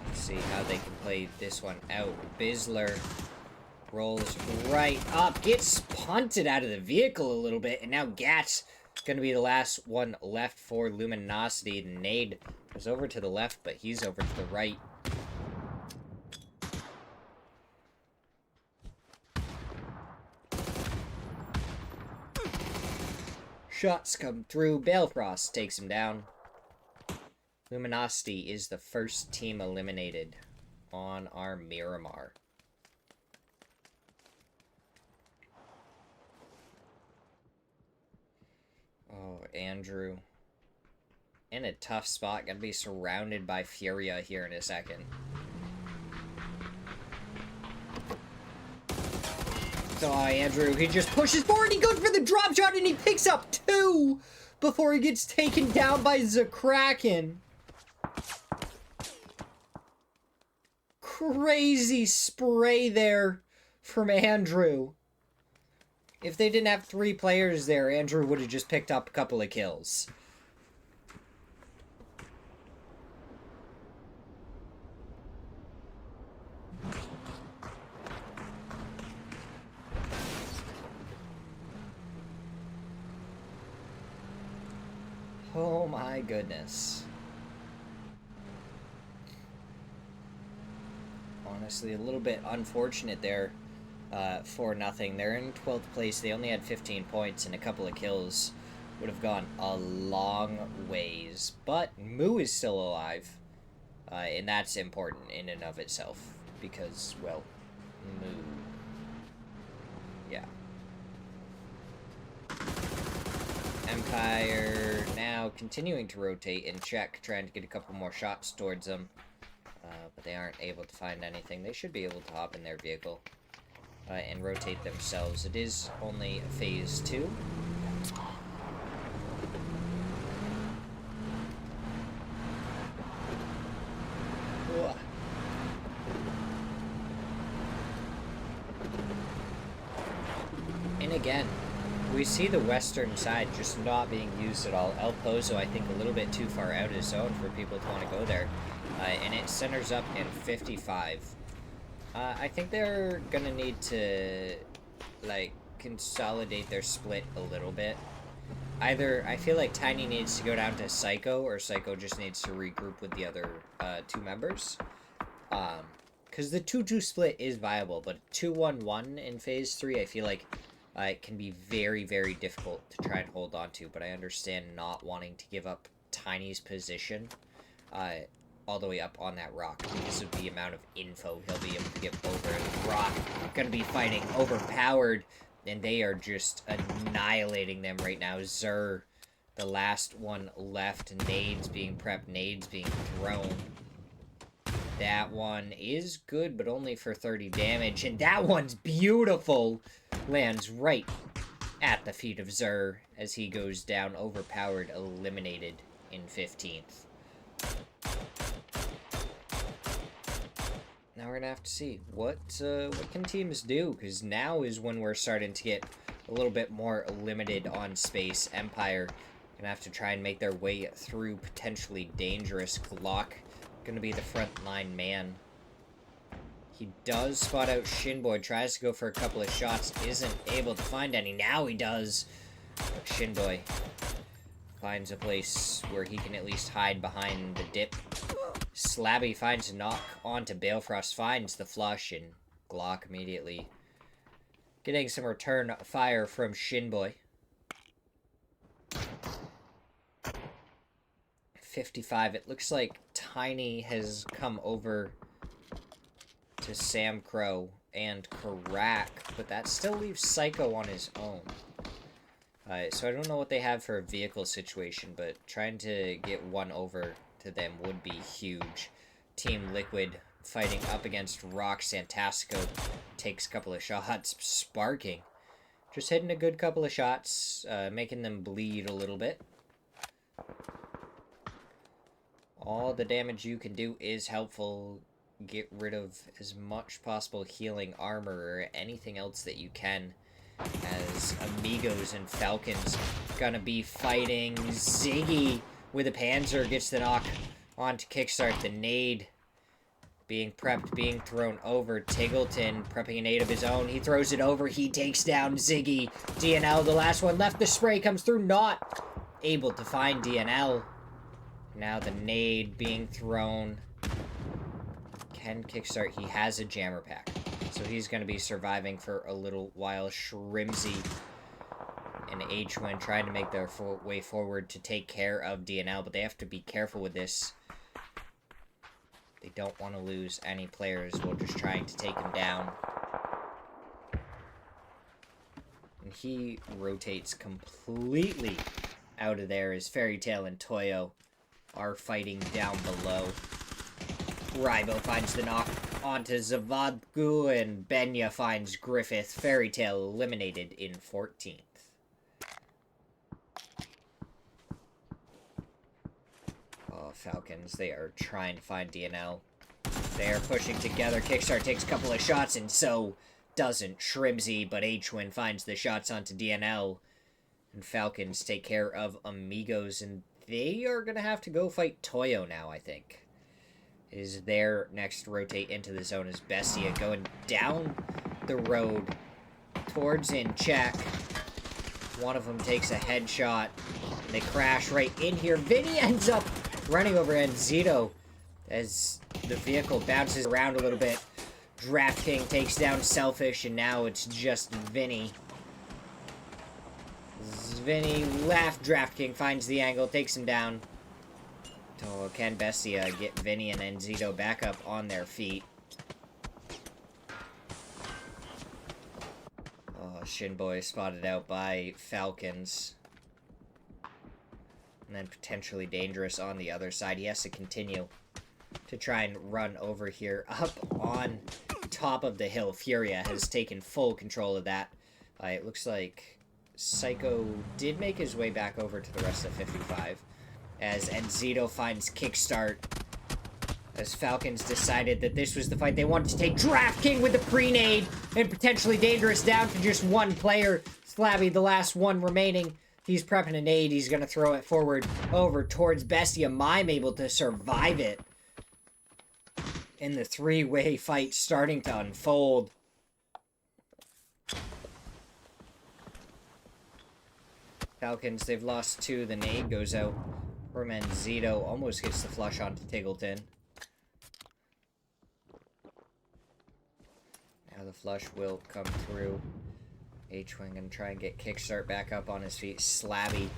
Let's see how they can play this one out. Bizzler rolls right up, gets punted out of the vehicle a little bit, and now Gat's gonna be the last one left for Luminosity. Nade goes over to the left, but he's over to the right. Shots come through. Balefrost takes him down. Luminosity is the first team eliminated on our Miramar. Oh, Andrew. In a tough spot. Gonna be surrounded by Furia here in a second. Oh, Andrew, he just pushes forward, he goes for the drop shot, and he picks up 2 before he gets taken down by Zakraken. Crazy spray there from Andrew. If they didn't have 3 players there, Andrew would have just picked up a couple of kills. Oh my goodness. Honestly, a little bit unfortunate there for nothing. They're in 12th place. They only had 15 points, and a couple of kills would have gone a long ways. But Moo is still alive, and that's important in and of itself because, well, Moo. Yeah. Empire now continuing to rotate and check, trying to get a couple more shots towards them. But they aren't able to find anything. They should be able to hop in their vehicle and rotate themselves. It is only phase 2. Ugh. And again, we see the western side just not being used at all. El Pozo, I think, a little bit too far out of zone for people to want to go there. And it centers up in 55. I think they're going to need to, like, consolidate their split a little bit. Either, I feel like Tiny needs to go down to Psycho, or Psycho just needs to regroup with the other 2 members. Because the 2-2 split is viable, but 2-1-1 in Phase 3, I feel like it can be very, very difficult to try and hold on to, but I understand not wanting to give up Tiny's position all the way up on that rock because of the amount of info he'll be able to get over. The rock going to be fighting overpowered, and they are just annihilating them right now. Zur, the last one left. Nades being prepped, nades being thrown. That one is good, but only for 30 damage, and that one's beautiful. Lands right at the feet of Zur as he goes down, overpowered, eliminated in 15th. Now we're gonna have to see what can teams do, because now is when we're starting to get a little bit more limited on space. Empire gonna have to try and make their way through potentially dangerous. Glock gonna be the front line man. He does spot out Shinboy, tries to go for a couple of shots, isn't able to find any. Now he does. But Shinboy finds a place where he can at least hide behind the dip. Slabby finds a knock onto Balefrost, finds the flush, and Glock immediately getting some return fire from Shinboy. 55, it looks like Tiny has come over to Sam Crow and Karak, but that still leaves Psycho on his own. So I don't know what they have for a vehicle situation, but trying to get one over to them would be huge. Team Liquid fighting up against Rock. Santastico takes a couple of shots. Sparking. Just hitting a good couple of shots, making them bleed a little bit. All the damage you can do is helpful. Get rid of as much possible healing armor or anything else that you can, as Amigos and Falcons gonna be fighting. Ziggy with a Panzer gets the knock on to kickstart the nade. Being prepped, being thrown over. Tiggleton prepping a nade of his own. He throws it over. He takes down Ziggy. DNL, the last one left. The spray comes through. Not able to find DNL. Now the nade being thrown. Can kickstart. He has a jammer pack, so he's going to be surviving for a little while. Shrimsy and H-Win trying to make their way forward to take care of DNL, but they have to be careful with this. They don't want to lose any players while just trying to take him down. And he rotates completely out of there as Fairy Tail and Toyo are fighting down below. Rybo finds the knock onto Zavadgu, and Benya finds Griffith. Fairy Tail eliminated in 14th. Oh, Falcons, they are trying to find DNL. They are pushing together. Kickstart takes a couple of shots, and so doesn't Shrimsy, but H-Win finds the shots onto DNL. And Falcons take care of Amigos, and they are going to have to go fight Toyo now, I think. Is their next rotate into the zone as Bestia going down the road towards in check. One of them takes a headshot. And they crash right in here. Vinny ends up running over Enzito as the vehicle bounces around a little bit. Draft King takes down Selfish, and now it's just Vinny. Vinny left. Draft King finds the angle, takes him down. Oh, can Bestia get Vinny and Enzito back up on their feet? Oh, Shinboy spotted out by Falcons. And then potentially dangerous on the other side. He has to continue to try and run over here. Up on top of the hill, Furia has taken full control of that. It looks like Psycho did make his way back over to the rest of 55. As Enzito finds kickstart. As Falcons decided that this was the fight they wanted to take. Draft King with the pre-nade. And potentially dangerous down to just one player. Slabby, the last one remaining. He's prepping a nade. He's going to throw it forward over towards Bestia. Mime able to survive it. And the three-way fight starting to unfold. Falcons, they've lost two. The nade goes out. Zito almost gets the flush onto Tiggleton. Now the flush will come through. H-Wing gonna try and get Kickstart back up on his feet. Slabby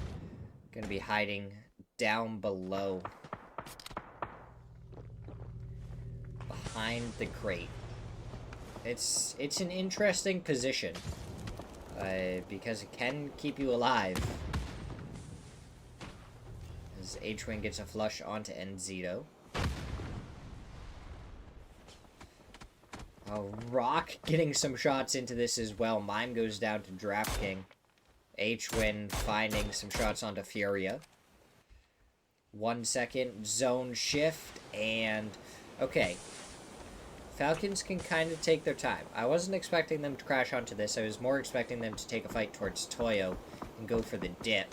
gonna be hiding down below. Behind the crate. It's an interesting position. Because it can keep you alive. As H-Wing gets a flush onto Enzito. Rock getting some shots into this as well. Mime goes down to Draft King. H-Win finding some shots onto Furia. 1 second. Zone shift. And... okay. Falcons can kind of take their time. I wasn't expecting them to crash onto this. I was more expecting them to take a fight towards Toyo and go for the dip.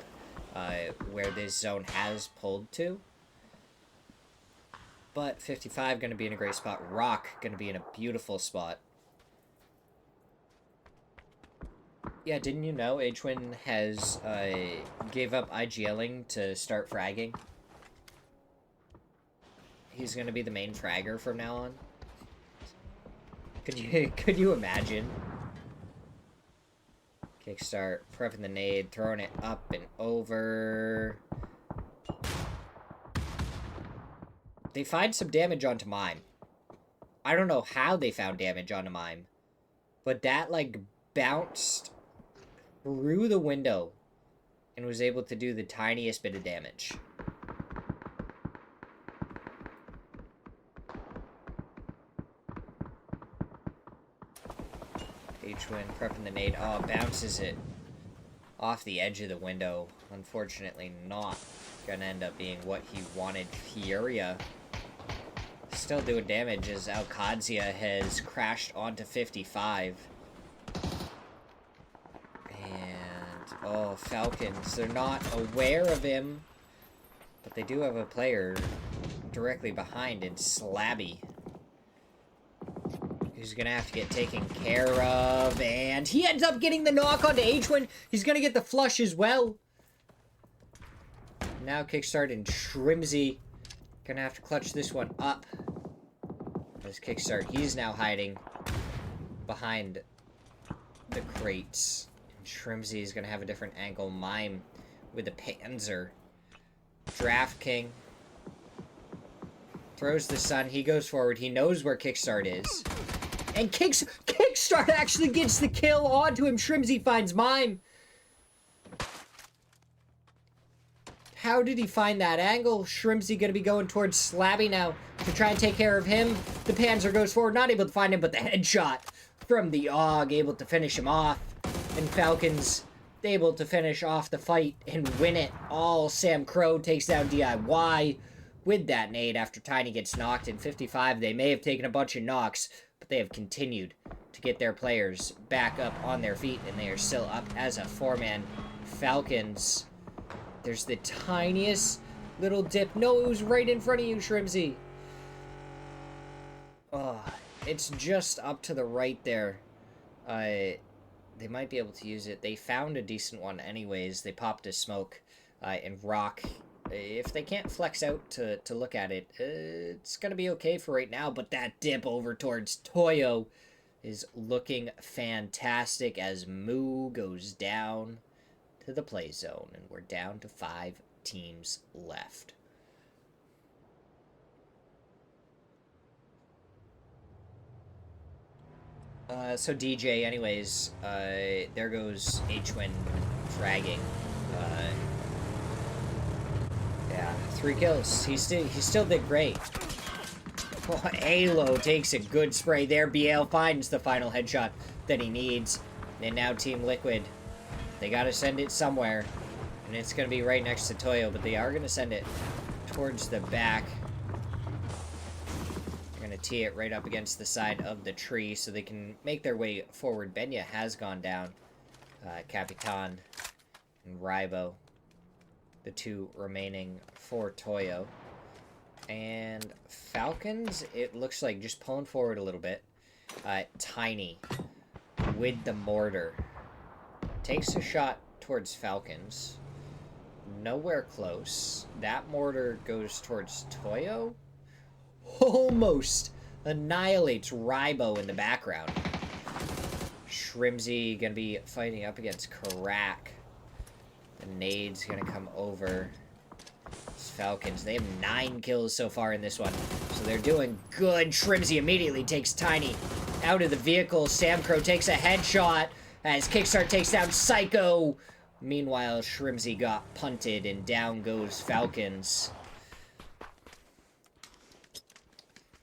Where this zone has pulled to. But 55 going to be in a great spot. Rock going to be in a beautiful spot. Yeah, didn't you know H-Win has gave up IGLing to start fragging? He's going to be the main fragger from now on. Could you imagine? Kickstart, prepping the nade, throwing it up and over. They find some damage onto Mime. I don't know how they found damage onto Mime. But that, like, bounced through the window and was able to do the tiniest bit of damage. H-Win prepping the nade. Oh, bounces it off the edge of the window. Unfortunately not gonna end up being what he wanted. Furia still doing damage as Alcadzia has crashed onto 55. And, oh, Falcons. They're not aware of him. But they do have a player directly behind in Slabby, who's gonna have to get taken care of. And he ends up getting the knock onto H-Win. He's gonna get the flush as well. Now Kickstart and Shrimzy gonna have to clutch this one up. As Kickstart, he's now hiding behind the crates. And Shrimzy is gonna have a different angle. Mime with the Panzer. Draft King throws the sun. He goes forward. He knows where Kickstart is. And Kickstart actually gets the kill onto him. Shrimzy finds Mime. How did he find that angle? Shrimzy gonna be going towards Slabby now to try and take care of him. The Panzer goes forward, not able to find him, but the headshot from the AUG able to finish him off. And Falcons able to finish off the fight and win it all. Sam Crow takes down DIY with that nade after Tiny gets knocked. In 55, they may have taken a bunch of knocks, but they have continued to get their players back up on their feet, and they are still up as a 4-man. Falcons, there's the tiniest little dip. No, it was right in front of you, Shrimzy. Oh, it's just up to the right there. They might be able to use it. They found a decent one anyways. They popped a smoke and rock. If they can't flex out to look at it, it's going to be okay for right now. But that dip over towards Toyo is looking fantastic as Moo goes down to the play zone. And we're down to 5 teams left. So DJ, anyways, there goes H-Win fragging. Yeah, 3 kills. He still did great. Oh, Halo takes a good spray there. BL finds the final headshot that he needs. And now Team Liquid, they gotta send it somewhere. And it's gonna be right next to Toyo, but they are gonna send it towards the back. Tee it right up against the side of the tree so they can make their way forward. Benya has gone down. Capitan and Rybo, the 2 remaining for Toyo. And Falcons, it looks like just pulling forward a little bit. Tiny with the mortar. Takes a shot towards Falcons. Nowhere close. That mortar goes towards Toyo. Almost annihilates Rybo in the background. Shrimzy gonna be fighting up against Karak. The nade's gonna come over. It's Falcons, they have 9 kills so far in this one, so they're doing good. Shrimzy immediately takes Tiny out of the vehicle. Sam Crow takes a headshot as Kickstart takes down Psycho. Meanwhile, Shrimzy got punted and down goes Falcons.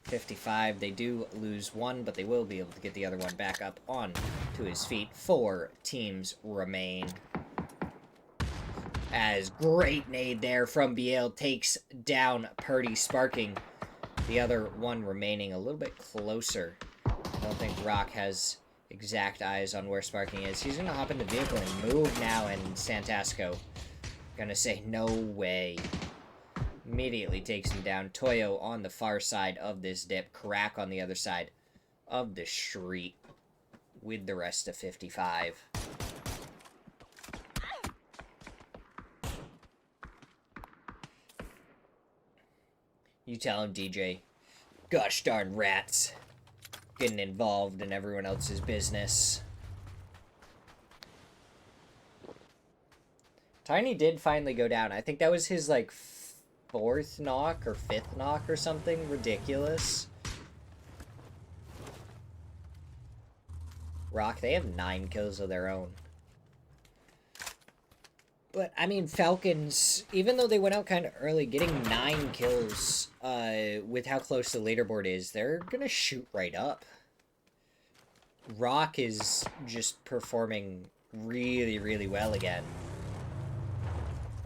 55, they do lose 1, but they will be able to get the other one back up on to his feet. 4 teams remain. As great nade there from BL takes down Purdy, sparking the other one remaining a little bit closer. I don't think Rock has exact eyes on where Sparking is. He's going to hop in the vehicle and move now, and Santasco going to say no way. Immediately takes him down. Toyo on the far side of this dip. Karak on the other side of the street with the rest of 55. You tell him, DJ. Gosh darn rats. Getting involved in everyone else's business. Tiny did finally go down. I think that was his, like, 4th knock or 5th knock or something ridiculous. Rock, they have 9 kills of their own. But, I mean, Falcons, even though they went out kind of early, getting 9 kills with how close the leaderboard is, they're going to shoot right up. Rock is just performing really, really well again.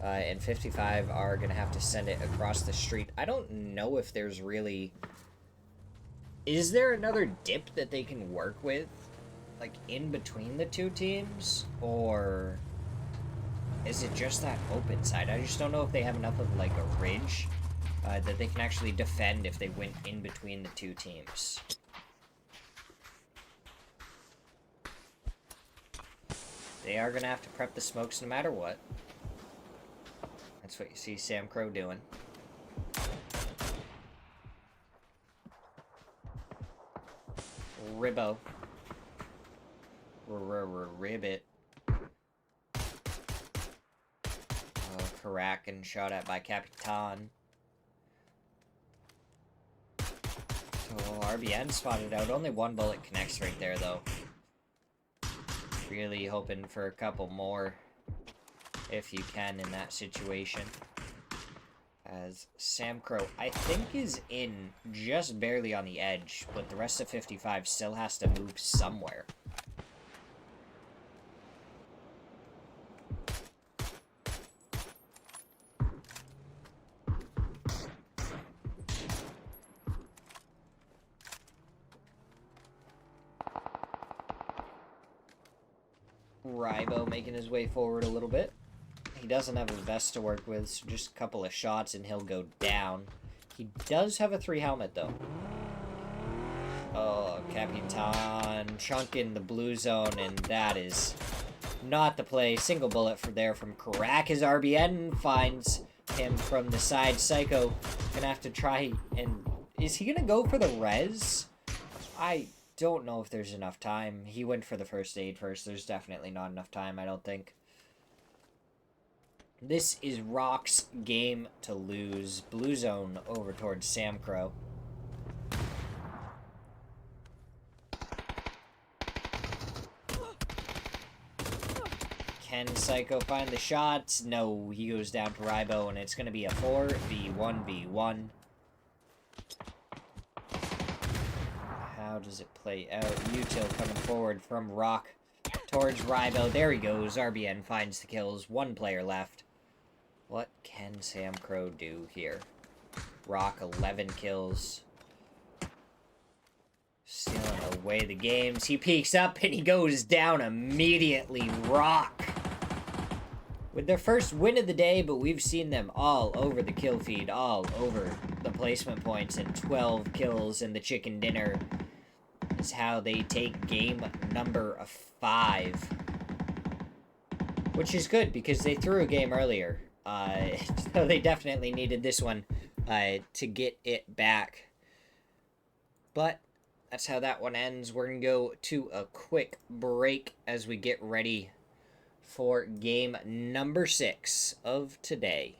And 55 are going to have to send it across the street. I don't know if there's really... Is there another dip that they can work with? Like, in between the two teams? Or... is it just that open side? I just don't know if they have enough of, like, a ridge that they can actually defend if they went in between the two teams. They are going to have to prep the smokes no matter what. That's what you see Sam Crow doing. Ribbo. Ribbit. Karakin shot at by Capitan. Oh, RBN spotted out. Only one bullet connects right there, though. Really hoping for a couple more, if you can, in that situation. As Sam Crow, I think, is in just barely on the edge, but the rest of 55 still has to move somewhere. Rybo making his way forward a little bit. He doesn't have his vest to work with, so just a couple of shots and he'll go down. He does have a 3 helmet, though. Oh, Capitan chunking the blue zone, and that is not the play. Single bullet from Karak. His RBN finds him from the side. Psycho gonna have to try, and is he gonna go for the res? I don't know if there's enough time. He went for the first aid first. There's definitely not enough time, I don't think. This is Rock's game to lose. Blue zone over towards Sam Crow. Can Psycho find the shots? No, he goes down to Rybo, and it's going to be a 4v1v1. How does it play out? Util coming forward from Rock towards Rybo. There he goes. RBN finds the kills. One player left. What can Sam Crow do here? Rock, 11 kills. Stealing away the games. He peeks up and he goes down immediately. Rock with their first win of the day, but we've seen them all over the kill feed, all over the placement points, and 12 kills in the chicken dinner is how they take game number 5. Which is good, because they threw a game earlier. So they definitely needed this one to get it back. But that's how that one ends. We're going to go to a quick break as we get ready for game number 6 of today.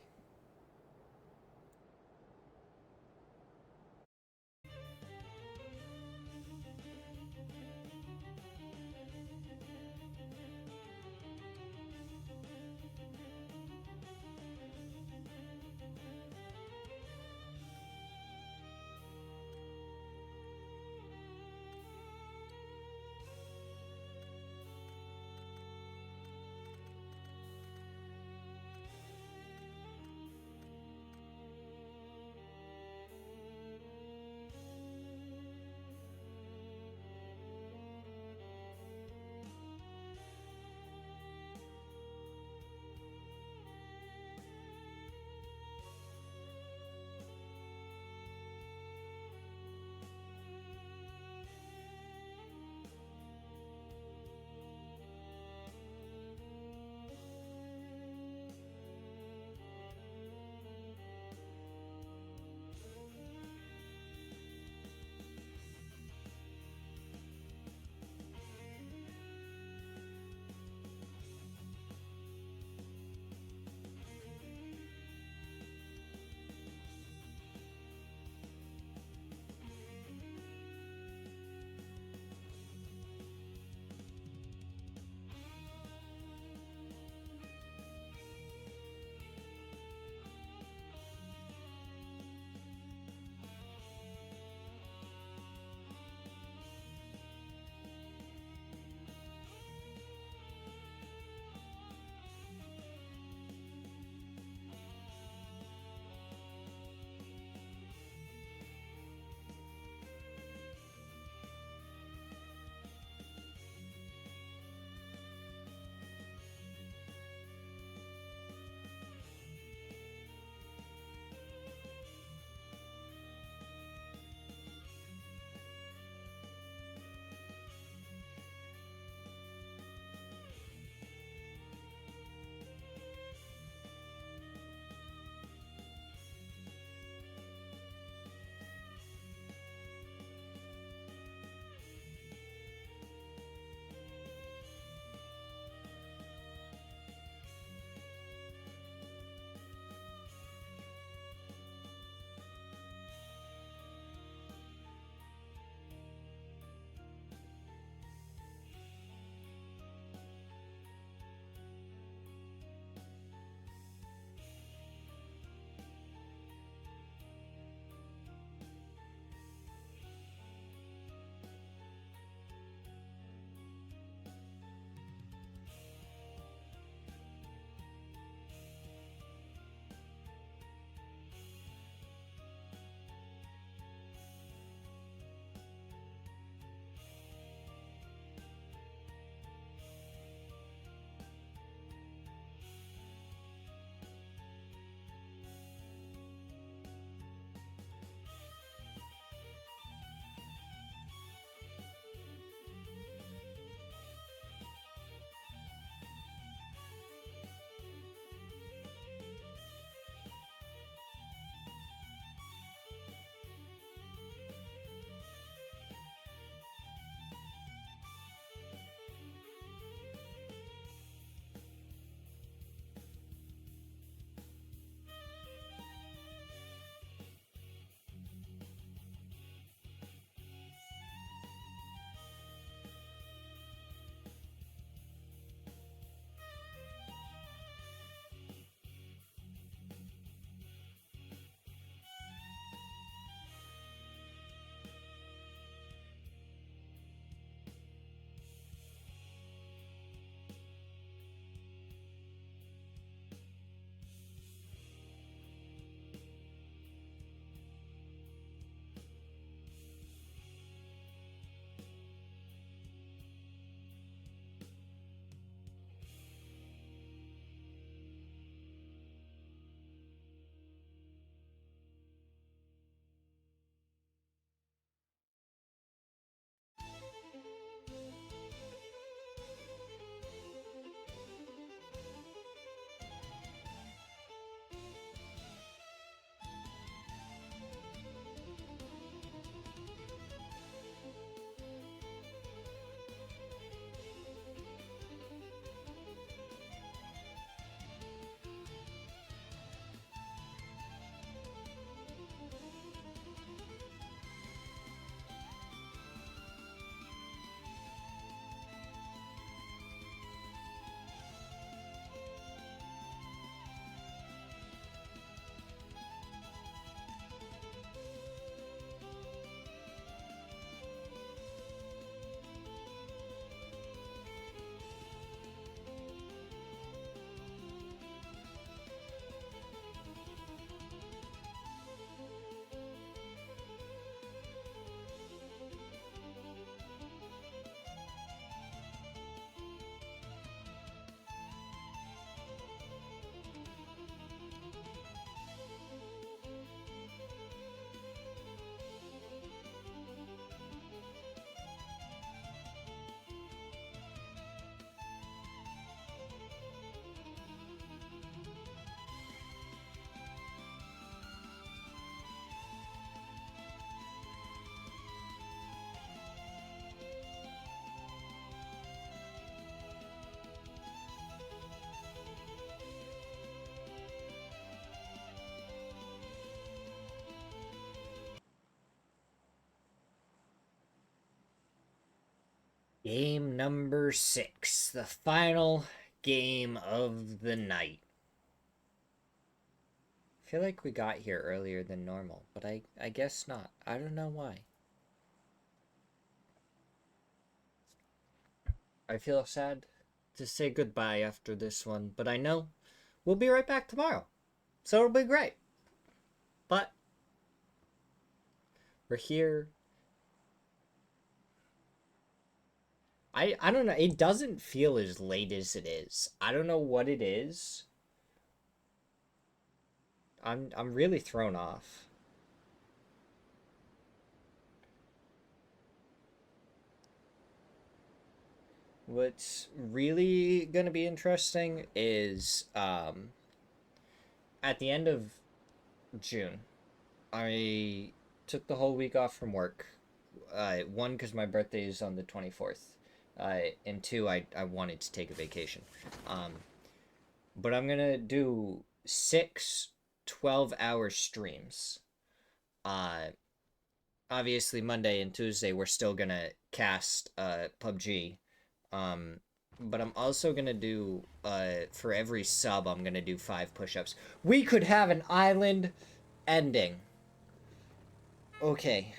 Game number 6, the final game of the night. I feel like we got here earlier than normal, but I guess not. I don't know why. I feel sad to say goodbye after this one, but I know we'll be right back tomorrow. So it'll be great. But we're here. I don't know. It doesn't feel as late as it is. I don't know what it is. I'm really thrown off. What's really going to be interesting is at the end of June, I took the whole week off from work. One, because my birthday is on the 24th. And two, I wanted to take a vacation. But I'm going to do 6 12-hour streams. Obviously, Monday and Tuesday, we're still going to cast PUBG. But I'm also gonna do, for every sub, I'm gonna do 5 push-ups. We could have an island ending. Okay.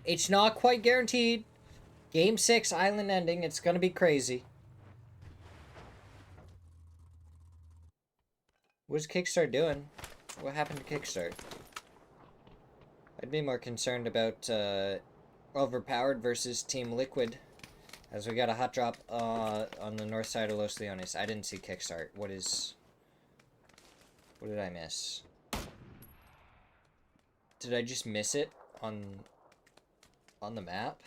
It's not quite guaranteed. Game 6, island ending. It's gonna be crazy. What's Kickstart doing? What happened to Kickstart? I'd be more concerned about, Overpowered versus Team Liquid. As we got a hot drop on the north side of Los Leones. I didn't see Kickstart. What did I miss? Did I just miss it on the map?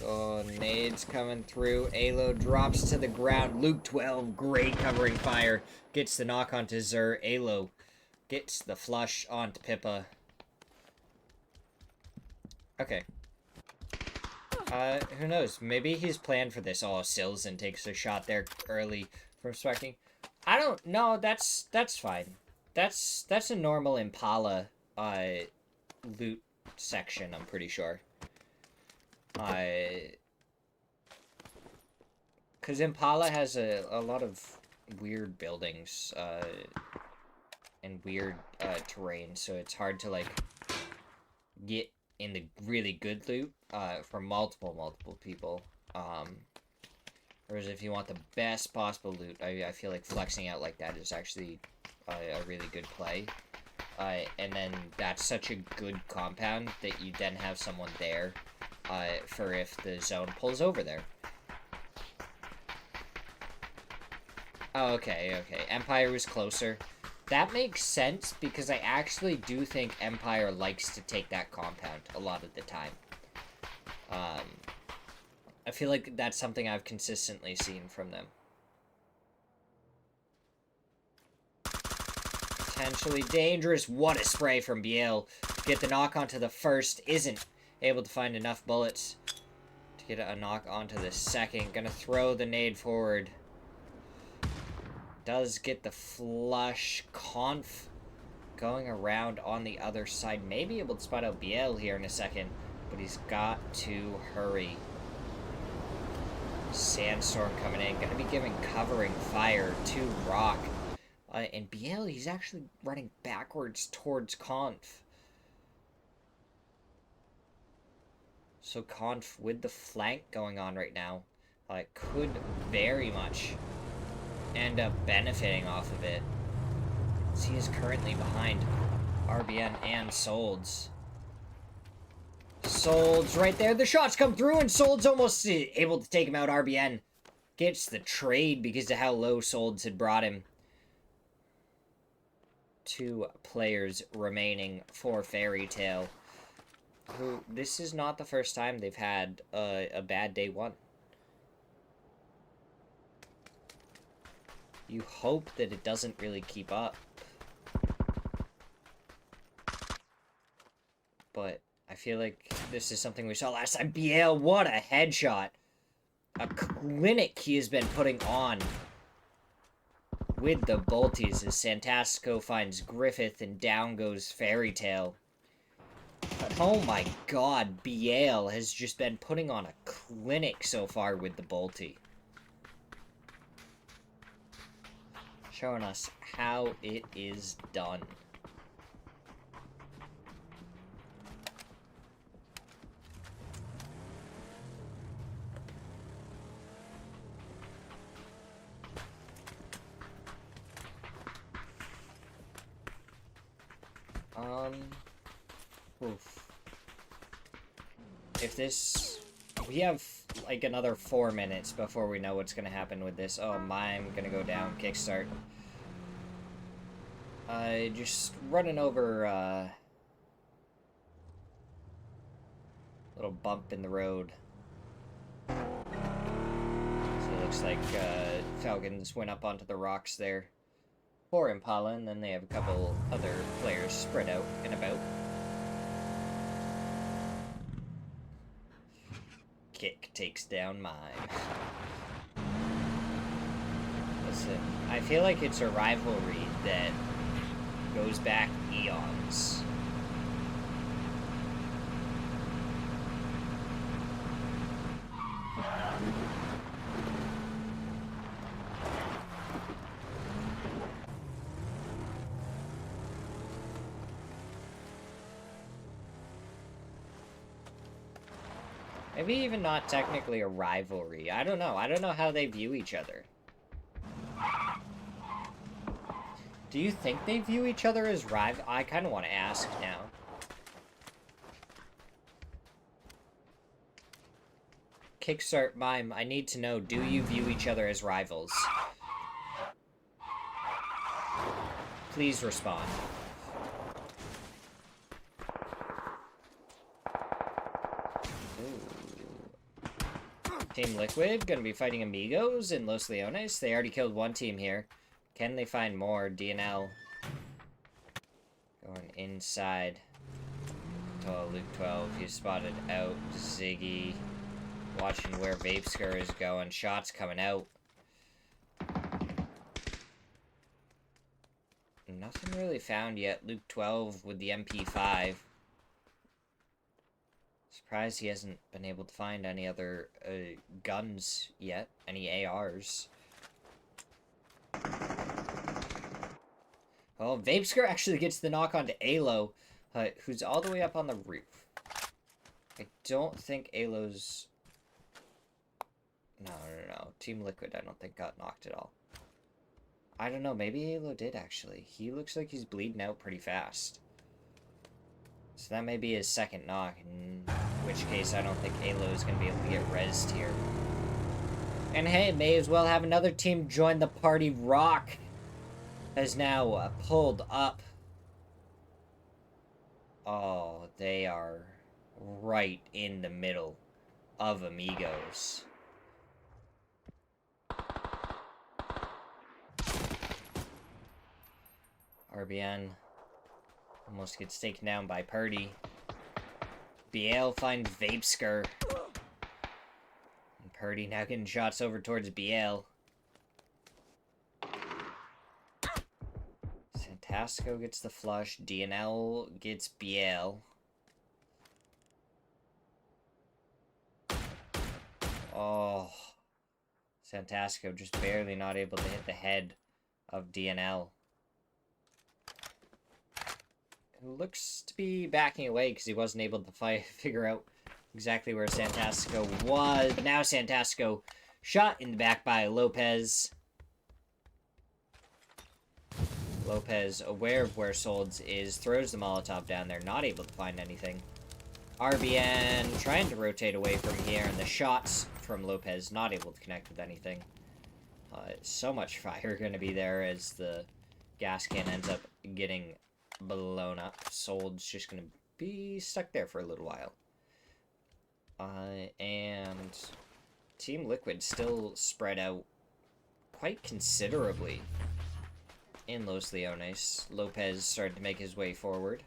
Oh, nades coming through. Alo drops to the ground. Luke 12, great covering fire. Gets the knock onto Zur. Alo gets the flush onto Pippa. Okay. Who knows? Maybe he's planned for this. Oh, Silzen takes a shot there early from Sparking. I don't know. That's fine. That's a normal Impala loot section, I'm pretty sure. Because Impala has a lot of weird buildings, and weird terrain, so it's hard to like get in the really good loot for multiple people. Whereas if you want the best possible loot, I feel like flexing out like that is actually a really good play. And then that's such a good compound that you then have someone there for if the zone pulls over there. Oh, okay. Empire was closer. That makes sense, because I actually do think Empire likes to take that compound a lot of the time. I feel like that's something I've consistently seen from them. Potentially dangerous. What a spray from Biel. Get the knock onto the first. Isn't able to find enough bullets to get a knock onto the second. Gonna throw the nade forward. Does get the flush. Conf going around on the other side. May be able to spot out Biel here in a second, but he's got to hurry. Sandstorm coming in. Gonna be giving covering fire to Rock. And Biel, he's actually running backwards towards Conf. So Conf with the flank going on right now could very much end up benefiting off of it. So he is currently behind RBN and Solds. Solds right there. The shots come through, and Solds almost able to take him out. RBN gets the trade because of how low Solds had brought him. 2 players remaining for Fairy Tale. Who, this is not the first time they've had a bad day one. You hope that it doesn't really keep up. But I feel like this is something we saw last time. Biel, what a headshot. A clinic he has been putting on. with the bolties as Santasco finds Griffith and down goes Fairy Tale. But oh my god, Biel has just been putting on a clinic so far with the bolty. Showing us how it is done. Oof. If this... We have, like, another 4 minutes before we know what's gonna happen with this. Oh, mine gonna go down. Kickstart. Just running over, little bump in the road. So it looks like, Falcons went up onto the rocks there. For Impala, and then they have a couple other players spread out and about. Kick takes down mine. Listen, I feel like it's a rivalry that goes back eons. Maybe even not technically a rivalry. I don't know. I don't know how they view each other. Do you think they view each other as rival? I kind of want to ask now. Kickstart Mime, I need to know, do you view each other as rivals? Please respond. Team Liquid gonna be fighting Amigos in Los Leones. They already killed one team here. Can they find more? DNL going inside. Oh, Luke 12. He's spotted out. Ziggy watching where Vapeskar is going. Shots coming out. Nothing really found yet. Luke 12 with the MP5. Surprised he hasn't been able to find any other guns yet. Any ARs. Oh, Vapeskar actually gets the knock onto Alo, who's all the way up on the roof. I don't think Alo's... No. Team Liquid, I don't think got knocked at all. I don't know, maybe Alo did actually. He looks like he's bleeding out pretty fast. So that may be his second knock, in which case I don't think Alo is going to be able to get rezzed here. And hey, may as well have another team join the party. Rock has now pulled up. Oh, they are right in the middle of Amigos. RBN almost gets taken down by Purdy. Biel finds Vapeskar. And Purdy now getting shots over towards Biel. Santasco gets the flush. DNL gets Biel. Oh. Santasco just barely not able to hit the head of DNL. Looks to be backing away because he wasn't able to figure out exactly where Santasco was. But now Santasco shot in the back by Lopez. Lopez, aware of where Solds is, throws the Molotov down there, not able to find anything. RBN trying to rotate away from here, and the shots from Lopez not able to connect with anything. So much fire going to be there as the gas can ends up getting blown up. Sold's just gonna be stuck there for a little while. And Team Liquid still spread out quite considerably in Los Leones. Lopez started to make his way forward.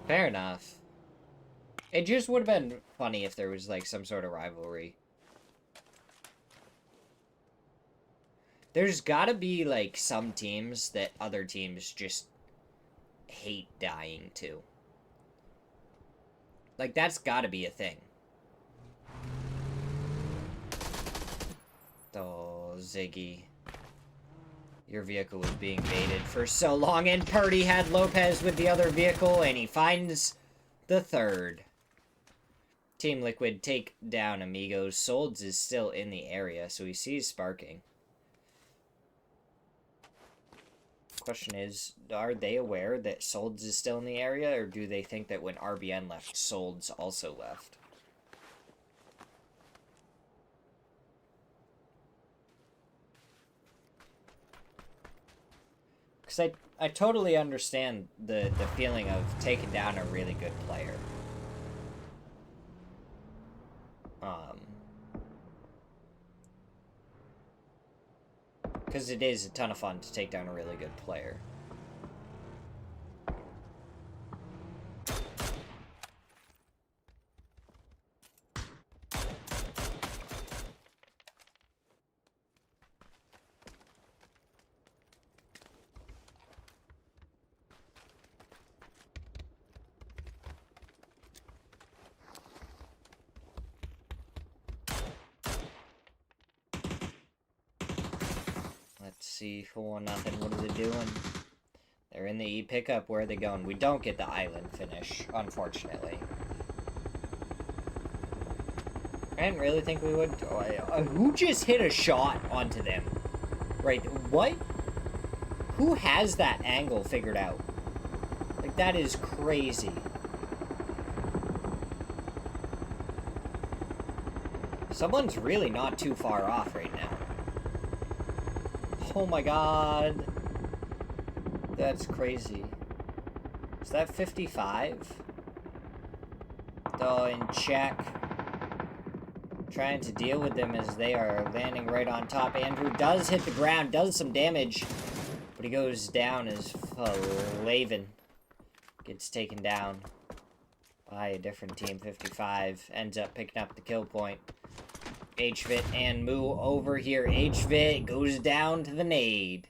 Fair enough. It just would have been funny if there was, like, some sort of rivalry. There's gotta be, like, some teams that other teams just hate dying to. Like, that's gotta be a thing. Oh, Ziggy. Your vehicle was being baited for so long, and Purdy had Lopez with the other vehicle, and he finds the third. Team Liquid take down Amigos. Solds is still in the area, so he sees Sparking. Question is, are they aware that Solds is still in the area, or do they think that when RBN left, Solds also left? Because I totally understand the feeling of taking down a really good player. Because it is a ton of fun to take down a really good player. Let's see, 4-0. What are they doing? They're in the E pickup. Where are they going? We don't get the island finish, unfortunately. I didn't really think we would. Who just hit a shot onto them? Right, what? Who has that angle figured out? Like, that is crazy. Someone's really not too far off right now. Oh my god. That's crazy. Is that 55? Oh, in check. Trying to deal with them as they are landing right on top. Andrew does hit the ground, does some damage, but he goes down as Laven gets taken down by a different team. 55 ends up picking up the kill point. HVIT and Moo over here. HVIT goes down to the nade.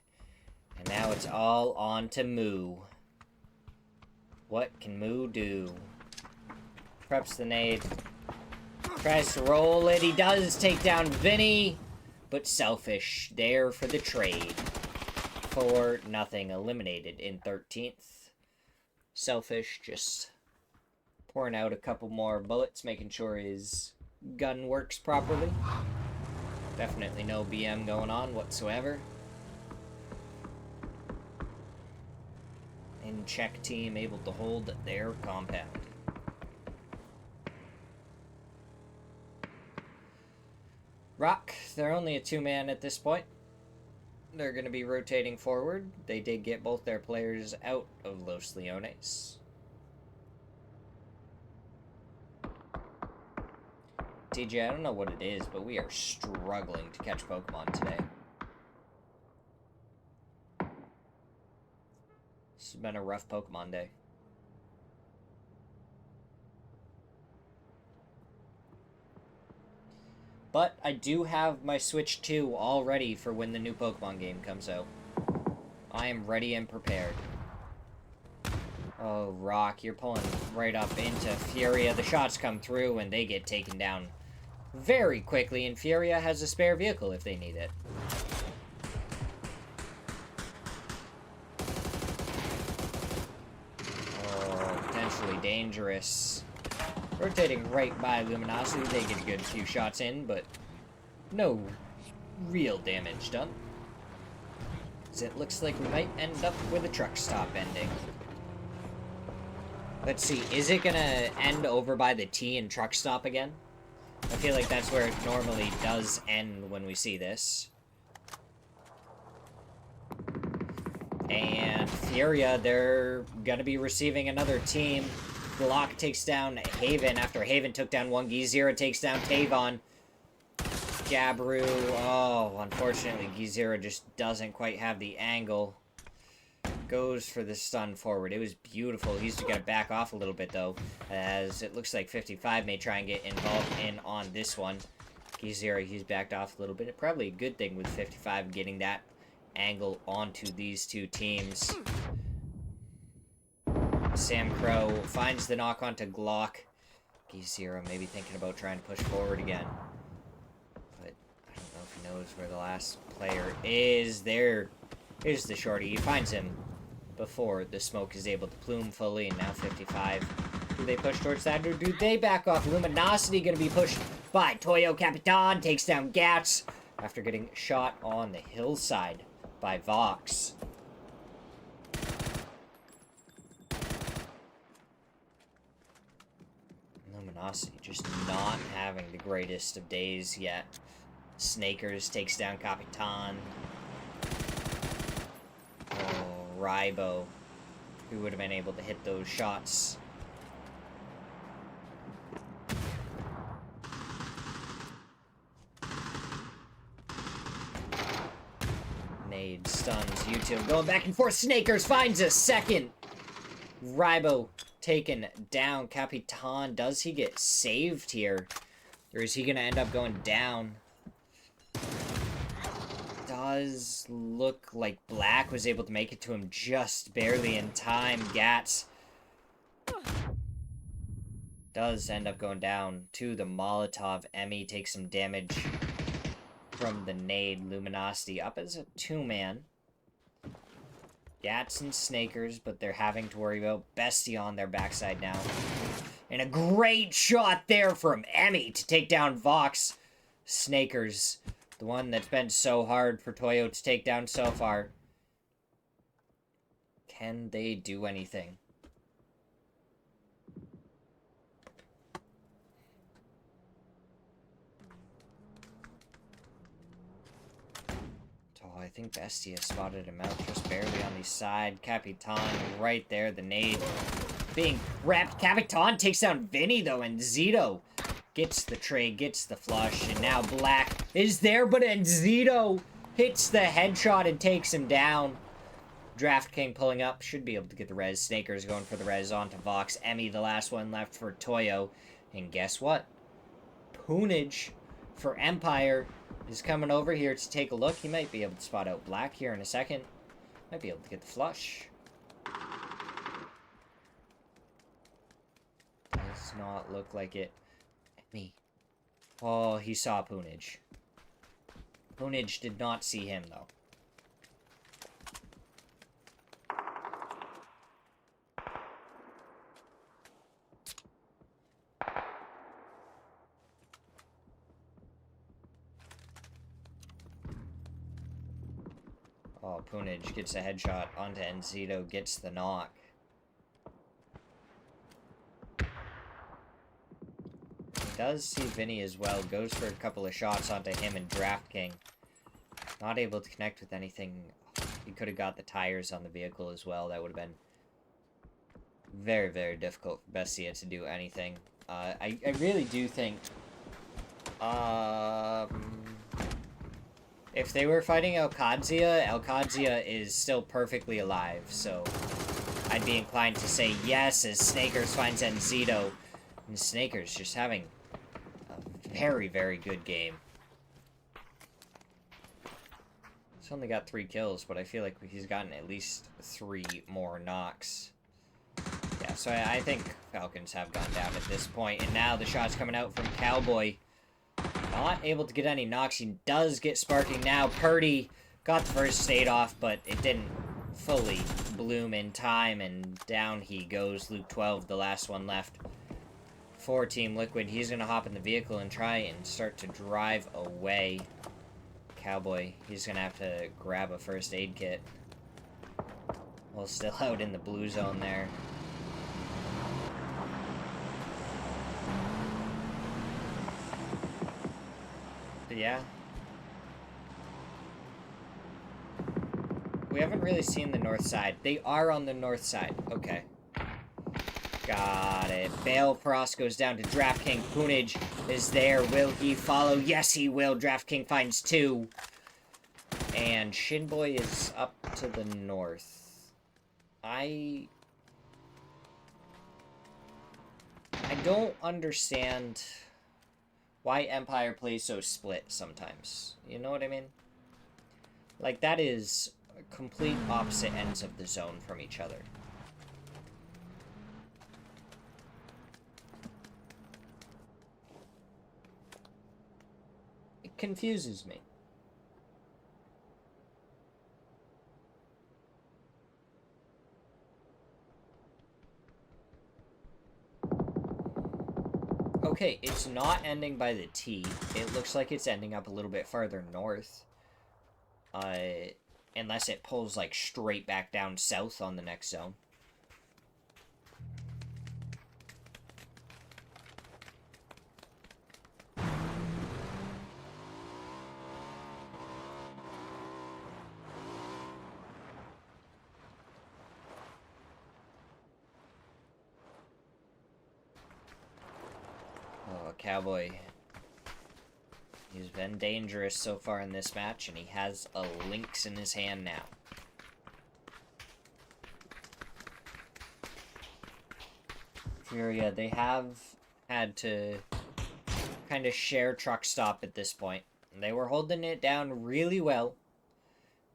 And now it's all on to Moo. What can Moo do? Preps the nade. Tries to roll it. He does take down Vinny. But Selfish there for the trade. 4-0. Eliminated in 13th. Selfish just pouring out a couple more bullets. Making sure his gun works properly. Definitely no BM going on whatsoever. In check team able to hold their compound. Rock, they're only a 2-man at this point. They're going to be rotating forward. They did get both their players out of Los Leones. TJ, I don't know what it is, but we are struggling to catch Pokemon today. This has been a rough Pokemon day. But I do have my Switch 2 all ready for when the new Pokemon game comes out. I am ready and prepared. Oh, Rock, you're pulling right up into Furia. The shots come through and they get taken down very quickly, and Furia has a spare vehicle if they need it. Oh, potentially dangerous. Rotating right by Luminosity, they get a good few shots in, but no real damage done. So it looks like we might end up with a truck stop ending. Let's see, is it gonna end over by the T and truck stop again? I feel like that's where it normally does end when we see this. And Furia, they're gonna be receiving another team. Glock takes down Haven after Haven took down one. Gizera takes down Tavon. Jabru, oh, unfortunately, Gizera just doesn't quite have the angle. goes for the stun forward. It was beautiful. He's going to back off a little bit, though, as it looks like 55 may try and get involved in on this one. Smirzera, he's backed off a little bit. Probably a good thing with 55 getting that angle onto these two teams. Sam Crow finds the knock onto Glock. Smirzera maybe thinking about trying to push forward again. But I don't know if he knows where the last player is. There is the shorty. He finds him before the smoke is able to plume fully. And now 55. Do they push towards that, or do they back off? Luminosity going to be pushed by Toyo Capitan. Takes down Gats after getting shot on the hillside by Vox. Luminosity just not having the greatest of days yet. Snakers takes down Capitan. Oh, Rybo, who would have been able to hit those shots. Nade stuns YouTube. Going back and forth. Snakers finds a second. Rybo taken down. Capitan, does he get saved here? Or is he going to end up going down? Does look like Black was able to make it to him just barely in time. Gats does end up going down to the Molotov. Emmy takes some damage from the nade. Luminosity up as a two-man. Gats and Snakers, but they're having to worry about Bestie on their backside now. And a great shot there from Emmy to take down Vox. Snakers, the one that's been so hard for Toyo to take down so far. Can they do anything? I think Bestia spotted him out just barely on the side. Capitan right there. The nade being wrapped. Capitan takes down Vinny, though, and Zito gets the trade, gets the flush, and now Black is there, but Zito hits the headshot and takes him down. Draft King pulling up. Should be able to get the res. Snakers going for the res onto Vox. Emmy, the last one left for Toyo. And guess what? Poonage for Empire is coming over here to take a look. He might be able to spot out Black here in a second. Might be able to get the flush. Does not look like it. Me. Oh, he saw Poonage. Poonage did not see him, though. Oh, Poonage gets a headshot onto Enzito, gets the knock. He does see Vinny as well, goes for a couple of shots onto him and Draft King. Not able to connect with anything. He could have got the tires on the vehicle as well. That would have been very, very difficult for Bestia to do anything. I really do think... if they were fighting Alcadzia is still perfectly alive, so I'd be inclined to say yes as Snakers finds Enzito. And Snakers just having a very, very good game. He's only got 3 kills, but I feel like he's gotten at least 3 more knocks. Yeah, so I think Falcons have gone down at this point, and now the shot's coming out from Cowboy. Not able to get any knocks. He does get sparking now. Purdy got the first aid off, but it didn't fully bloom in time, and down he goes. Luke 12, the last one left for Team Liquid. He's going to hop in the vehicle and try and start to drive away. Cowboy, he's going to have to grab a first aid kit. Well, still out in the blue zone there. Yeah. We haven't really seen the north side. They are on the north side. Okay. Got it. Bale Frost goes down to Draft King. Poonage is there. Will he follow? Yes, he will. Draft King finds 2. And Shinboy is up to the north. I don't understand why Empire plays so split sometimes. You know what I mean? Like, that is complete opposite ends of the zone from each other. It confuses me. Okay, it's not ending by the T. It looks like it's ending up a little bit farther north. Unless it pulls, like, straight back down south on the next zone. Oh, Cowboy. He's been dangerous so far in this match, and he has a lynx in his hand now. Furia, they have had to kind of share truck stop at this point. They were holding it down really well.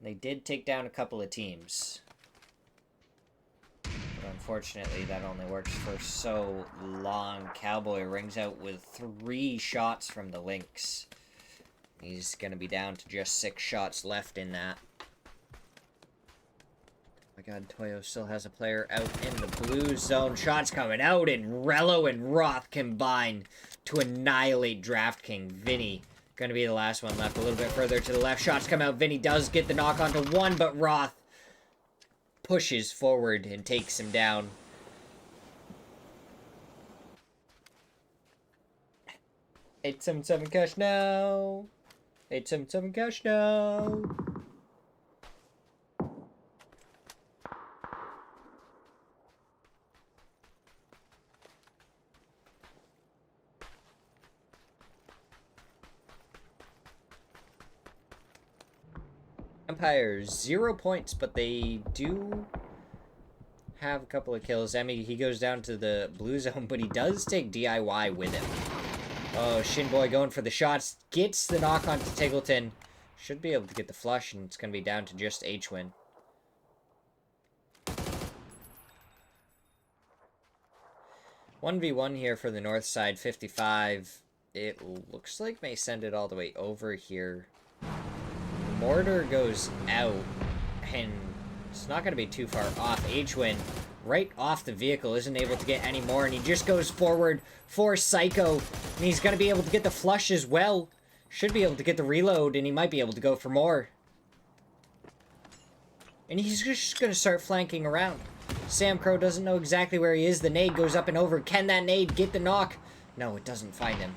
They did take down a couple of teams. But unfortunately, that only works for so long. Cowboy rings out with 3 shots from the lynx. He's going to be down to just 6 shots left in that. Oh my god, Toyo still has a player out in the blue zone. Shots coming out, and Rello and Roth combine to annihilate DraftKing. Vinny, going to be the last one left. A little bit further to the left. Shots come out. Vinny does get the knock onto one, but Roth pushes forward and takes him down. $877 cash now. 877 cash now. Empire, 0 points, but they do have a couple of kills. Emmy, he goes down to the blue zone, but he does take DIY with him. Oh, Shinboy going for the shots. Gets the knock onto Tiggleton. Should be able to get the flush, and it's going to be down to just H-Win. One v one here for the north side, 55. It looks like may send it all the way over here. Mortar goes out, and it's not going to be too far off. H-Win, right off the vehicle, isn't able to get any more, and he just goes forward for Psycho, and he's going to be able to get the flush as well. Should be able to get the reload, and he might be able to go for more. And he's just going to start flanking around. Sam Crow doesn't know exactly where he is. The nade goes up and over. Can that nade get the knock? No, it doesn't find him.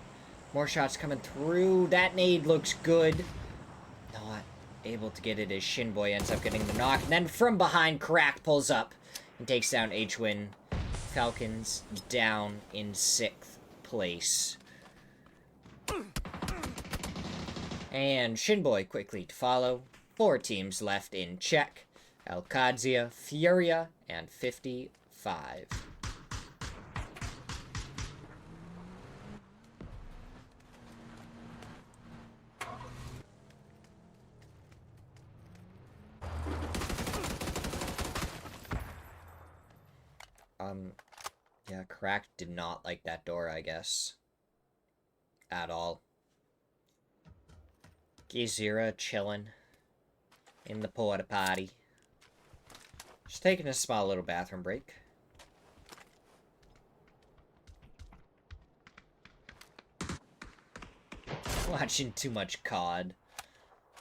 More shots coming through. That nade looks good. Not able to get it as Shinboy ends up getting the knock. And then from behind, Crack pulls up and takes down H-Win. Falcons down in 6th place. And Shinboy quickly to follow. 4 teams left in check. Alcadzia, Furia, and 55. Yeah, Crack did not like that door, I guess. At all. Smirzera chilling in the porta potty. Just taking a small little bathroom break. Watching too much COD.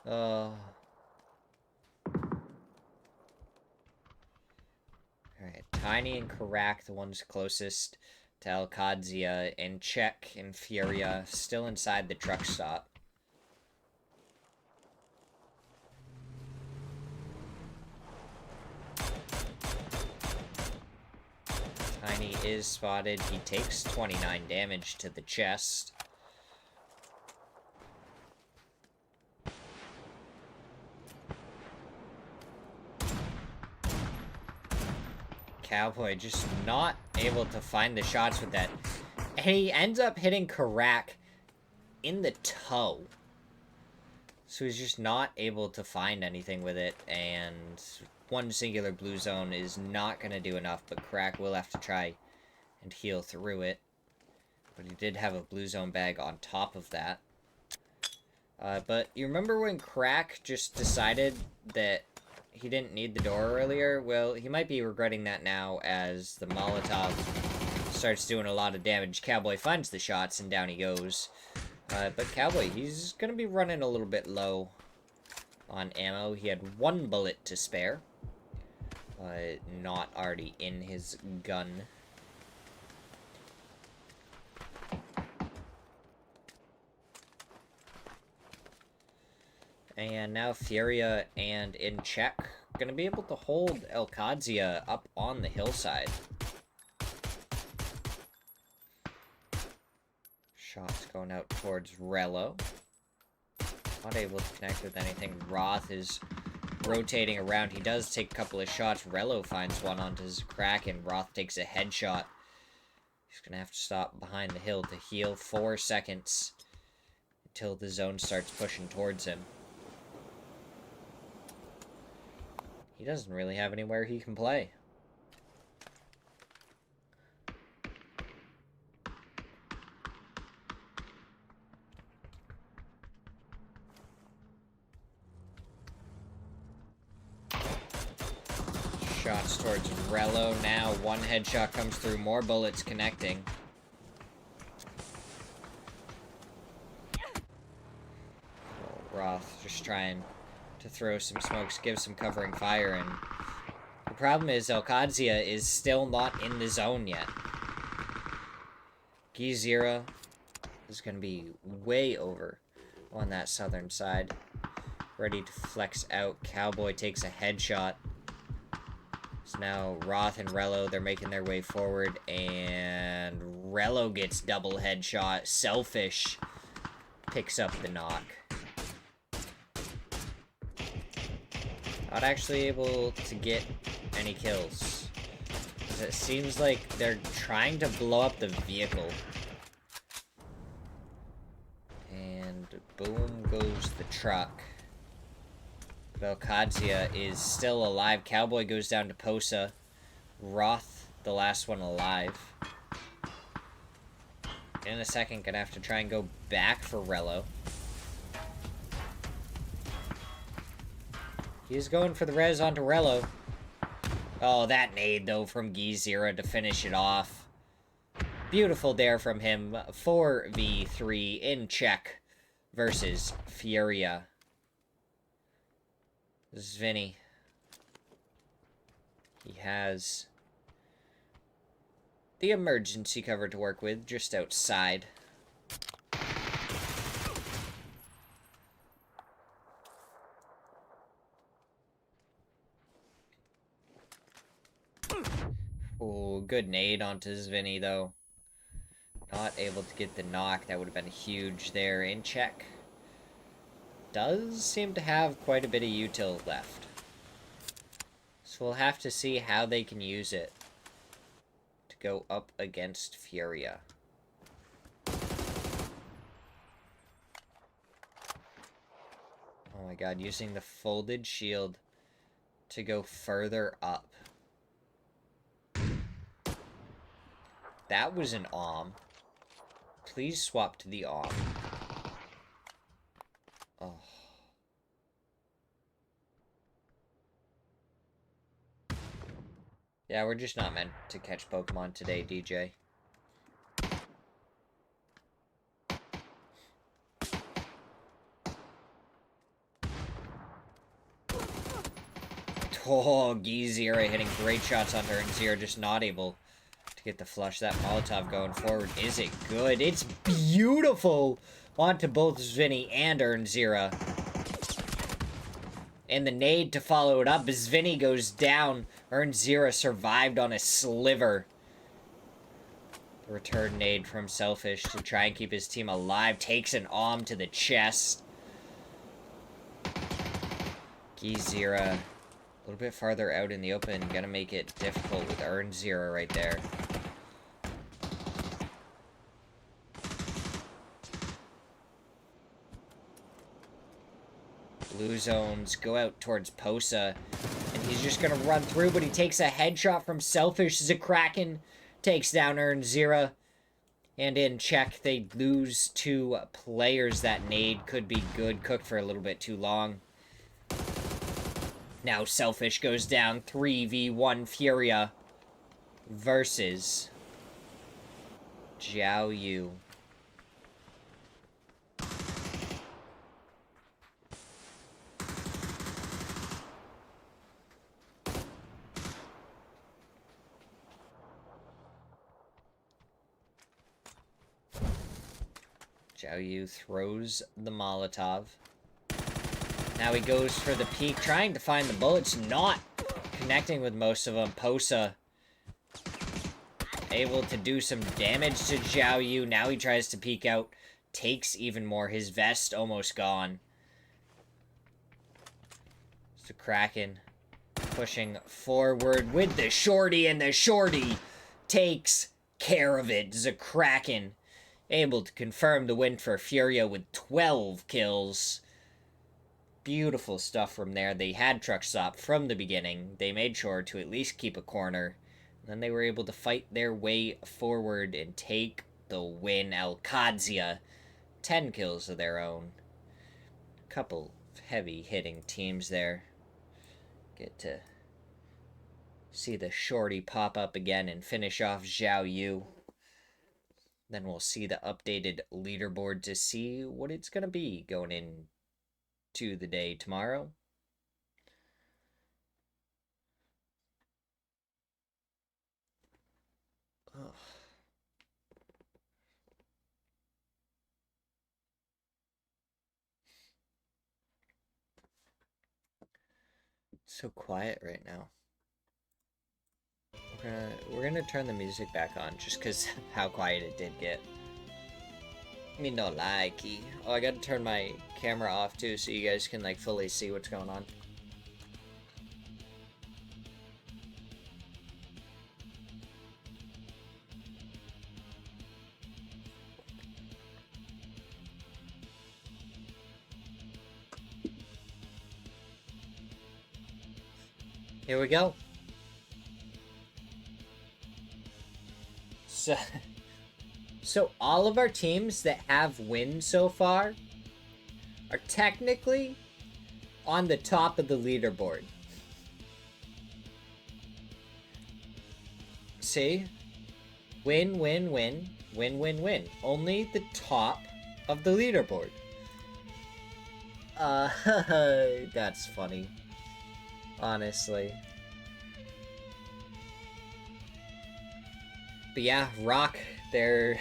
Alright, Tiny and Karak, the ones closest to Alcadzia, and Czech and Furia still inside the truck stop. Tiny is spotted. He takes 29 damage to the chest. Cowboy just not able to find the shots with that. And he ends up hitting Karak in the toe. So he's just not able to find anything with it, and one singular blue zone is not going to do enough, but Karak will have to try and heal through it. But he did have a blue zone bag on top of that. But you remember when Karak just decided that he didn't need the door earlier? Well, he might be regretting that now as the Molotov starts doing a lot of damage. Cowboy finds the shots and down he goes. But Cowboy, he's going to be running a little bit low on ammo. He had 1 bullet to spare. Not already in his gun. And now Furia and in check, going to be able to hold Elkadzia up on the hillside. Shots going out towards Rello. Not able to connect with anything. Roth is rotating around. He does take a couple of shots. Rello finds one onto his Kraken. Roth takes a headshot. He's going to have to stop behind the hill to heal 4 seconds until the zone starts pushing towards him. He doesn't really have anywhere he can play. Shots towards Rello now. 1 headshot comes through. More bullets connecting. Roth just trying to throw some smokes, give some covering fire, and the problem is Elkadzia is still not in the zone yet. Smirzera is going to be way over on that southern side. Ready to flex out. Cowboy takes a headshot. So now Roth and Rello, they're making their way forward, and Rello gets double headshot. Selfish picks up the knock. Not actually able to get any kills. It seems like they're trying to blow up the vehicle. And boom goes the truck. Elkadzia is still alive. Cowboy goes down to Posa. Roth, the last one alive. In a second, gonna have to try and go back for Rello. He's going for the res onto Rello. Oh, that nade, though, from Smirzera to finish it off. Beautiful dare from him. 4v3 in check versus Furia. This is Vinny. He has the emergency cover to work with just outside. Oh, good nade onto Zvinny, though. Not able to get the knock. That would have been huge there. In check. Does seem to have quite a bit of util left. So we'll have to see how they can use it to go up against Furia. Oh my god, using the folded shield to go further up. That was an AWM. Please swap to the AWM. Oh. Yeah, we're just not meant to catch Pokemon today, DJ. Oh, Smirzera hitting great shots on her, and Zero just not able to get the flush. That Molotov going forward. Is it good? It's beautiful onto both Zvinny and Smirzera. And the nade to follow it up. Zvinny goes down. Smirzera survived on a sliver. The return nade from Selfish to try and keep his team alive. Takes an AWM to the chest. Smirzera A little bit farther out in the open, gonna make it difficult with earn 0 right there. Blue zones go out towards Posa, and he's just gonna run through, but he takes a headshot from Selfish. Kraken takes down earn 0. And in check, they lose 2 players. That nade could be good, cooked for a little bit too long. Now Selfish goes down 3v1 Furia versus Zhao Yu. Zhao Yu throws the Molotov. Now he goes for the peek, trying to find the bullets, not connecting with most of them. Posa able to do some damage to Zhao Yu. Now he tries to peek out, takes even more. His vest almost gone. So Kraken pushing forward with the shorty, and the shorty takes care of it. Kraken able to confirm the win for Furia with 12 kills. Beautiful stuff from there. They had truck stop from the beginning. They made sure to at least keep a corner. Then they were able to fight their way forward and take the win. Alcadzia, 10 kills of their own. Couple heavy hitting teams there. Get to see the shorty pop up again and finish off Zhao Yu. Then we'll see the updated leaderboard to see what it's going to be going in to the day tomorrow. Ugh. It's so quiet right now. We're gonna turn the music back on just because how quiet it did get. Me no like. Oh, I gotta turn my camera off too so you guys can like fully see what's going on. Here we go. So all of our teams that have wins so far are technically on the top of the leaderboard. See? Win, win, win, win, win, win. Only the top of the leaderboard. That's funny. Honestly. But yeah, Rock, they're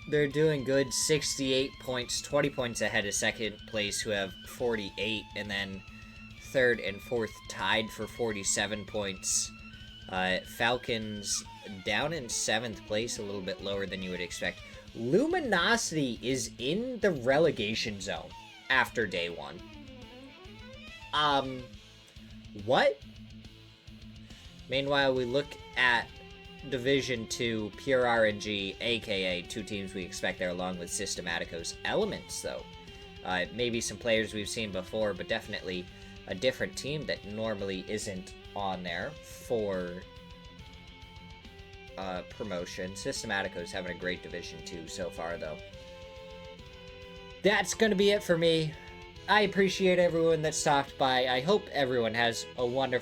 doing good. 68 points, 20 points ahead of second place, who have 48, and then third and fourth tied for 47 points. Falcons down in 7th place, a little bit lower than you would expect. Luminosity is in the relegation zone after day 1. What? Meanwhile, we look at Division 2, Pure RNG, aka 2 teams we expect there, along with Systematicos. Elements, though. Maybe some players we've seen before, but definitely a different team that normally isn't on there for promotion. Systematicos having a great Division 2 so far, though. That's going to be it for me. I appreciate everyone that stopped by. I hope everyone has a wonderful